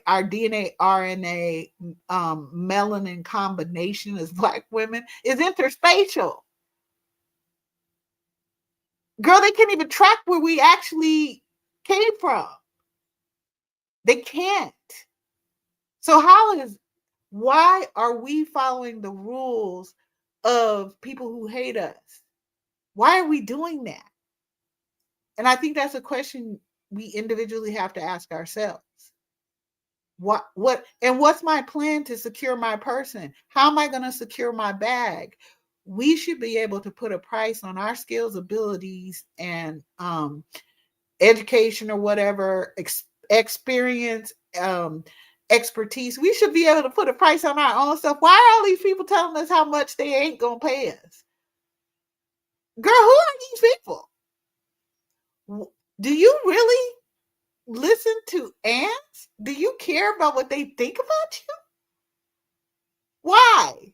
our DNA RNA melanin combination as Black women is interspatial. Girl, they can't even track where we actually came from. They can't. So why are we following the rules of people who hate us? Why are we doing that? And I think that's a question we individually have to ask ourselves. What's my plan to secure my person? How am I going to secure my bag? We should be able to put a price on our skills, abilities, and education or whatever, experience, expertise. We should be able to put a price on our own stuff. Why are all these people telling us how much they ain't going to pay us? Girl, who are these people? Do you really listen to ants? Do you care about what they think about you? Why?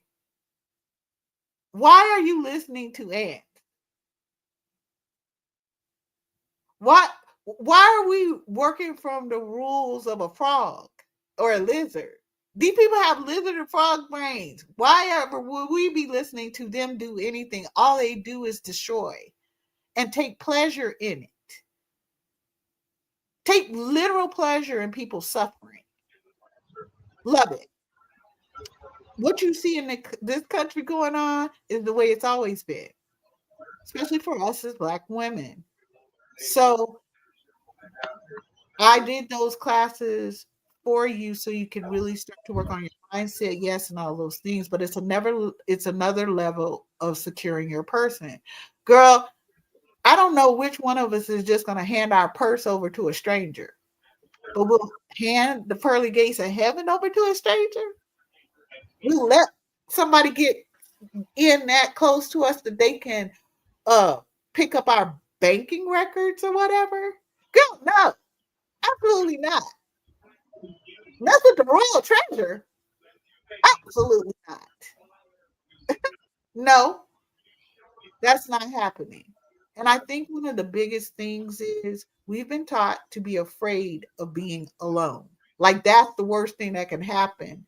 Why are you listening to ants? Why are we working from the rules of a frog or a lizard? These people have lizard and frog brains. Why ever would we be listening to them do anything? All they do is destroy and take pleasure in it. Take literal pleasure in people suffering. Love it. What you see in this country going on is the way it's always been, especially for us as Black women. So I did those classes for you so you can really start to work on your mindset, yes, and all those things. But it's another level of securing your person. Girl, I don't know which one of us is just gonna hand our purse over to a stranger, but we'll hand the pearly gates of heaven over to a stranger. We'll let somebody get in that close to us that they can uh pick up our banking records or whatever. Girl, no, absolutely not. Mess with the royal treasure. Absolutely not. No, that's not happening. And I think one of the biggest things is we've been taught to be afraid of being alone. Like that's the worst thing that can happen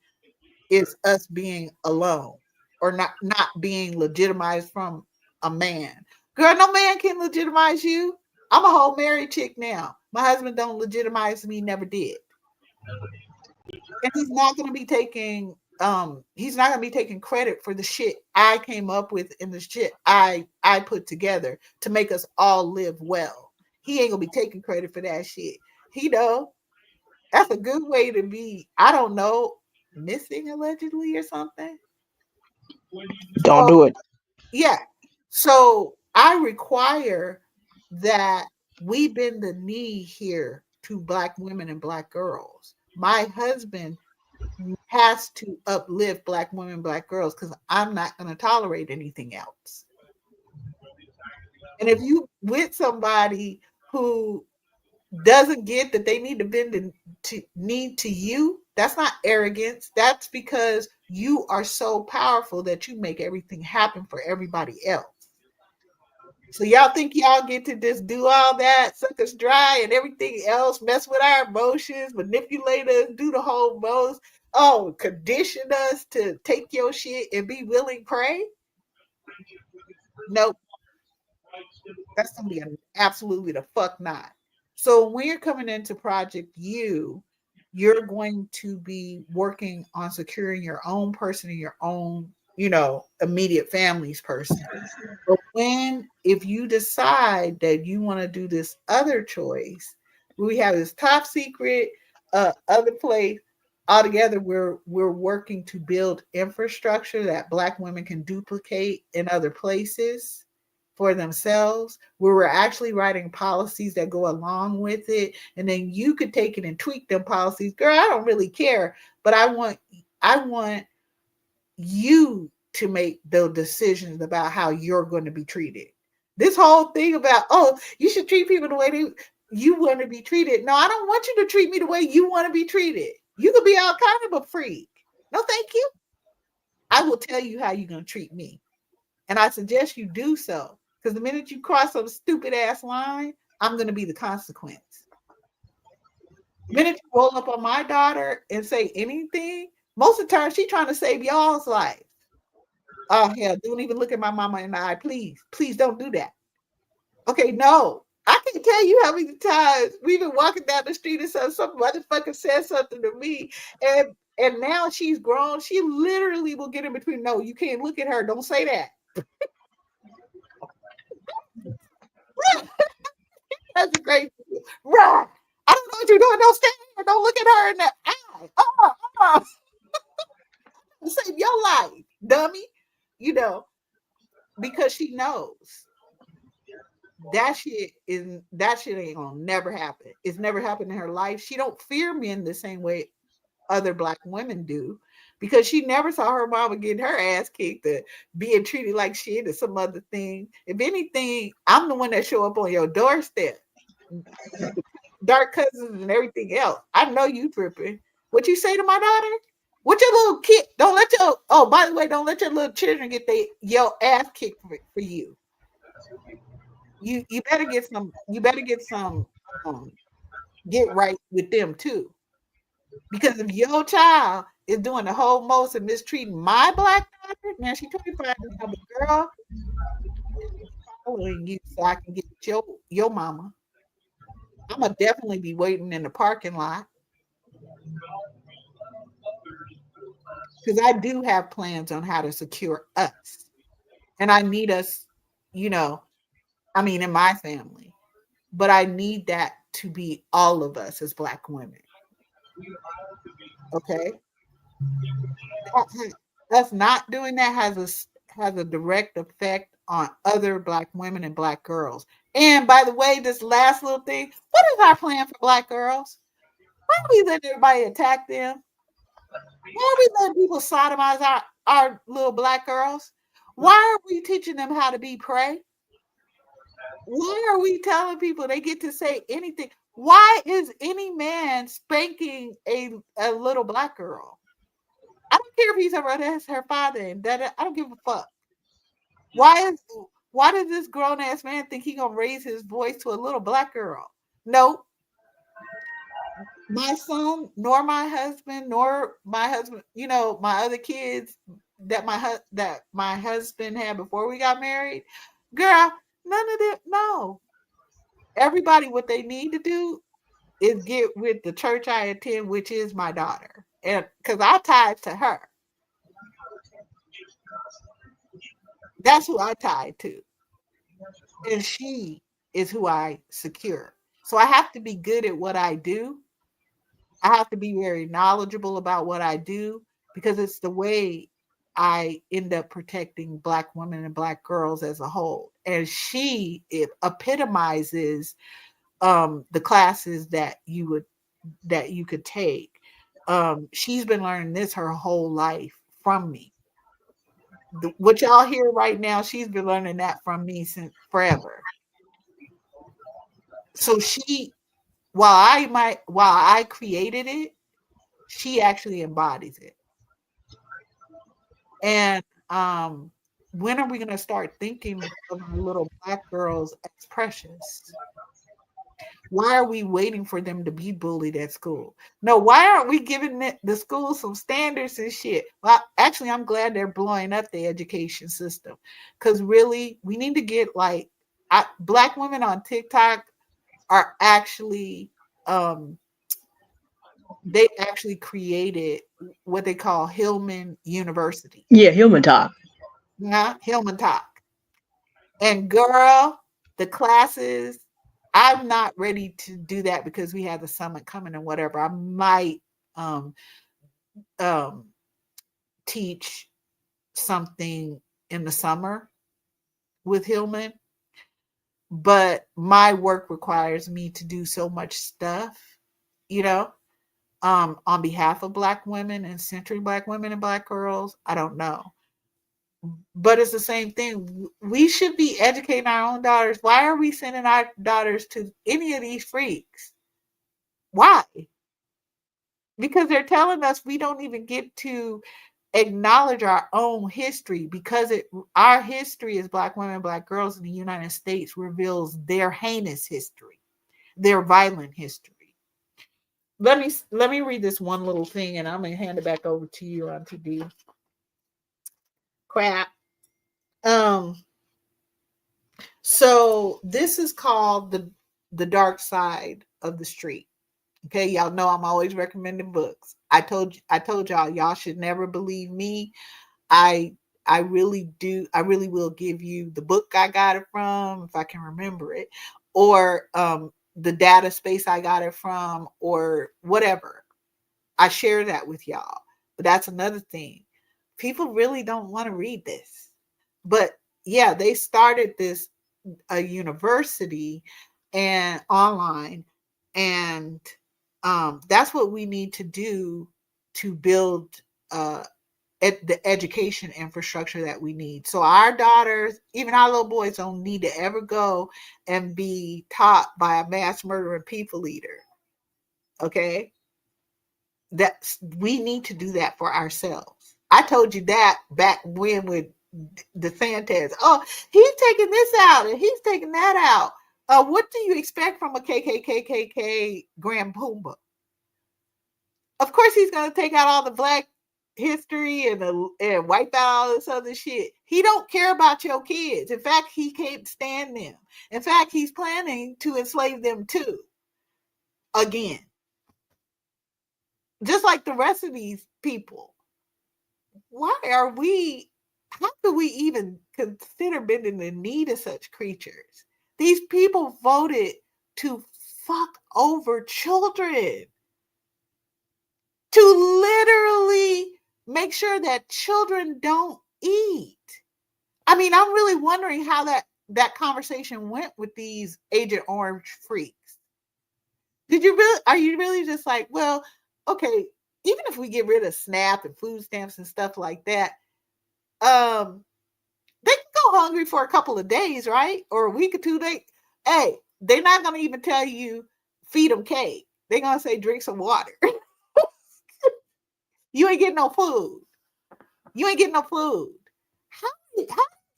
is us being alone or not being legitimized from a man. Girl, no man can legitimize you. I'm a whole married chick now. My husband don't legitimize me, never did. And he's not gonna be taking credit for the shit I came up with and the shit I put together to make us all live well. He ain't gonna be taking credit for that shit. He know that's a good way to be, I don't know, missing allegedly or something. Don't So do it. yeah. So I require that we bend the knee here to Black women and Black girls. My husband has to uplift Black women, Black girls, because I'm not going to tolerate anything else. And if you with somebody who doesn't get that they need to bend the knee to you, that's not arrogance. That's because you are so powerful that you make everything happen for everybody else. So y'all think y'all get to just do all that, suck us dry and everything else, mess with our emotions, manipulate us, do the whole most, condition us to take your shit and be willing prey? Nope. That's gonna be absolutely the fuck not. So when you're coming into Project U, you're going to be working on securing your own person and your own, immediate family's person. But if you decide that you want to do this other choice, we have this top secret other place. Altogether, we're working to build infrastructure that Black women can duplicate in other places for themselves, where we're actually writing policies that go along with it. And then you could take it and tweak them policies. Girl, I don't really care, but I want you to make the decisions about how you're going to be treated. This whole thing about, you should treat people the way you want to be treated. No, I don't want you to treat me the way you want to be treated. You could be all kind of a freak. No, thank you. I will tell you how you're going to treat me. And I suggest you do so. Because the minute you cross some stupid ass line, I'm going to be the consequence. The minute you roll up on my daughter and say anything, most of the time she's trying to save y'all's life. Oh, hell, don't even look at my mama in the eye. Please, please don't do that. Okay, no. I can tell you how many times we've been walking down the street and some motherfucker said something to me, and now she's grown. She literally will get in between. No, you can't look at her. Don't say that. That's a great right. I don't know what you're doing. Don't stand there. Don't look at her in the eye. Save your life, dummy. Because she knows that shit ain't gonna never happen. It's never happened in her life. She don't fear men the same way other Black women do, because she never saw her mama getting her ass kicked or being treated like shit or some other thing. If anything, I'm the one that show up on your doorstep. Dark cousins and everything else. I know you tripping. What you say to my daughter? What your little kid? Don't let your by the way, don't let your little children get your ass kicked for you. You better get some get right with them too. Because if your child is doing the whole most and mistreating my Black daughter, now she's 25 now, but girl, following you so I can get your mama. I'm gonna definitely be waiting in the parking lot. Because I do have plans on how to secure us. And I need us, in my family. But I need that to be all of us as Black women. Okay, us not doing that has a direct effect on other Black women and Black girls. And by the way, this last little thing, what is our plan for Black girls? Why are we letting everybody attack them? Why are we letting people sodomize our little Black girls? Why are we teaching them how to be prey? Why are we telling people they get to say anything? Why is any man spanking a little Black girl? I don't care if he's her father, and I don't give a fuck. Why does this grown ass man think he gonna raise his voice to a little Black girl? No, my son, nor my husband, you know, my other kids that my husband had before we got married, girl, none of them. No, everybody, what they need to do is get with the church I attend, which is my daughter, and because I tied to her. That's who I tied to. And she is who I secure. So I have to be good at what I do. I have to be very knowledgeable about what I do because it's the way I end up protecting Black women and Black girls as a whole. And it epitomizes the classes that you could take. She's been learning this her whole life from me. What y'all hear right now, she's been learning that from me since forever. So while I created it, she actually embodies it. And when are we going to start thinking of our little Black girls as precious? Why are we waiting for them to be bullied at school? No, why aren't we giving the school some standards and shit? Well, actually, I'm glad they're blowing up the education system because really, we need to get Black women on TikTok are actually they actually created what they call Hillman University. Yeah, Hillman Talk. Yeah, Hillman Talk. And girl, the classes, I'm not ready to do that because we have the summit coming and whatever. I might teach something in the summer with Hillman, but my work requires me to do so much stuff, you know, on behalf of Black women and centering Black women and Black girls. I don't know. But it's the same thing. We should be educating our own daughters. Why are we sending our daughters to any of these freaks? Why? Because they're telling us we don't even get to acknowledge our own history because our history as Black women, Black girls in the United States reveals their heinous history, their violent history. Let me read this one little thing and I'm going to hand it back over to you, Auntie D. Crap. So this is called the dark side of the street. Okay, y'all know I'm always recommending books. I told y'all should never believe me. I really do. I really will give you the book I got it from if I can remember it, or the data space I got it from, or whatever. I share that with y'all. But that's another thing. People really don't want to read this. But yeah, they started this a university and online, and that's what we need to do to build the education infrastructure that we need. So our daughters, even our little boys, don't need to ever go and be taught by a mass murdering people eater. Okay, we need to do that for ourselves. I told you that back when with DeSantis. Oh, he's taking this out and he's taking that out. What do you expect from a KKK Grand Pumbaa? Of course, he's going to take out all the Black history and wipe out all this other shit. He don't care about your kids. In fact, he can't stand them. In fact, he's planning to enslave them too. Again, just like the rest of these people. How do we even consider bending the knee to such creatures? These people voted to fuck over children, to literally make sure that children don't eat. I mean, I'm really wondering how that conversation went with these Agent Orange freaks. Are you really just like, well, okay, even if we get rid of SNAP and food stamps and stuff like that, they can go hungry for a couple of days, right? Or a week or 2 days. Hey, they're not going to even tell you feed them cake. They're going to say drink some water. You ain't getting no food. You ain't getting no food. How did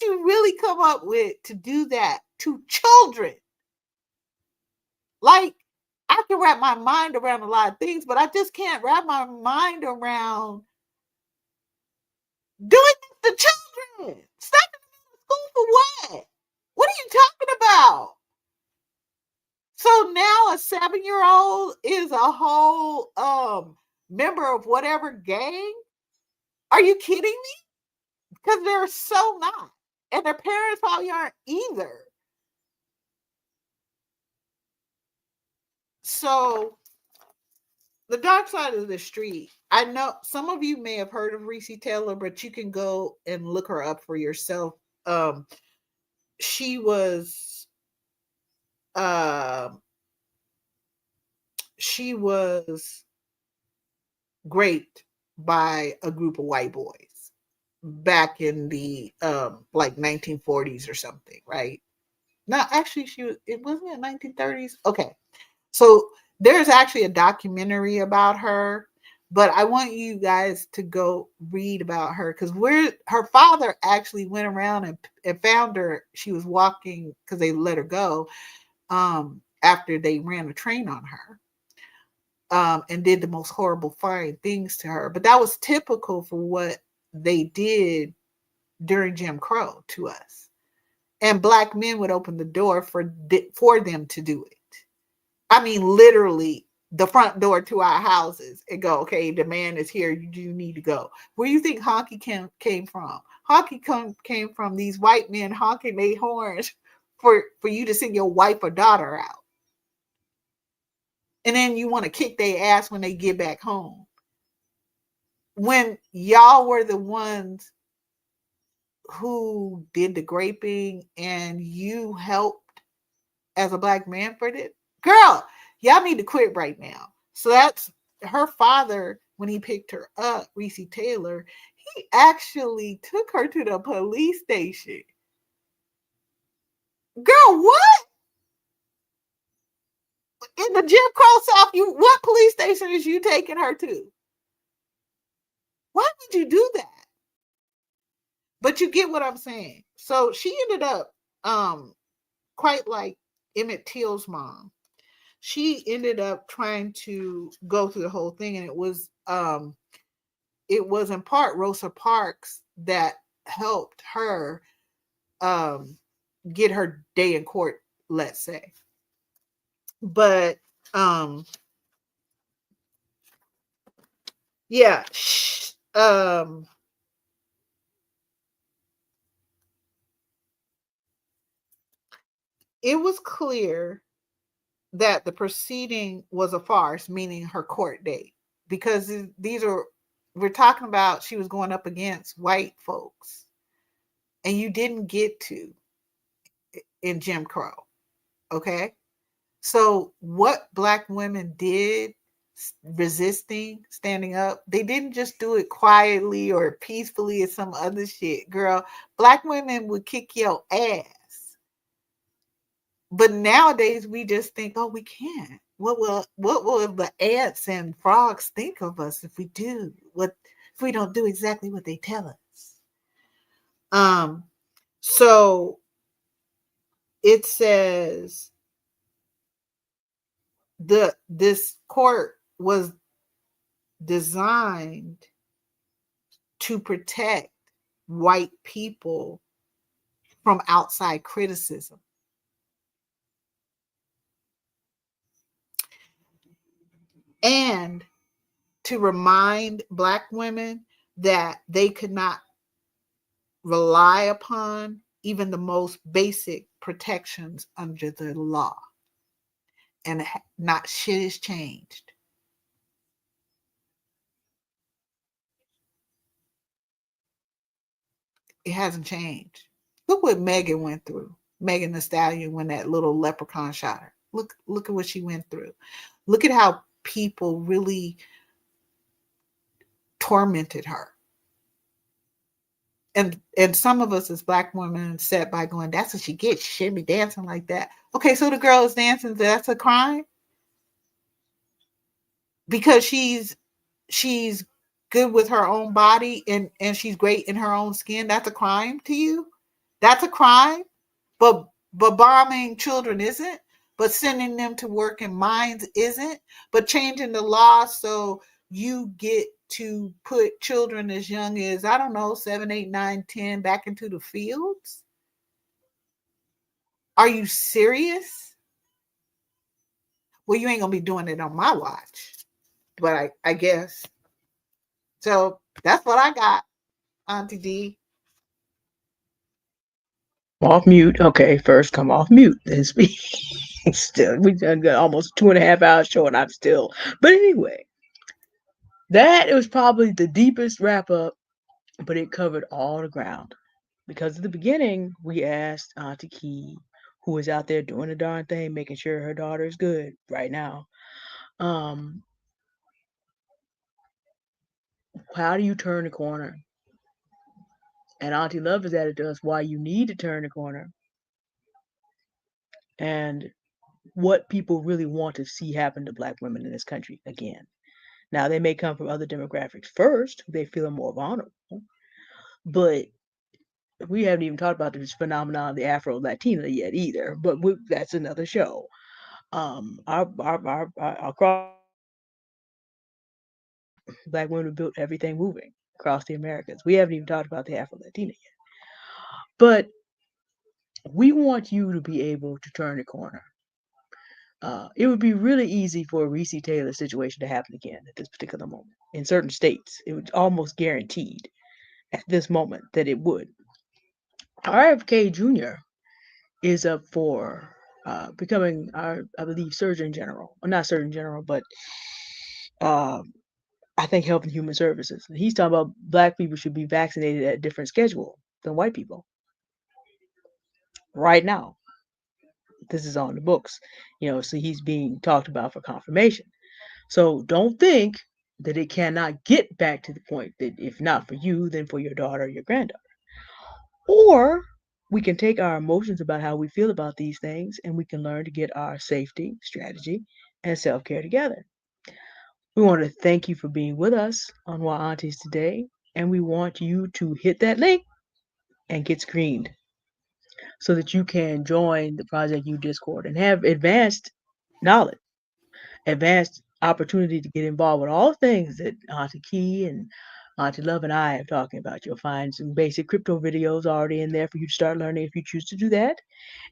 you really come up with to do that to children? Like, I can wrap my mind around a lot of things, but I just can't wrap my mind around doing it to children. Stop in school for what? What are you talking about? So now a 7-year-old is a whole member of whatever gang? Are you kidding me? Because they're so not. And their parents probably aren't either. So the dark side of the street. I know some of you may have heard of Renece Taylor, but you can go and look her up for yourself. She was raped by a group of white boys back in the like 1940s or something, right? No, actually, it wasn't in 1930s. Okay, so there's actually a documentary about her, but I want you guys to go read about her because her father actually went around and found her. She was walking because they let her go after they ran a train on her. And did the most horrible, fine things to her. But that was typical for what they did during Jim Crow to us. And Black men would open the door for them to do it. I mean, literally, the front door to our houses and go, okay, the man is here. You need to go. Where do you think honky came from? Honky came from these white men honking their horns for you to send your wife or daughter out. And then you want to kick their ass when they get back home. When y'all were the ones who did the graping and you helped as a Black man for it, girl, y'all need to quit right now. So that's her father. When he picked her up, Renece Taylor, he actually took her to the police station. Girl, what? In the Jim Crow South, what police station is you taking her to? Why would you do that? But you get what I'm saying. So she ended up quite like Emmett Till's mom. She ended up trying to go through the whole thing, and it was in part Rosa Parks that helped her get her day in court, let's say. But yeah, it was clear that the proceeding was a farce, meaning her court date, because we're talking about she was going up against white folks, and you didn't get to in Jim Crow. Okay. So what Black women did resisting, standing up, they didn't just do it quietly or peacefully or some other shit. Girl, Black women would kick your ass. But nowadays we just think, oh, we can't. What will the ants and frogs think of us if we don't do exactly what they tell us? So it says this court was designed to protect white people from outside criticism. And to remind Black women that they could not rely upon even the most basic protections under the law. and not shit has changed. It hasn't changed. Look what Megan went through. Megan Thee Stallion, when that little leprechaun shot her. Look at what she went through. Look at how people really tormented her. And some of us as Black women sat by going, that's what she gets. She shouldn't be dancing like that. Okay, so the girl is dancing. That's a crime because she's good with her own body and she's great in her own skin. That's a crime to you. That's a crime. But bombing children isn't. But sending them to work in mines isn't. But changing the law so you get to put children as young as, I don't know, 7, 8, 9, 10 back into the fields. Are you serious? Well, you ain't gonna be doing it on my watch. But I guess. So that's what I got, Auntie D. Off mute. Okay, first come off mute, then speak. Still, we done got almost 2.5 hours show, and I'm still. But anyway, that was probably the deepest wrap up, but it covered all the ground. Because at the beginning, we asked Auntie Key, who is out there doing the darn thing, making sure her daughter is good right now. Um, how do you turn the corner? And Auntie Love has added to us why you need to turn the corner and what people really want to see happen to Black women in this country again. Now, they may come from other demographics first, they feel more vulnerable, but we haven't even talked about this phenomenon of the Afro Latina yet either. But that's another show. Across Black women built everything moving across the Americas. We haven't even talked about the Afro Latina yet. But we want you to be able to turn the corner. It would be really easy for a Reese Taylor situation to happen again at this particular moment. In certain states, it was almost guaranteed at this moment that it would. RFK Jr. is up for becoming our, I believe, Surgeon General. Or not Surgeon General, but uh, I think Health and Human Services. He's talking about Black people should be vaccinated at a different schedule than white people. Right now, this is on the books. So he's being talked about for confirmation. So don't think that it cannot get back to the point that if not for you, then for your daughter or your granddaughter. Or we can take our emotions about how we feel about these things and we can learn to get our safety, strategy, and self care together. We want to thank you for being with us on Why Aunties today, and we want you to hit that link and get screened so that you can join the Project U Discord and have advanced knowledge, advanced opportunity to get involved with all the things that Auntie Key and Auntie Love and I are talking about. You'll find some basic crypto videos already in there for you to start learning if you choose to do that.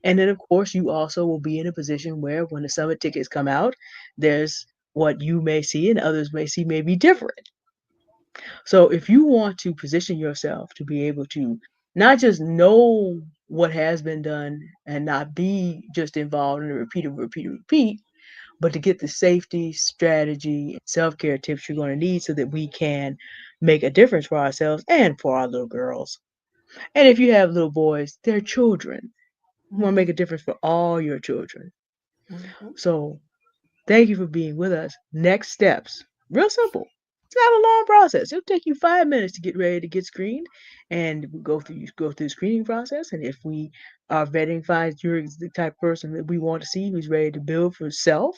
And then, of course, you also will be in a position where when the summit tickets come out, there's what you may see and others may see may be different. So if you want to position yourself to be able to not just know what has been done and not be just involved in a repeat, but to get the safety, strategy, and self-care tips you're going to need so that we can make a difference for ourselves and for our little girls. And if you have little boys, they're children. You want to make a difference for all your children. Mm-hmm. So thank you for being with us. Next steps. Real simple. It's not a long process. It'll take you 5 minutes to get ready to get screened, and we go through the screening process. And if we are vetting finds you're the type of person that we want to see who's ready to build for self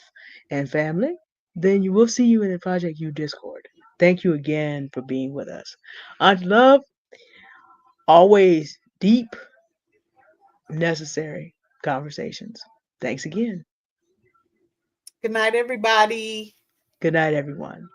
and family, then you will see you in the Project U Discord. Thank you again for being with us. Aunt Love, always deep, necessary conversations. Thanks again. Good night, everybody. Good night, everyone.